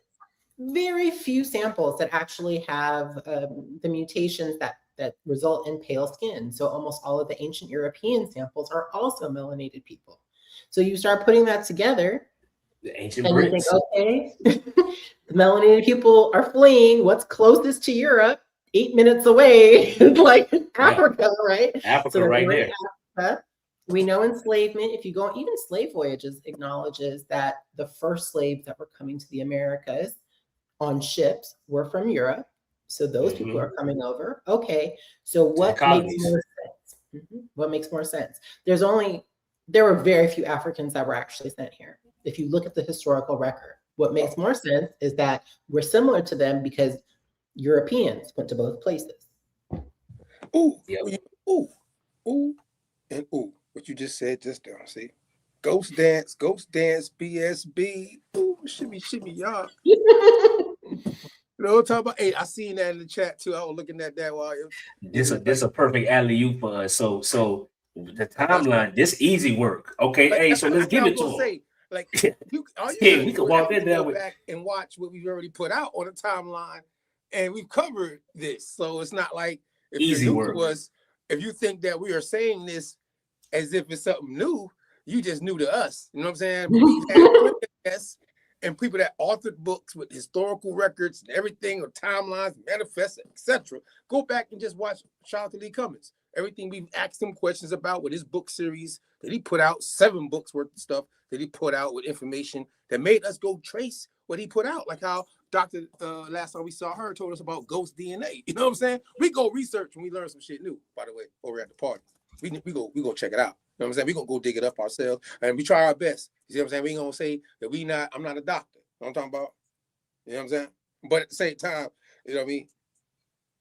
very few samples that actually have the mutations that result in pale skin. So almost all of the ancient European samples are also melanated people. So you start putting that together, the ancient and Brits. you think, okay, the melanated people are fleeing. What's closest to Europe? 8 minutes away, like Africa, right? Africa, right there. Africa. We know enslavement. If you go, even Slave Voyages acknowledges that the first slaves that were coming to the Americas on ships were from Europe. So those people are coming over. Okay, so what makes more sense? What makes more sense? There were very few Africans that were actually sent here. If you look at the historical record, what makes more sense is that we're similar to them because Europeans went to both places. Ooh, and ooh. What you just said just now, see? Ghost dance, BSB. Ooh, shimmy, y'all. You know what I'm talking about? Hey, I seen that in the chat too. I was looking at that while this a perfect alley-oop for us. So the timeline, this easy work. Okay, hey, so let's give it to them. Like we can walk that down go back and watch what we've already put out on the timeline, and we've covered this. So it's not like easy work. If you think that we are saying this as if it's something new, you just new to us. You know what I'm saying? We've had guests and people that authored books with historical records and everything, or timelines, manifests, etc. Go back and just watch. Shout out to Lee Cummins. Everything we've asked him questions about with his book series that he put out, 7 books worth of stuff that he put out with information that made us go trace what he put out. Like how Dr. Last time we saw her told us about ghost DNA. You know what I'm saying? We go research when we learn some shit new, by the way, over at the party. We go check it out. You know what I'm saying? We gonna go dig it up ourselves, and we try our best. You see what I'm saying? We ain't gonna say that I'm not a doctor. You know what I'm talking about? You know what I'm saying? But at the same time, you know what I mean?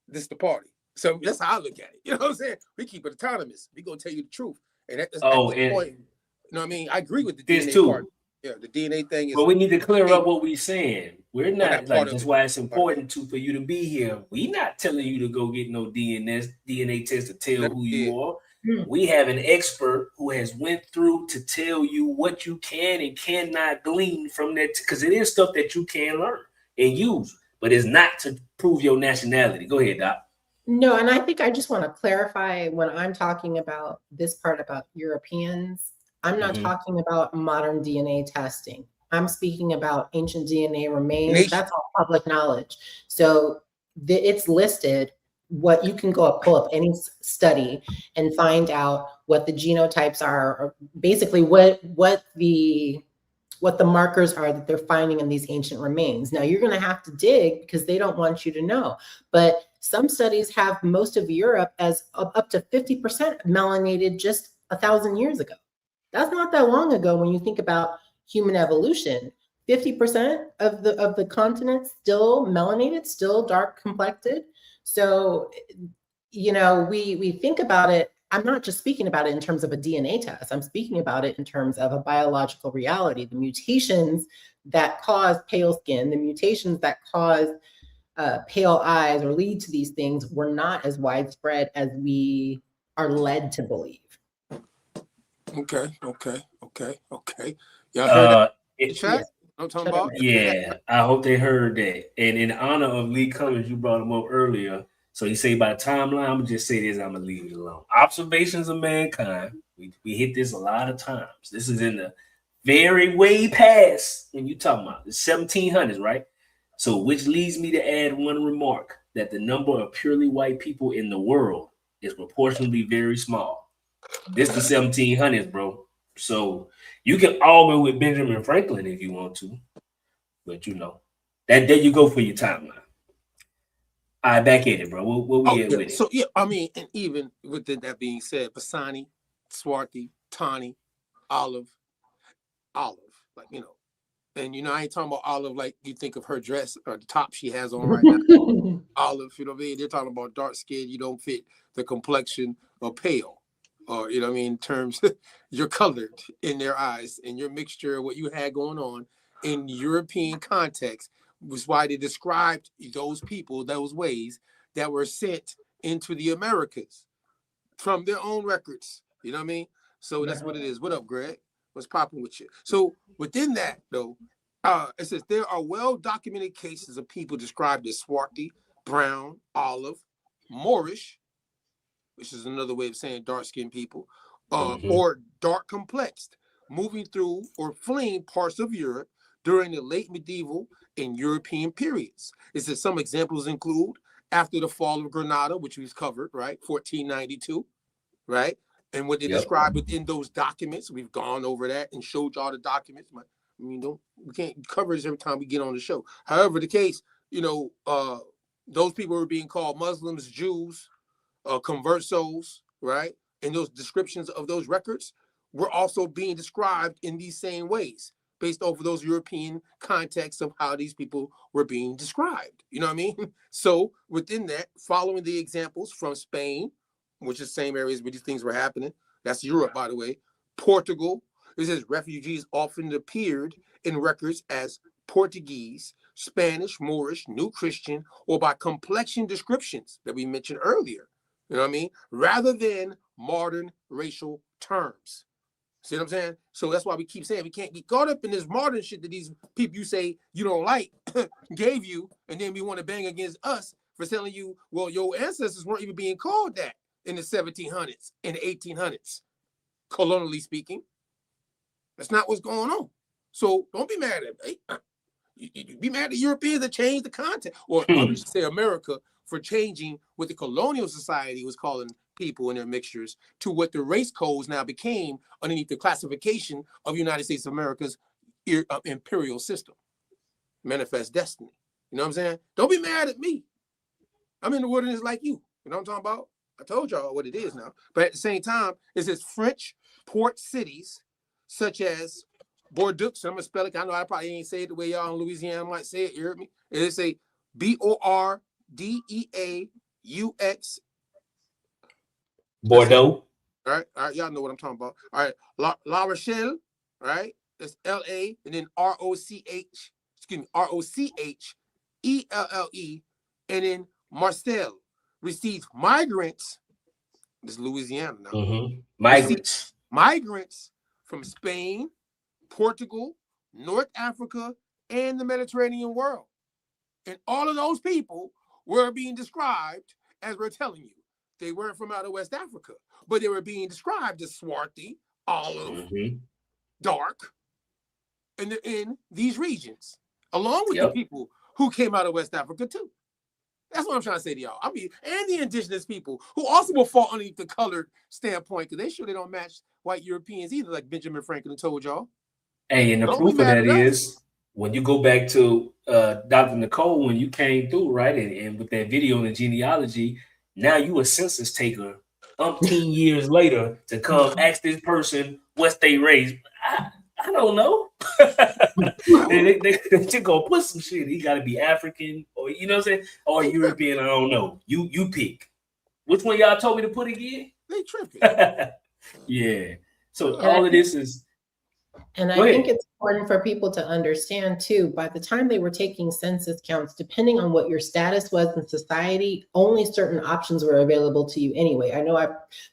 This is the party. So that's how I look at it. You know what I'm saying? We keep it autonomous. We gonna tell you the truth. And at this point, you know what I mean? I agree with the DNA part. Yeah, the DNA thing is. But we need to clear up what we're saying. We're not like that's why it's important for you to be here. We're not telling you to go get no DNA test to tell who you are. We have an expert who has went through to tell you what you can and cannot glean from that, because it is stuff that you can learn and use, but it's not to prove your nationality. Go ahead, Doc. No, and I think I just want to clarify when I'm talking about this part about Europeans, I'm not talking about modern DNA testing. I'm speaking about ancient DNA remains. That's all public knowledge. So it's listed. What you can go pull up any study and find out what the genotypes are, or basically what the markers are that they're finding in these ancient remains. Now you're going to have to dig because they don't want you to know. But some studies have most of Europe as up to 50% melanated just 1,000 years ago. That's not that long ago when you think about human evolution. 50% of the continent still melanated, still dark complected. So, we think about it. I'm not just speaking about it in terms of a DNA test. I'm speaking about it in terms of a biological reality. The mutations that cause pale skin, the mutations that cause pale eyes or lead to these things were not as widespread as we are led to believe. Okay. Y'all heard that? Chat? I'm talking about. Yeah, I hope they heard that. And in honor of Lee Cummins, you brought him up earlier. So he say by the timeline, I'm gonna just say this, I'm gonna leave it alone. Observations of mankind. We hit this a lot of times. This is in the very way past when you talking about the 1700s, right? So which leads me to add one remark that the number of purely white people in the world is proportionally very small. This is the 1700s, bro. So you can argue with Benjamin Franklin if you want to, but There you go for your timeline. All right, back at it, bro. What we at with it? So yeah, I mean, and even with that being said, Basani, Swarthy, Tani, Olive, like, you know, and you know, I ain't talking about Olive like you think of her dress or the top she has on right now. Olive, you know what I mean? They're talking about dark skin, you don't fit the complexion, or pale, or, you know what I mean, in terms you're colored in their eyes, and your mixture of what you had going on in European context was why they described those people those ways that were sent into the Americas from their own records. You know what I mean? So that's what it is. What up, Greg? What's popping with you? So within that, though, it says there are well-documented cases of people described as swarthy, brown, olive, Moorish, which is another way of saying dark-skinned people, or dark complexed, moving through or fleeing parts of Europe during the late medieval and European periods. It says some examples include after the fall of Granada, which we've covered, right? 1492, right? And what they describe within those documents, we've gone over that and showed y'all the documents. I mean, we can't cover this every time we get on the show. However, the case, you know, those people were being called Muslims, Jews, conversos, right? And those descriptions of those records were also being described in these same ways, based off of those European contexts of how these people were being described. You know what I mean? So within that, following the examples from Spain, which is the same areas where these things were happening. That's Europe, by the way. Portugal, it says refugees often appeared in records as Portuguese, Spanish, Moorish, New Christian, or by complexion descriptions that we mentioned earlier. You know what I mean? Rather than modern racial terms. See what I'm saying? So that's why we keep saying we can't get caught up in this modern shit that these people you say you don't like gave you, and then we want to bang against us for telling you, well, your ancestors weren't even being called that in the 1700s and the 1800s, colonially speaking. That's not what's going on. So don't be mad at me. You be mad at Europeans that changed the content, or I should say America, for changing what the colonial society was calling people and their mixtures to what the race codes now became underneath the classification of United States of America's imperial system. Manifest destiny. You know what I'm saying? Don't be mad at me. I'm in the wilderness like you. You know what I'm talking about? I told y'all what it is now. But at the same time, it says French port cities such as Bordeaux. So I'm going to spell it. I know I probably ain't say it the way y'all in Louisiana might say it. You heard me? It say Bordeaux. Bordeaux. All right, y'all know what I'm talking about. All right, La Rochelle, right? That's L-A, and then R-O-C-H, R-O-C-H-E-L-L-E, and then Marseille receives migrants. This is Louisiana now. Migrants from Spain, Portugal, North Africa, and the Mediterranean world. And all of those people were being described, as we're telling you, they weren't from out of West Africa, but they were being described as swarthy, olive, dark, and they're in these regions, along with the people who came out of West Africa too. That's what I'm trying to say to y'all. I mean, and the indigenous people who also will fall underneath the colored standpoint, because they sure they don't match white Europeans either, like Benjamin Franklin told y'all. Hey, and the proof of that is when you go back to Dr. Nicole, when you came through, right, and with that video on the genealogy, now you a census taker umpteen years later to come ask this person what's they race. I don't know. they just gonna put some shit. He got to be African, or you know what I'm saying, or European. I don't know. You pick. Which one y'all told me to put again? They tripping. Yeah. So all of this is. And I think it's important for people to understand too, by the time they were taking census counts, depending on what your status was in society, only certain options were available to you anyway. I know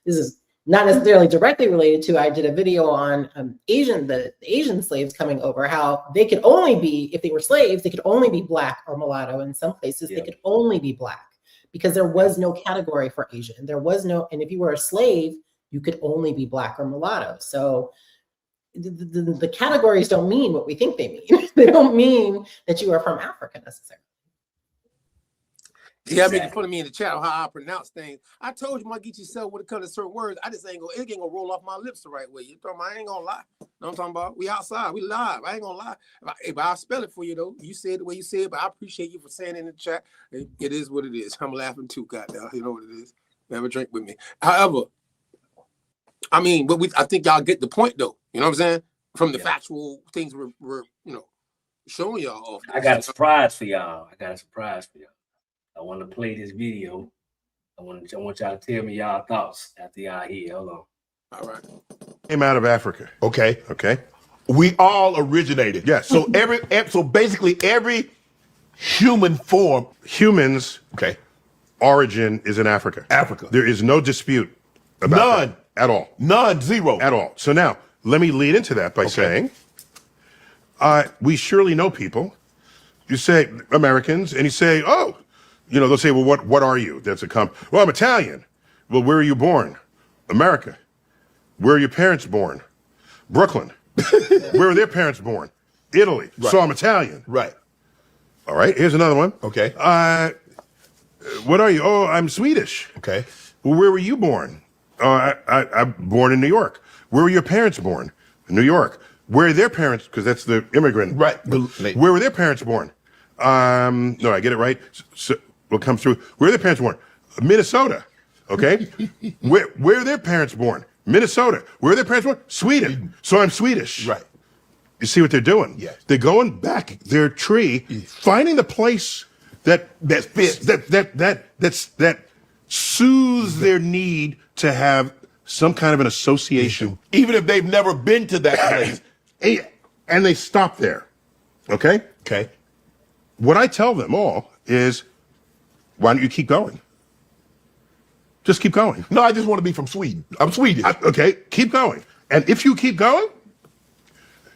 this is not necessarily directly related to, I did a video on the Asian slaves coming over, how they could only be, if they were slaves, they could only be Black or mulatto. In some places, they could only be Black because there was no category for Asian. There was no, and if you were a slave, you could only be Black or mulatto. So the categories don't mean what we think they mean. They don't mean that you are from Africa necessarily. Yeah, making fun of me in the chat on how I pronounce things. I told you, my get yourself when it comes to certain words. I just ain't gonna roll off my lips the right way. You know, I ain't gonna lie. You know what I'm talking about? We outside, we live. I ain't gonna lie. If I'll spell it for you though. You said it the way you said it, but I appreciate you for saying it in the chat. It is what it is. I'm laughing too, goddamn. You know what it is. Have a drink with me. However, I mean, but I think y'all get the point though. You know what I'm saying? From the factual things we're showing y'all off. I got a surprise for y'all. I want to play this video. I want y'all to tell me y'all thoughts after y'all hear. Hold on. All right. Came out of Africa. Okay. We all originated. Yes. So so basically every human form, humans, origin is in Africa. There is no dispute about that at all. None, zero. At all. So now, let me lead into that by saying, we surely know people. You say Americans, and you say, oh, they'll say, well, what are you? That's well, I'm Italian. Well, where are you born? America. Where are your parents born? Brooklyn. Where are their parents born? Italy. Right. So I'm Italian. Right. All right, here's another one. Okay. What are you? Oh, I'm Swedish. Okay. Well, where were you born? I'm born in New York. Where were your parents born? In New York. Where are their parents? Because that's the immigrant. Right. Where were their parents born? No, I get it right. So what comes through? Where are their parents born? Minnesota. Okay. Where are their parents born? Minnesota. Where are their parents born? Sweden. So I'm Swedish. Right. You see what they're doing? Yeah. They're going back their tree, finding the place that fits, that soothes their need to have some kind of an association, even if they've never been to that place. And they stop there. Okay? Okay. What I tell them all is, why don't you keep going? Just keep going. No, I just want to be from Sweden. I'm Swedish. Okay, keep going. And if you keep going,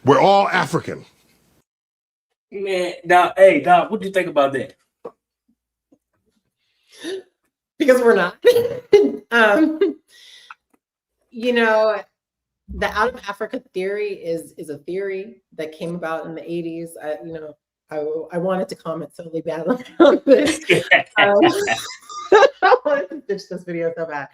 we're all African. Man, Doc, what do you think about that? Because we're not. The out of Africa theory is a theory that came about in the 80s. I wanted to comment so badly on this. I wanted to ditch this video so bad.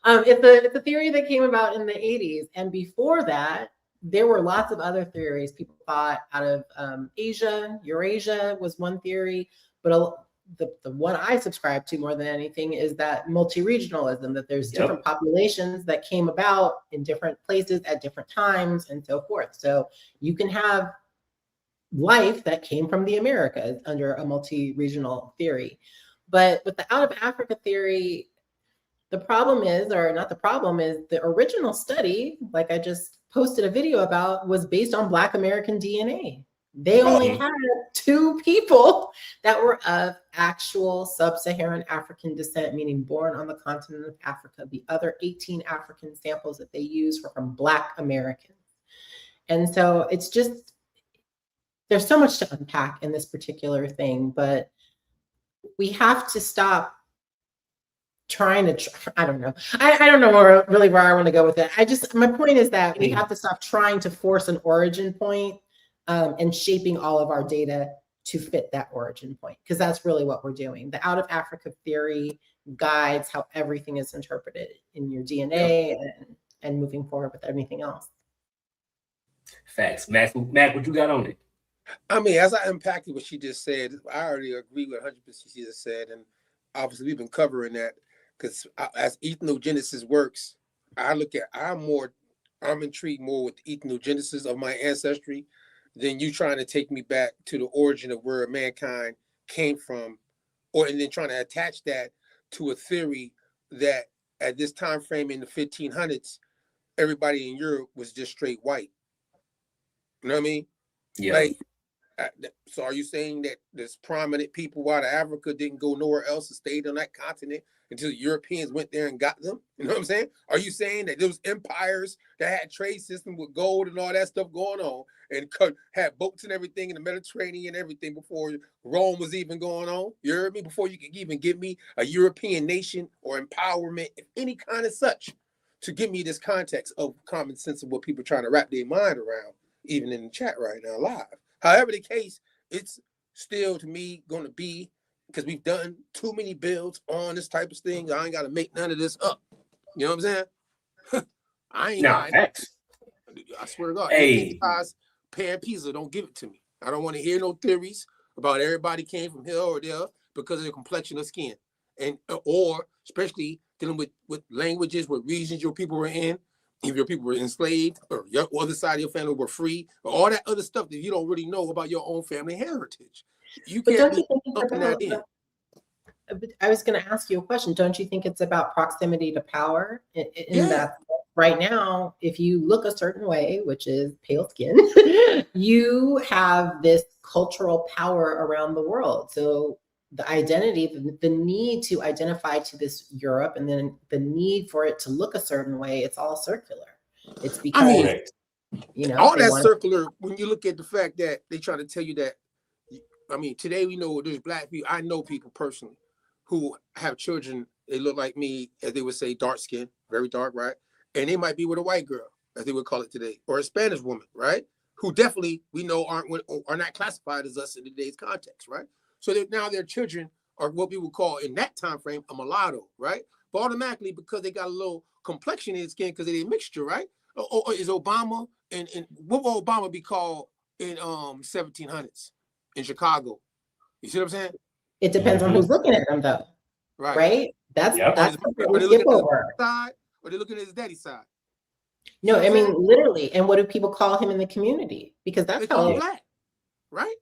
It's a theory that came about in the 80s. And before that, there were lots of other theories people thought out of Asia. Eurasia was one theory, but the one I subscribe to more than anything is that multi-regionalism, that there's different populations that came about in different places at different times and so forth. So you can have life that came from the Americas under a multi-regional theory. But with the out of Africa theory, the problem is, or not the problem is, the original study, like I just posted a video about, was based on Black American DNA. They only had 2 people that were of actual sub-Saharan African descent, meaning born on the continent of Africa. The other 18 African samples that they used were from Black Americans. And so it's just, there's so much to unpack in this particular thing, but we have to stop trying to, I don't know. I don't know where I want to go with it. My point is that we have to stop trying to force an origin point and shaping all of our data to fit that origin point, because that's really what we're doing. The out of Africa theory guides how everything is interpreted in your DNA and moving forward with everything else. Facts. Mac, what you got on it? I mean, as I unpacked what she just said, I already agree with 100% she just said, and obviously we've been covering that, because as ethnogenesis works, I'm intrigued more with the ethnogenesis of my ancestry than you trying to take me back to the origin of where mankind came from, and then trying to attach that to a theory that at this time frame in the 1500s, everybody in Europe was just straight white. You know what I mean? Yeah. So are you saying that this prominent people out of Africa didn't go nowhere else and stayed on that continent until the Europeans went there and got them? You know what I'm saying? Are you saying that those empires that had trade system with gold and all that stuff going on and had boats and everything in the Mediterranean and everything before Rome was even going on? You heard me? Before you could even give me a European nation or empowerment, any kind of such, to give me this context of common sense of what people are trying to wrap their mind around, even in the chat right now live. However the case, it's still to me going to be because we've done too many builds on this type of thing. I ain't got to make none of this up. You know what I'm saying? I ain't got. I swear to God, anything besides pan pizza, don't give it to me. I don't want to hear no theories about everybody came from here or there because of their complexion of skin, and or especially dealing with languages, what regions your people were in, if your people were enslaved or your other side of your family were free, or all that other stuff that you don't really know about your own family heritage. You can't be pumping that in. I was going to ask you a question. Don't you think it's about proximity to power? In that right now, if you look a certain way, which is pale skin, you have this cultural power around the world. So the identity, the need to identify to this Europe, and then the need for it to look a certain way, it's all circular. It's because, you know, all that circular, when you look at the fact that they try to tell you that, I mean, today we know there's black people. I know people personally who have children, they look like me, as they would say, dark skin, very dark, right? And they might be with a white girl, as they would call it today, or a Spanish woman, right? Who definitely we know are not classified as us in today's context, right? So now their children are what we would call in that time frame a mulatto, right? But automatically, because they got a little complexion in his skin because of their mixture, right? Or is Obama and what will Obama be called in 1700s in Chicago? You see what I'm saying? It depends on who's looking at them, though. Right? That's what we skip over. Side, or they're looking at his daddy's side. No, I mean literally. And what do people call him in the community? Because that's how black, right?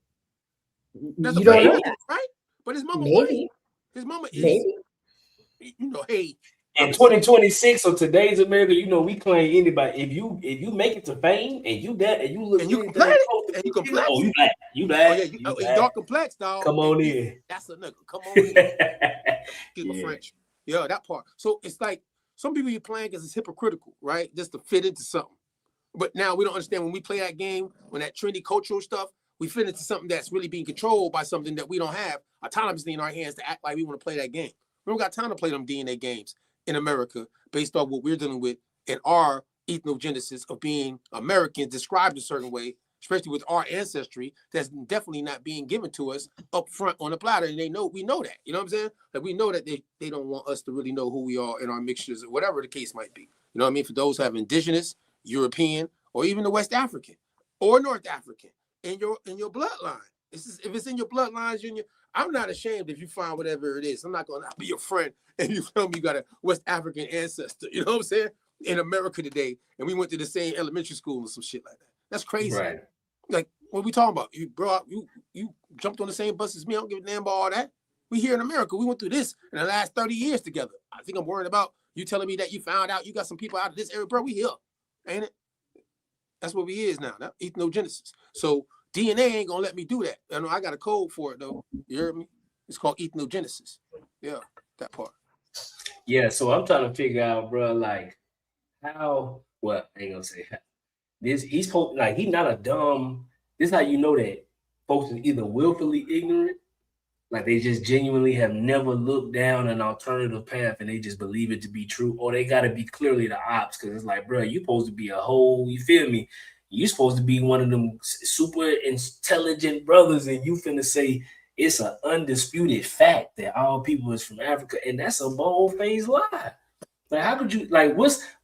That's you don't know that, right? But his mama maybe. His mama is Maybe. You know, hey. In 2026 or today's America, you know, we claim anybody. If you make it to fame and you that and you look and you complex, and you complex, oh, you black, you dark complex, dog. Come on in. That's a nigga. Come on in. Excuse my French. Yeah, that part. So it's like some people you're playing because it's hypocritical, right? Just to fit into something. But now we don't understand when we play that game, when that trendy cultural stuff, we fit into something that's really being controlled by something that we don't have autonomously in our hands to act like we want to play that game. We don't got time to play them DNA games in America based on what we're dealing with in our ethnogenesis of being Americans described a certain way, especially with our ancestry that's definitely not being given to us up front on the platter. And we know that, you know what I'm saying? That we know that they don't want us to really know who we are in our mixtures or whatever the case might be. You know what I mean? For those who have indigenous, European, or even the West African or North African in your bloodline. If it's in your bloodlines, I'm not ashamed if you find whatever it is. I'm not gonna be your friend and you tell me you got a West African ancestor. You know what I'm saying? In America today, and we went to the same elementary school or some shit like that. That's crazy. Right. Like, what are we talking about? You jumped on the same bus as me. I don't give a damn about all that. We here in America. We went through this in the last 30 years together. I think I'm worried about you telling me that you found out you got some people out of this area, bro. We here, ain't it? That's what we is now. That ethnogenesis. So DNA ain't gonna let me do that. I know I got a code for it though. You heard me? It's called ethnogenesis. Yeah, that part. Yeah, so I'm trying to figure out, bro, like how. Well, I ain't gonna say how. He's not a dumb. This is how you know that folks are either willfully ignorant, like they just genuinely have never looked down an alternative path and they just believe it to be true, or they got to be clearly the ops because it's like, bro, you supposed to be a whole. You feel me? You supposed to be one of them super intelligent brothers, and you finna say it's an undisputed fact that all people is from Africa, and that's a bold-faced lie. Like, how could you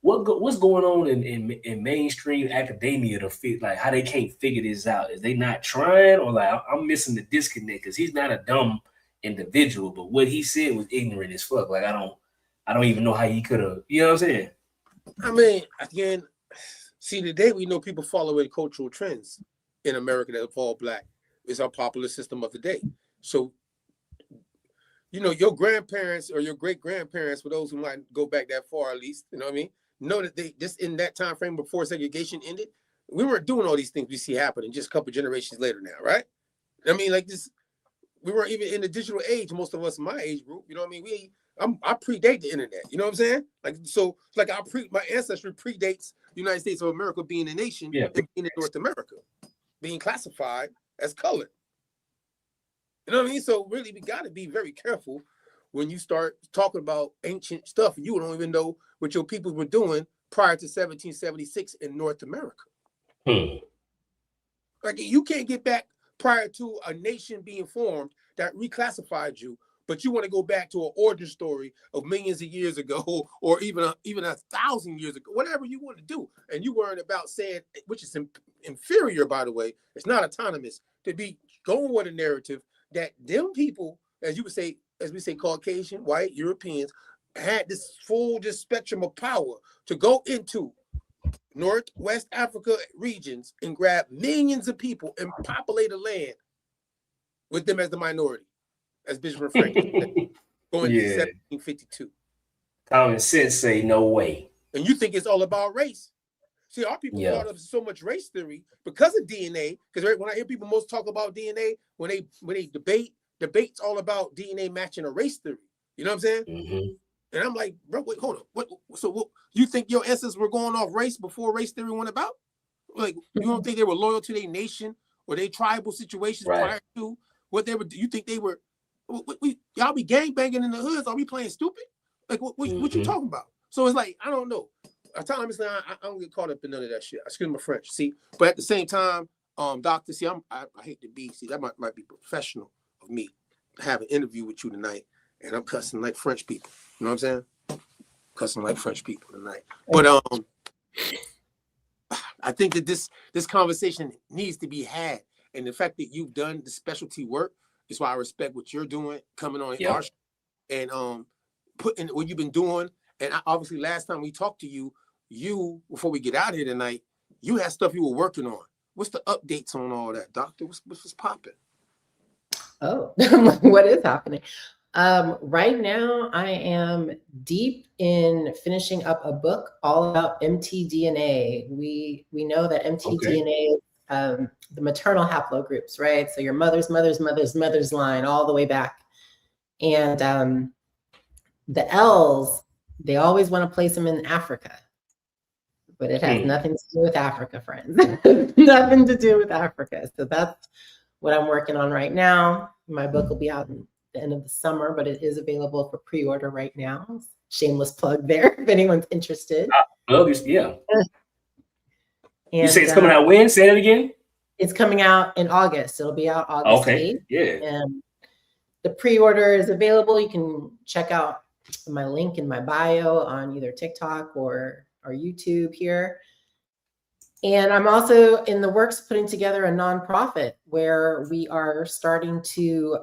what's going on in mainstream academia to fit like how they can't figure this out? Is they not trying, or like I'm missing the disconnect? Because he's not a dumb individual, but what he said was ignorant as fuck. Like I don't even know how he could have. You know what I'm saying? I mean, again, see, today we know people following cultural trends in America that fall black. It's our popular system of the day. So, you know, your grandparents or your great-grandparents, for those who might go back that far at least, you know what I mean, know that they just in that time frame before segregation ended, we weren't doing all these things we see happening just a couple generations later now, right? I mean, like this, we weren't even in the digital age, most of us in my age group, you know what I mean? I predate the internet, you know what I'm saying? Like, so like my ancestry predates the United States of America being a nation and being in North America, being classified as colored. You know what I mean? So really, we got to be very careful when you start talking about ancient stuff. You don't even know what your people were doing prior to 1776 in North America. Like you can't get back prior to a nation being formed that reclassified you, but you want to go back to an origin story of millions of years ago, or even 1,000 years ago, whatever you want to do. And you weren't about saying, which is inferior, by the way, it's not autonomous, to be going with a narrative that them people, as you would say, as we say, Caucasian, white, Europeans, had this full just spectrum of power to go into Northwest Africa regions and grab millions of people and populate a land with them as the minority, as Benjamin Franklin said, going to 1752. Common sense say no way. And you think it's all about race. See, our people thought of so much race theory because of DNA. Because when I hear people most talk about DNA, when they debate's all about DNA matching a race theory. You know what I'm saying? Mm-hmm. And I'm like, bro, wait, hold on. So you think your ancestors were going off race before race theory went about? Like, you don't think they were loyal to their nation or their tribal situations prior to what they were? Do you think they were? Y'all be gangbanging in the hoods? Are we playing stupid? Like, what you talking about? So it's like, I don't know. Autonomously, I don't get caught up in none of that shit. Excuse my French. See, but at the same time, doctor, see, I hate to be. See, that might be professional of me to have an interview with you tonight, and I'm cussing like French people. You know what I'm saying? Cussing like French people tonight. But I think that this conversation needs to be had, and the fact that you've done the specialty work is why I respect what you're doing, coming on our show, and putting what you've been doing. And obviously, last time we talked to you, before we get out here tonight, you had stuff you were working on. What's the updates on all that, doctor? What's popping? Oh, what is happening? Right now, I am deep in finishing up a book all about mtDNA. We know that mtDNA is the maternal haplogroups, right? So your mother's line all the way back. And the L's, they always want to place them in Africa. But it has nothing to do with Africa, friends. Nothing to do with Africa. So that's what I'm working on right now. My book will be out in the end of the summer, but it is available for pre-order right now. Shameless plug there if anyone's interested. Yeah. You say it's coming out when? Say it again. It's coming out in August. It'll be out August 8th. Yeah. And the pre-order is available. You can check out my link in my bio on either TikTok or YouTube here. And I'm also in the works of putting together a nonprofit where we are starting to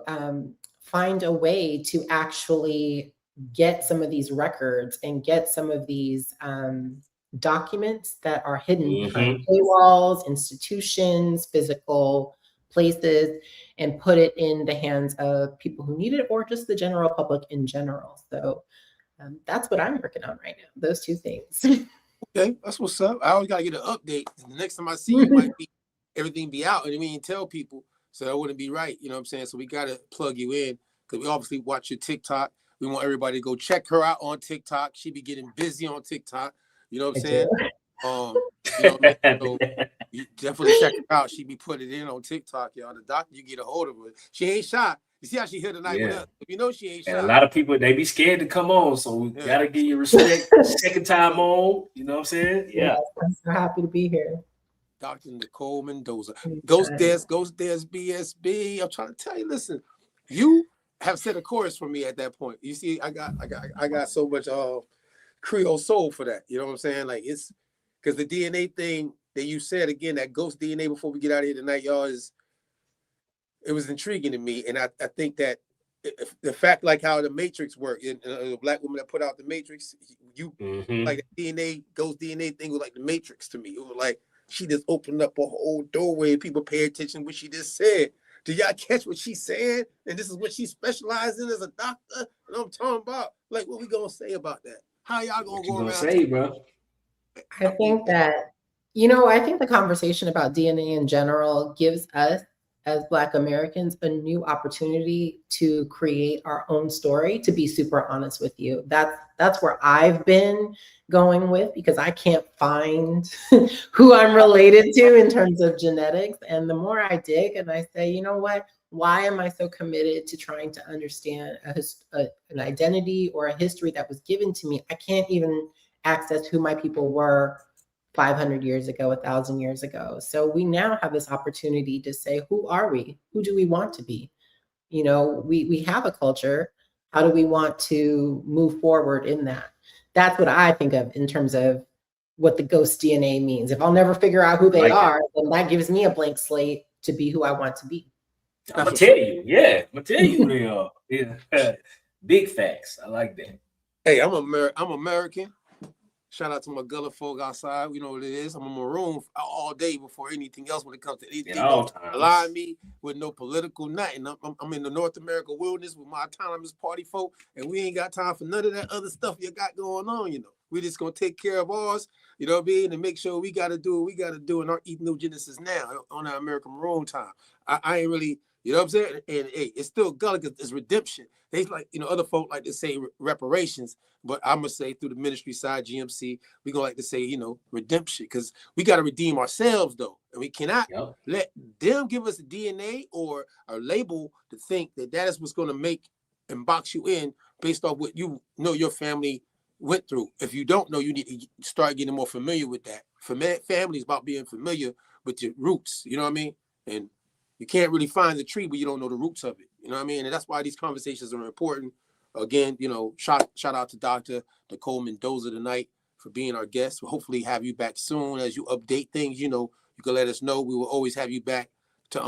find a way to actually get some of these records and get some of these documents that are hidden behind paywalls, institutions, physical places, and put it in the hands of people who need it or just the general public in general. So that's what I'm working on right now, those two things. Okay, that's what's up. I always got to get an update. The next time I see you, might be everything be out. And I mean, tell people, so that wouldn't be right. You know what I'm saying? So we got to plug you in because we obviously watch your TikTok. We want everybody to go check her out on TikTok. She be getting busy on TikTok. You know what I'm saying? You know what I mean? So you definitely check her out. She be putting it in on TikTok, y'all. The doctor, you get a hold of her. She ain't shy. You see how she here tonight with us? You know she ain't shy. And a lot of people, they be scared to come on, so we gotta give you respect. Second time on, you know what I'm saying? Yeah. I'm so happy to be here. Dr. Nicole Mendoza. Ghost Des BSB. I'm trying to tell you, listen, you have set a course for me at that point. You see, I got so much Creole soul for that. You know what I'm saying? Like, it's because the DNA thing that you said again, that ghost DNA before we get out of here tonight, y'all, it was intriguing to me. And I think that the fact, like how the Matrix worked, and the black woman that put out the Matrix, like the DNA, ghost DNA thing was like the Matrix to me. It was like she just opened up a whole doorway and people pay attention to what she just said. Do y'all catch what she said? And this is what she specialized in as a doctor. And I'm talking about, like, what we gonna say about that? How y'all gonna go around? Say, bro? I think that, I think the conversation about DNA in general gives us as Black Americans a new opportunity to create our own story, to be super honest with you. That's where I've been going with, because I can't find who I'm related to in terms of genetics. And the more I dig and I say, you know what, why am I so committed to trying to understand an identity or a history that was given to me? I can't even access who my people were 500 years ago, 1,000 years ago. So we now have this opportunity to say, who are we? Who do we want to be? You know, we have a culture. How do we want to move forward in that? That's what I think of in terms of what the ghost DNA means. If I'll never figure out who they are, then that gives me a blank slate to be who I want to be. I'm gonna tell you, I'm gonna tell you who they are. Yeah. Big facts. I like that. Hey, I'm American. Shout out to my Gullah folk outside. You know what it is. I'm a Maroon all day before anything else when it comes to anything. Align me with no political nothing. I'm in the North America wilderness with my autonomous party folk, and we ain't got time for none of that other stuff you got going on, you know. We just gonna take care of ours, you know what I mean, and make sure we gotta do what we gotta do in our ethnogenesis now on our American Maroon time. I ain't really, you know what I'm saying? And hey, it's still Gullah because it's redemption. They like, you know, other folk like to say reparations, but I'm gonna say through the ministry side, GMC, we gonna like to say, you know, redemption, because we gotta redeem ourselves though, and we cannot let them give us a DNA or a label to think that that is what's gonna make and box you in based off what you know your family went through. If you don't know, you need to start getting more familiar with that. Family is about being familiar with your roots, you know what I mean? And you can't really find the tree, but you don't know the roots of it. You know what I mean? And that's why these conversations are important. Again, you know, shout out to Dr. Nicole Mendoza tonight for being our guest. We'll hopefully have you back soon as you update things. You know, you can let us know. We will always have you back to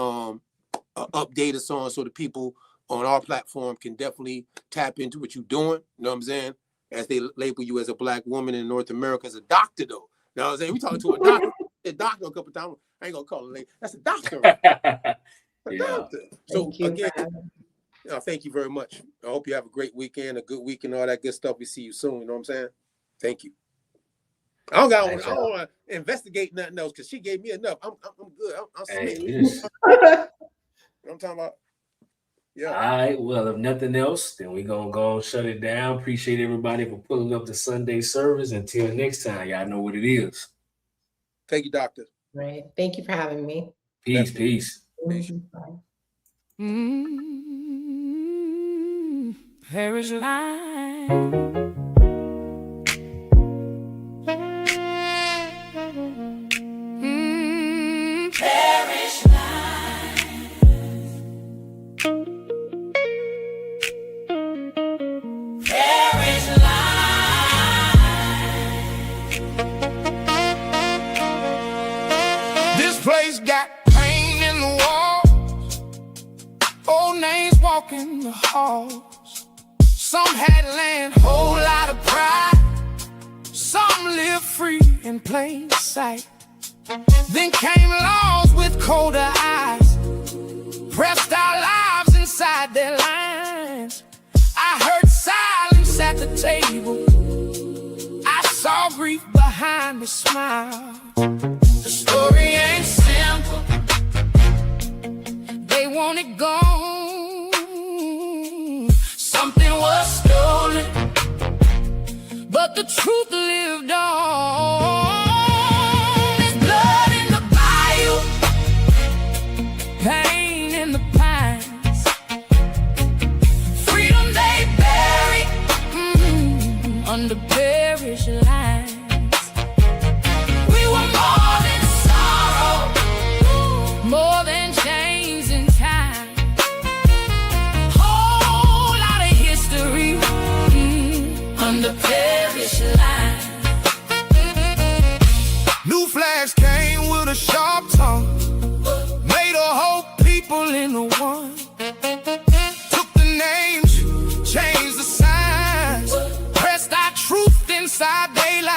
update us on, so the people on our platform can definitely tap into what you're doing. You know what I'm saying? As they label you as a Black woman in North America as a doctor, though. You know what I'm saying? We talking to a doctor. A doctor a couple times. I ain't gonna call it late. That's a doctor. Doctor. So again, thank you very much. I hope you have a great weekend, a good week, and all that good stuff. We see you soon. You know what I'm saying? Thank you. I don't want to investigate nothing else because she gave me enough. I'm good. I'm submitting. You know what I'm talking about? Yeah. All right. Well, if nothing else, then we're gonna go and shut it down. Appreciate everybody for pulling up the Sunday service. Until next time, y'all know what it is. Thank you, Doctor. Right. Thank you for having me. Peace. Peace. Parish line. Parish line. Parish line. This place got pain in the walls, old names walking the halls. Some had land, whole lot of pride. Some lived free in plain sight. Then came laws with colder eyes, pressed our lives inside their lines. I heard silence at the table. I saw grief behind the smile. The story ain't simple. They want it gone. Something was stolen, but the truth lived on. There's blood in the bayou, pain in the pines, freedom they bury under parish lines. We were more than sorrow, more than chains and time. Under parish line. New flags came with a sharp tongue, made a whole people into one. Took the names, changed the signs, pressed our truth inside daylight.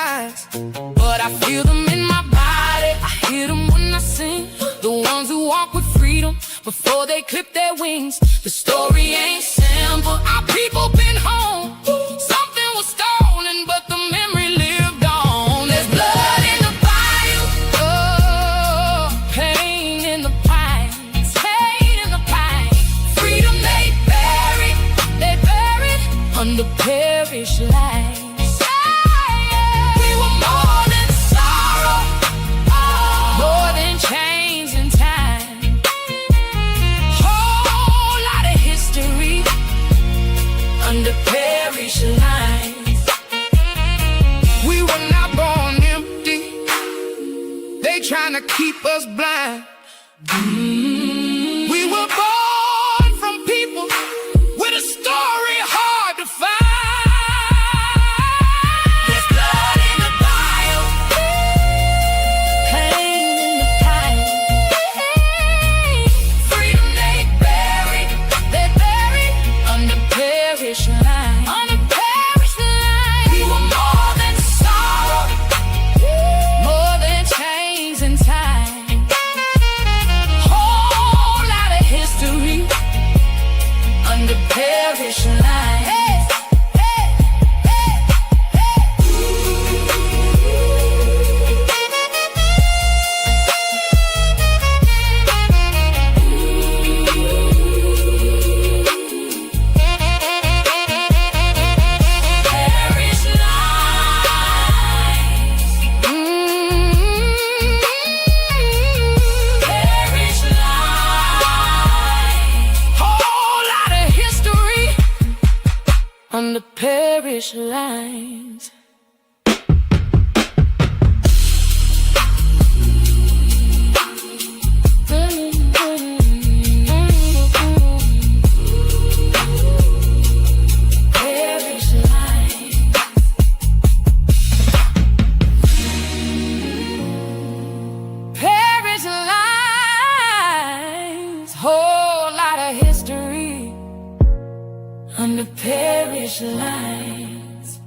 parish lines. On the parish lines. Parish lines. Parish lines. Whole lot of history on the parish lines.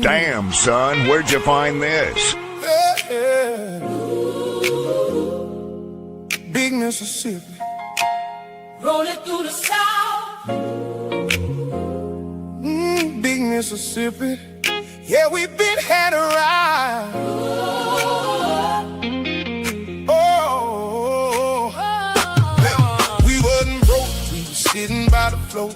Damn, son, where'd you find this? Big Mississippi. Rolling through the South. Big Mississippi. Yeah, we've been had a ride. We wasn't broke, we was sitting by the float.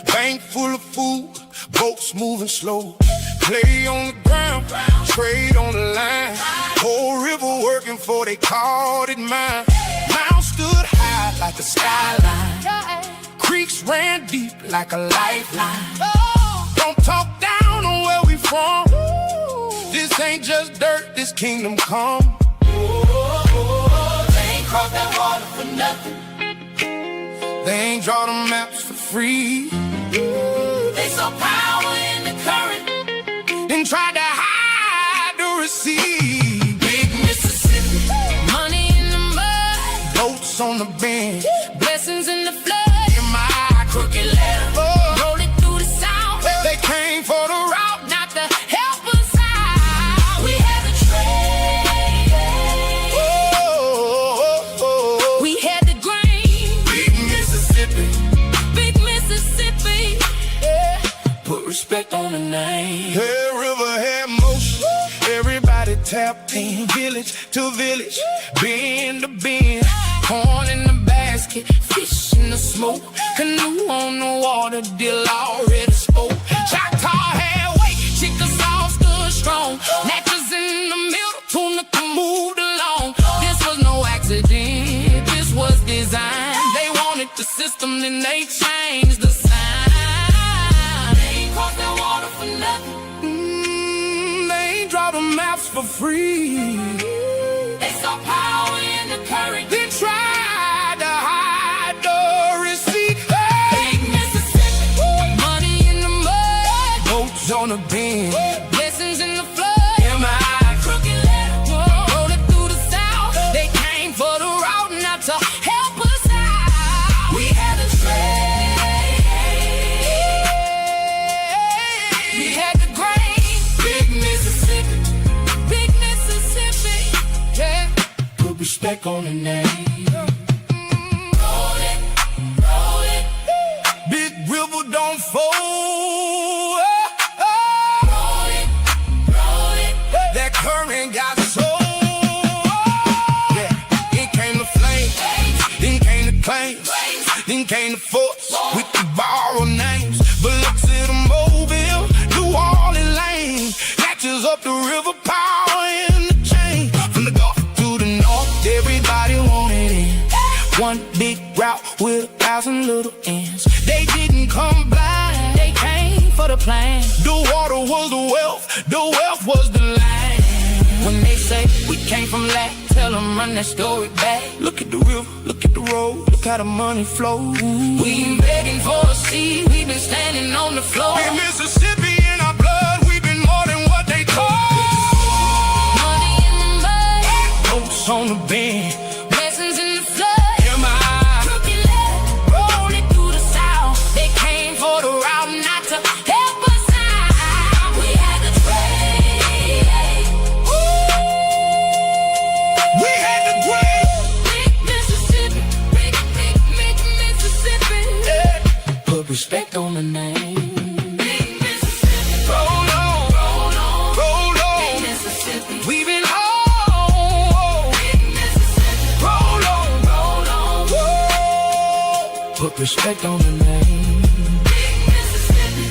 Bank full of food, boats moving slow. Play on the ground, trade on the line. Whole river working for they called it mine. Mountains stood high like a skyline. Creeks ran deep like a lifeline. Don't talk down on where we from. This ain't just dirt, this kingdom come. They ain't crossed that water for nothing. They ain't draw the maps for free. They saw power in the current. Then tried to hide the receipt. Big Mississippi. Money in the mud. Boats on the bend. Blessings in the flood. In my crooked letter. Rolling through the South. They came for the route, not to help us out. We had a trade. We had the grain. Big Mississippi. Big Mississippi. Yeah. Put respect on the name. Hey, river had motion. Everybody tapped in. Village to village. Bend to bend. Corn in the basket. Fish in the smoke. Canoe on the water. Deal already spoke. Choctaw had weight. Chicken sauce stood strong. Natchez in the middle. Tunica moved along. This was no accident. This was design. They wanted the system, then they changed the sign. They ain't crossed that water for nothing. They ain't draw the maps for free. They saw power in the courage. They tried to hide the receipt. Big Mississippi. Money in the mud. Boats on the bend. Blessings in the flood. M.I. crooked letter. Rolling through the South. They came for the route, not to help us out. We had a trade. We had the grain. Big Mississippi. Big Mississippi. Yeah. Put respect on the name. Big river don't fold. That current got sold. Yeah. It came to flames, then came to claims, then came to force with the borrowed names. Biloxi to Mobile, New Orleans lane. Natchez up the river, power in the chain. From the Gulf to the north, everybody wanted in. One big route with 1,000 little ends. They didn't come blind, They came for the plan. the water was the wealth was the land. When they say we came from lack, tell them run that story back. Look at the river, look at the road, look how the money flows. We ain't begging for a seat, we been standing on the floor. In Mississippi in our blood, we've been more than what they call. Money in the mud. Boats on the bend. Blessings in the flood. M.I. Crooked letter. Rolling through the South. They came for the route, not to help us out. We had the trade. respect on the name. Roll on, roll on, roll on. We've been home. Roll on, roll on, whoa. Put respect on the name.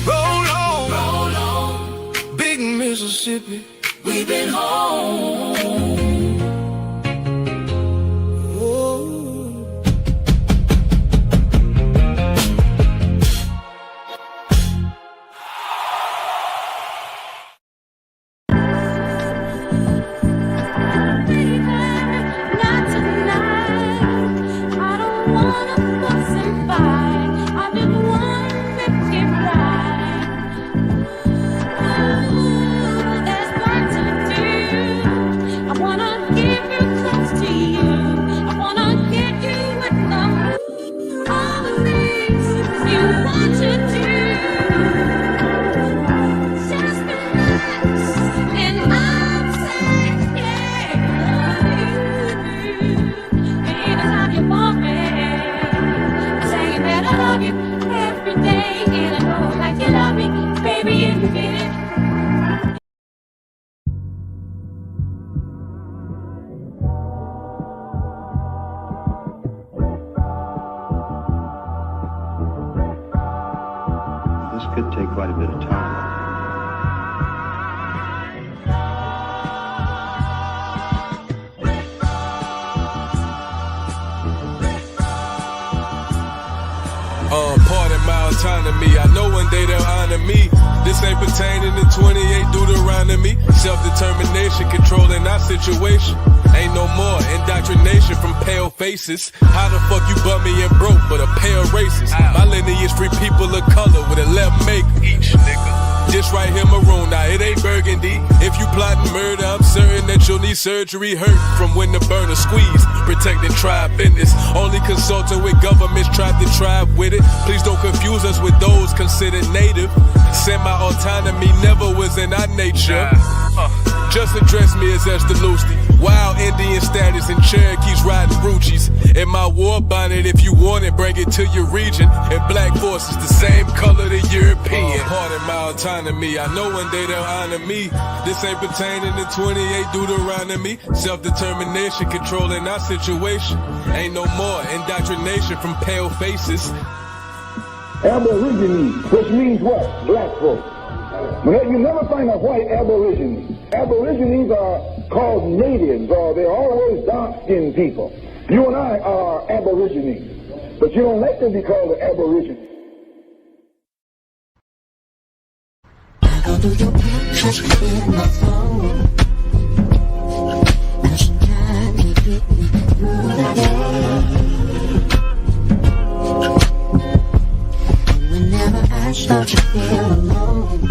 Roll on, roll on. Big Mississippi. We've been home. This could take quite a bit of time. Pardon my autonomy. I know one day they'll honor me. This ain't pertaining to 28 Deuteronomy. Self-determination, controlling our situation. Ain't no more indoctrination from pale faces. How the fuck you bummy and broke but a pale racist? My lineage free people of color with a left make each nigga. This right here maroon, now it ain't burgundy. If you plotting murder, I'm certain that you'll need surgery. Hurt from when the burner squeeze. Protecting tribe business. Only consulting with governments tried to tribe with it. Please don't confuse us with those considered native. Semi-autonomy never was in our nature. Just address me as Esther Lusty. Wild Indian status and Cherokees riding Ruchis. In my war bonnet, if you want it, bring it to your region. And black forces the same color the European. Pardon my autonomy. I know one day they'll honor me. This ain't pertaining to 28 Deuteronomy. Self-determination, controlling our situation. Ain't no more indoctrination from pale faces. Aborigines, which means what? Black folks. You never find a white aborigine. Aborigines are called natives, or they're always dark-skinned people. You and I are aborigines, but you don't like to be called an aborigine. Whenever I start to feel alone,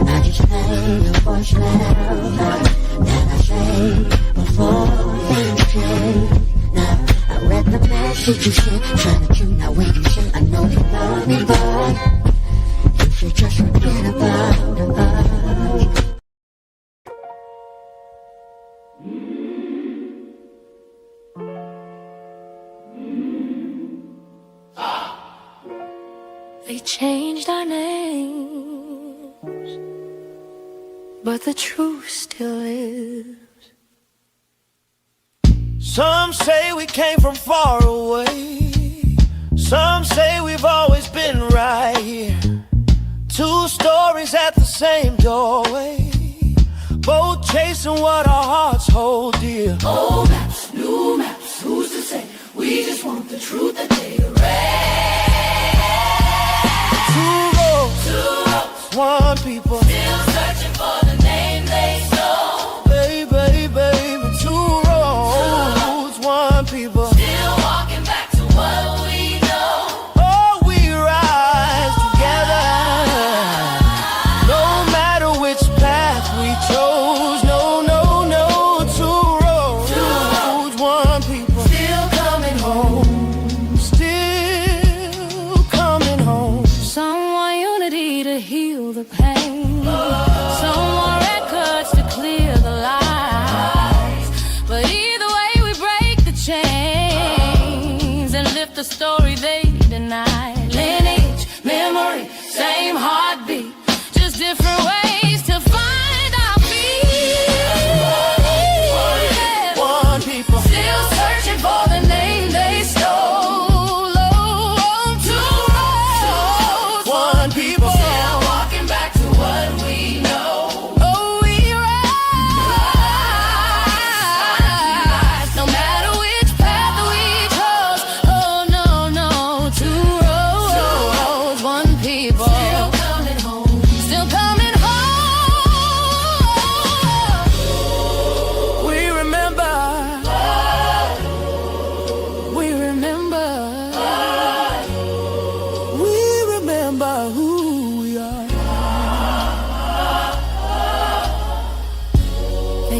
I just play your voice loud. Then I say, before things change. Now, I read the message you sent, trying to tune out when you said, I know you love me, but you should just forget about us. They changed our names, but the truth still lives. Some say we came from far away. Some say we've always been right here. Two stories at the same doorway, both chasing what our hearts hold dear. Old maps, new maps, who's to say? We just want the truth that they erase. Two roads, one people, still searching for the name they stole. Baby, baby, two roads, one people, still walking back to what we know. Oh, we rise together, no matter which path we chose. No, no, no, two roads, one people, still coming home, still coming home. Some want unity to heal the pain.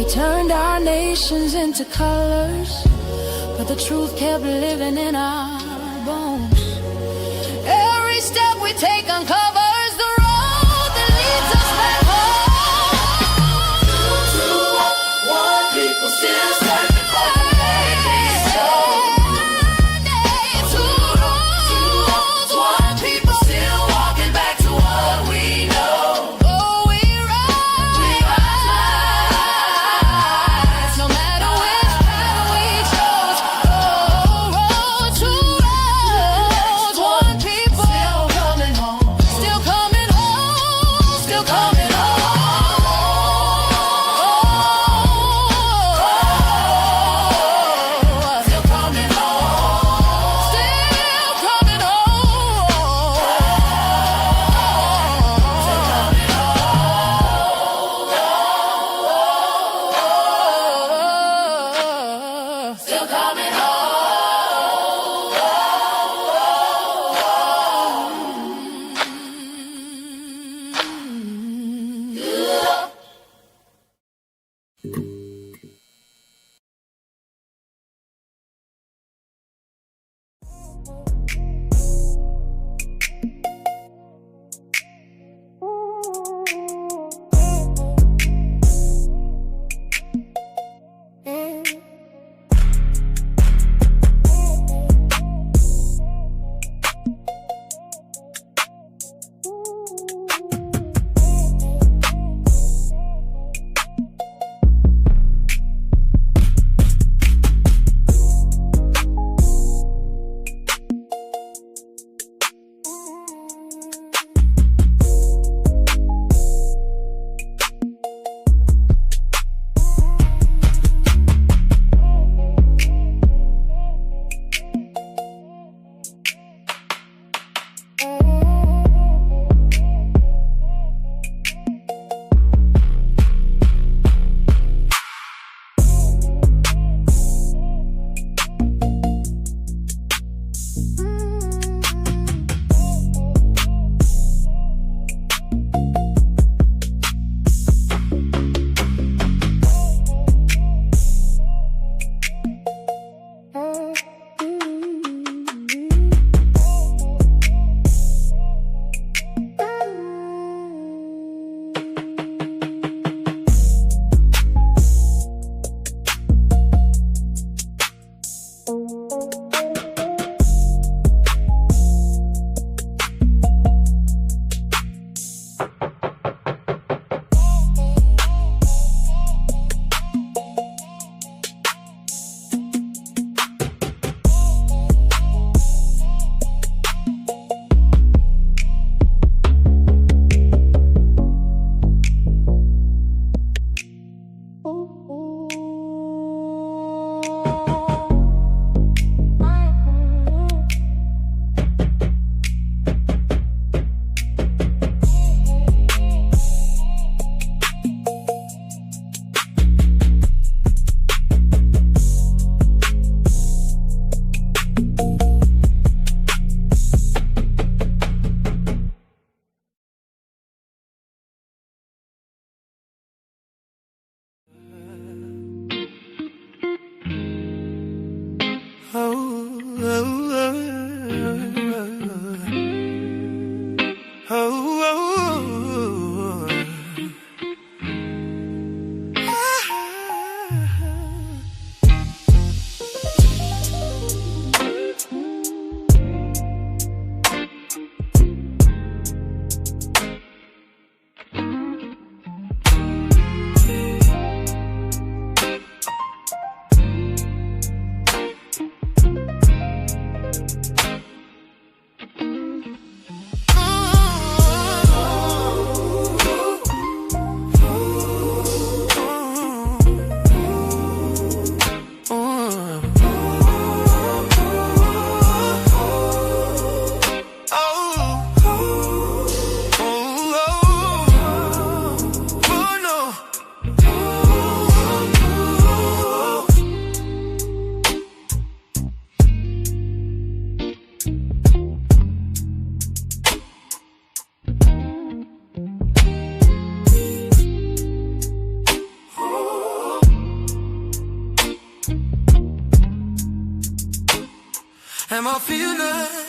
turned our nations into colors, but the truth kept living in our bones. Every step we take uncovers the road that leads us back home. 2, 1 people still standing. time I feel love.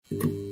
you.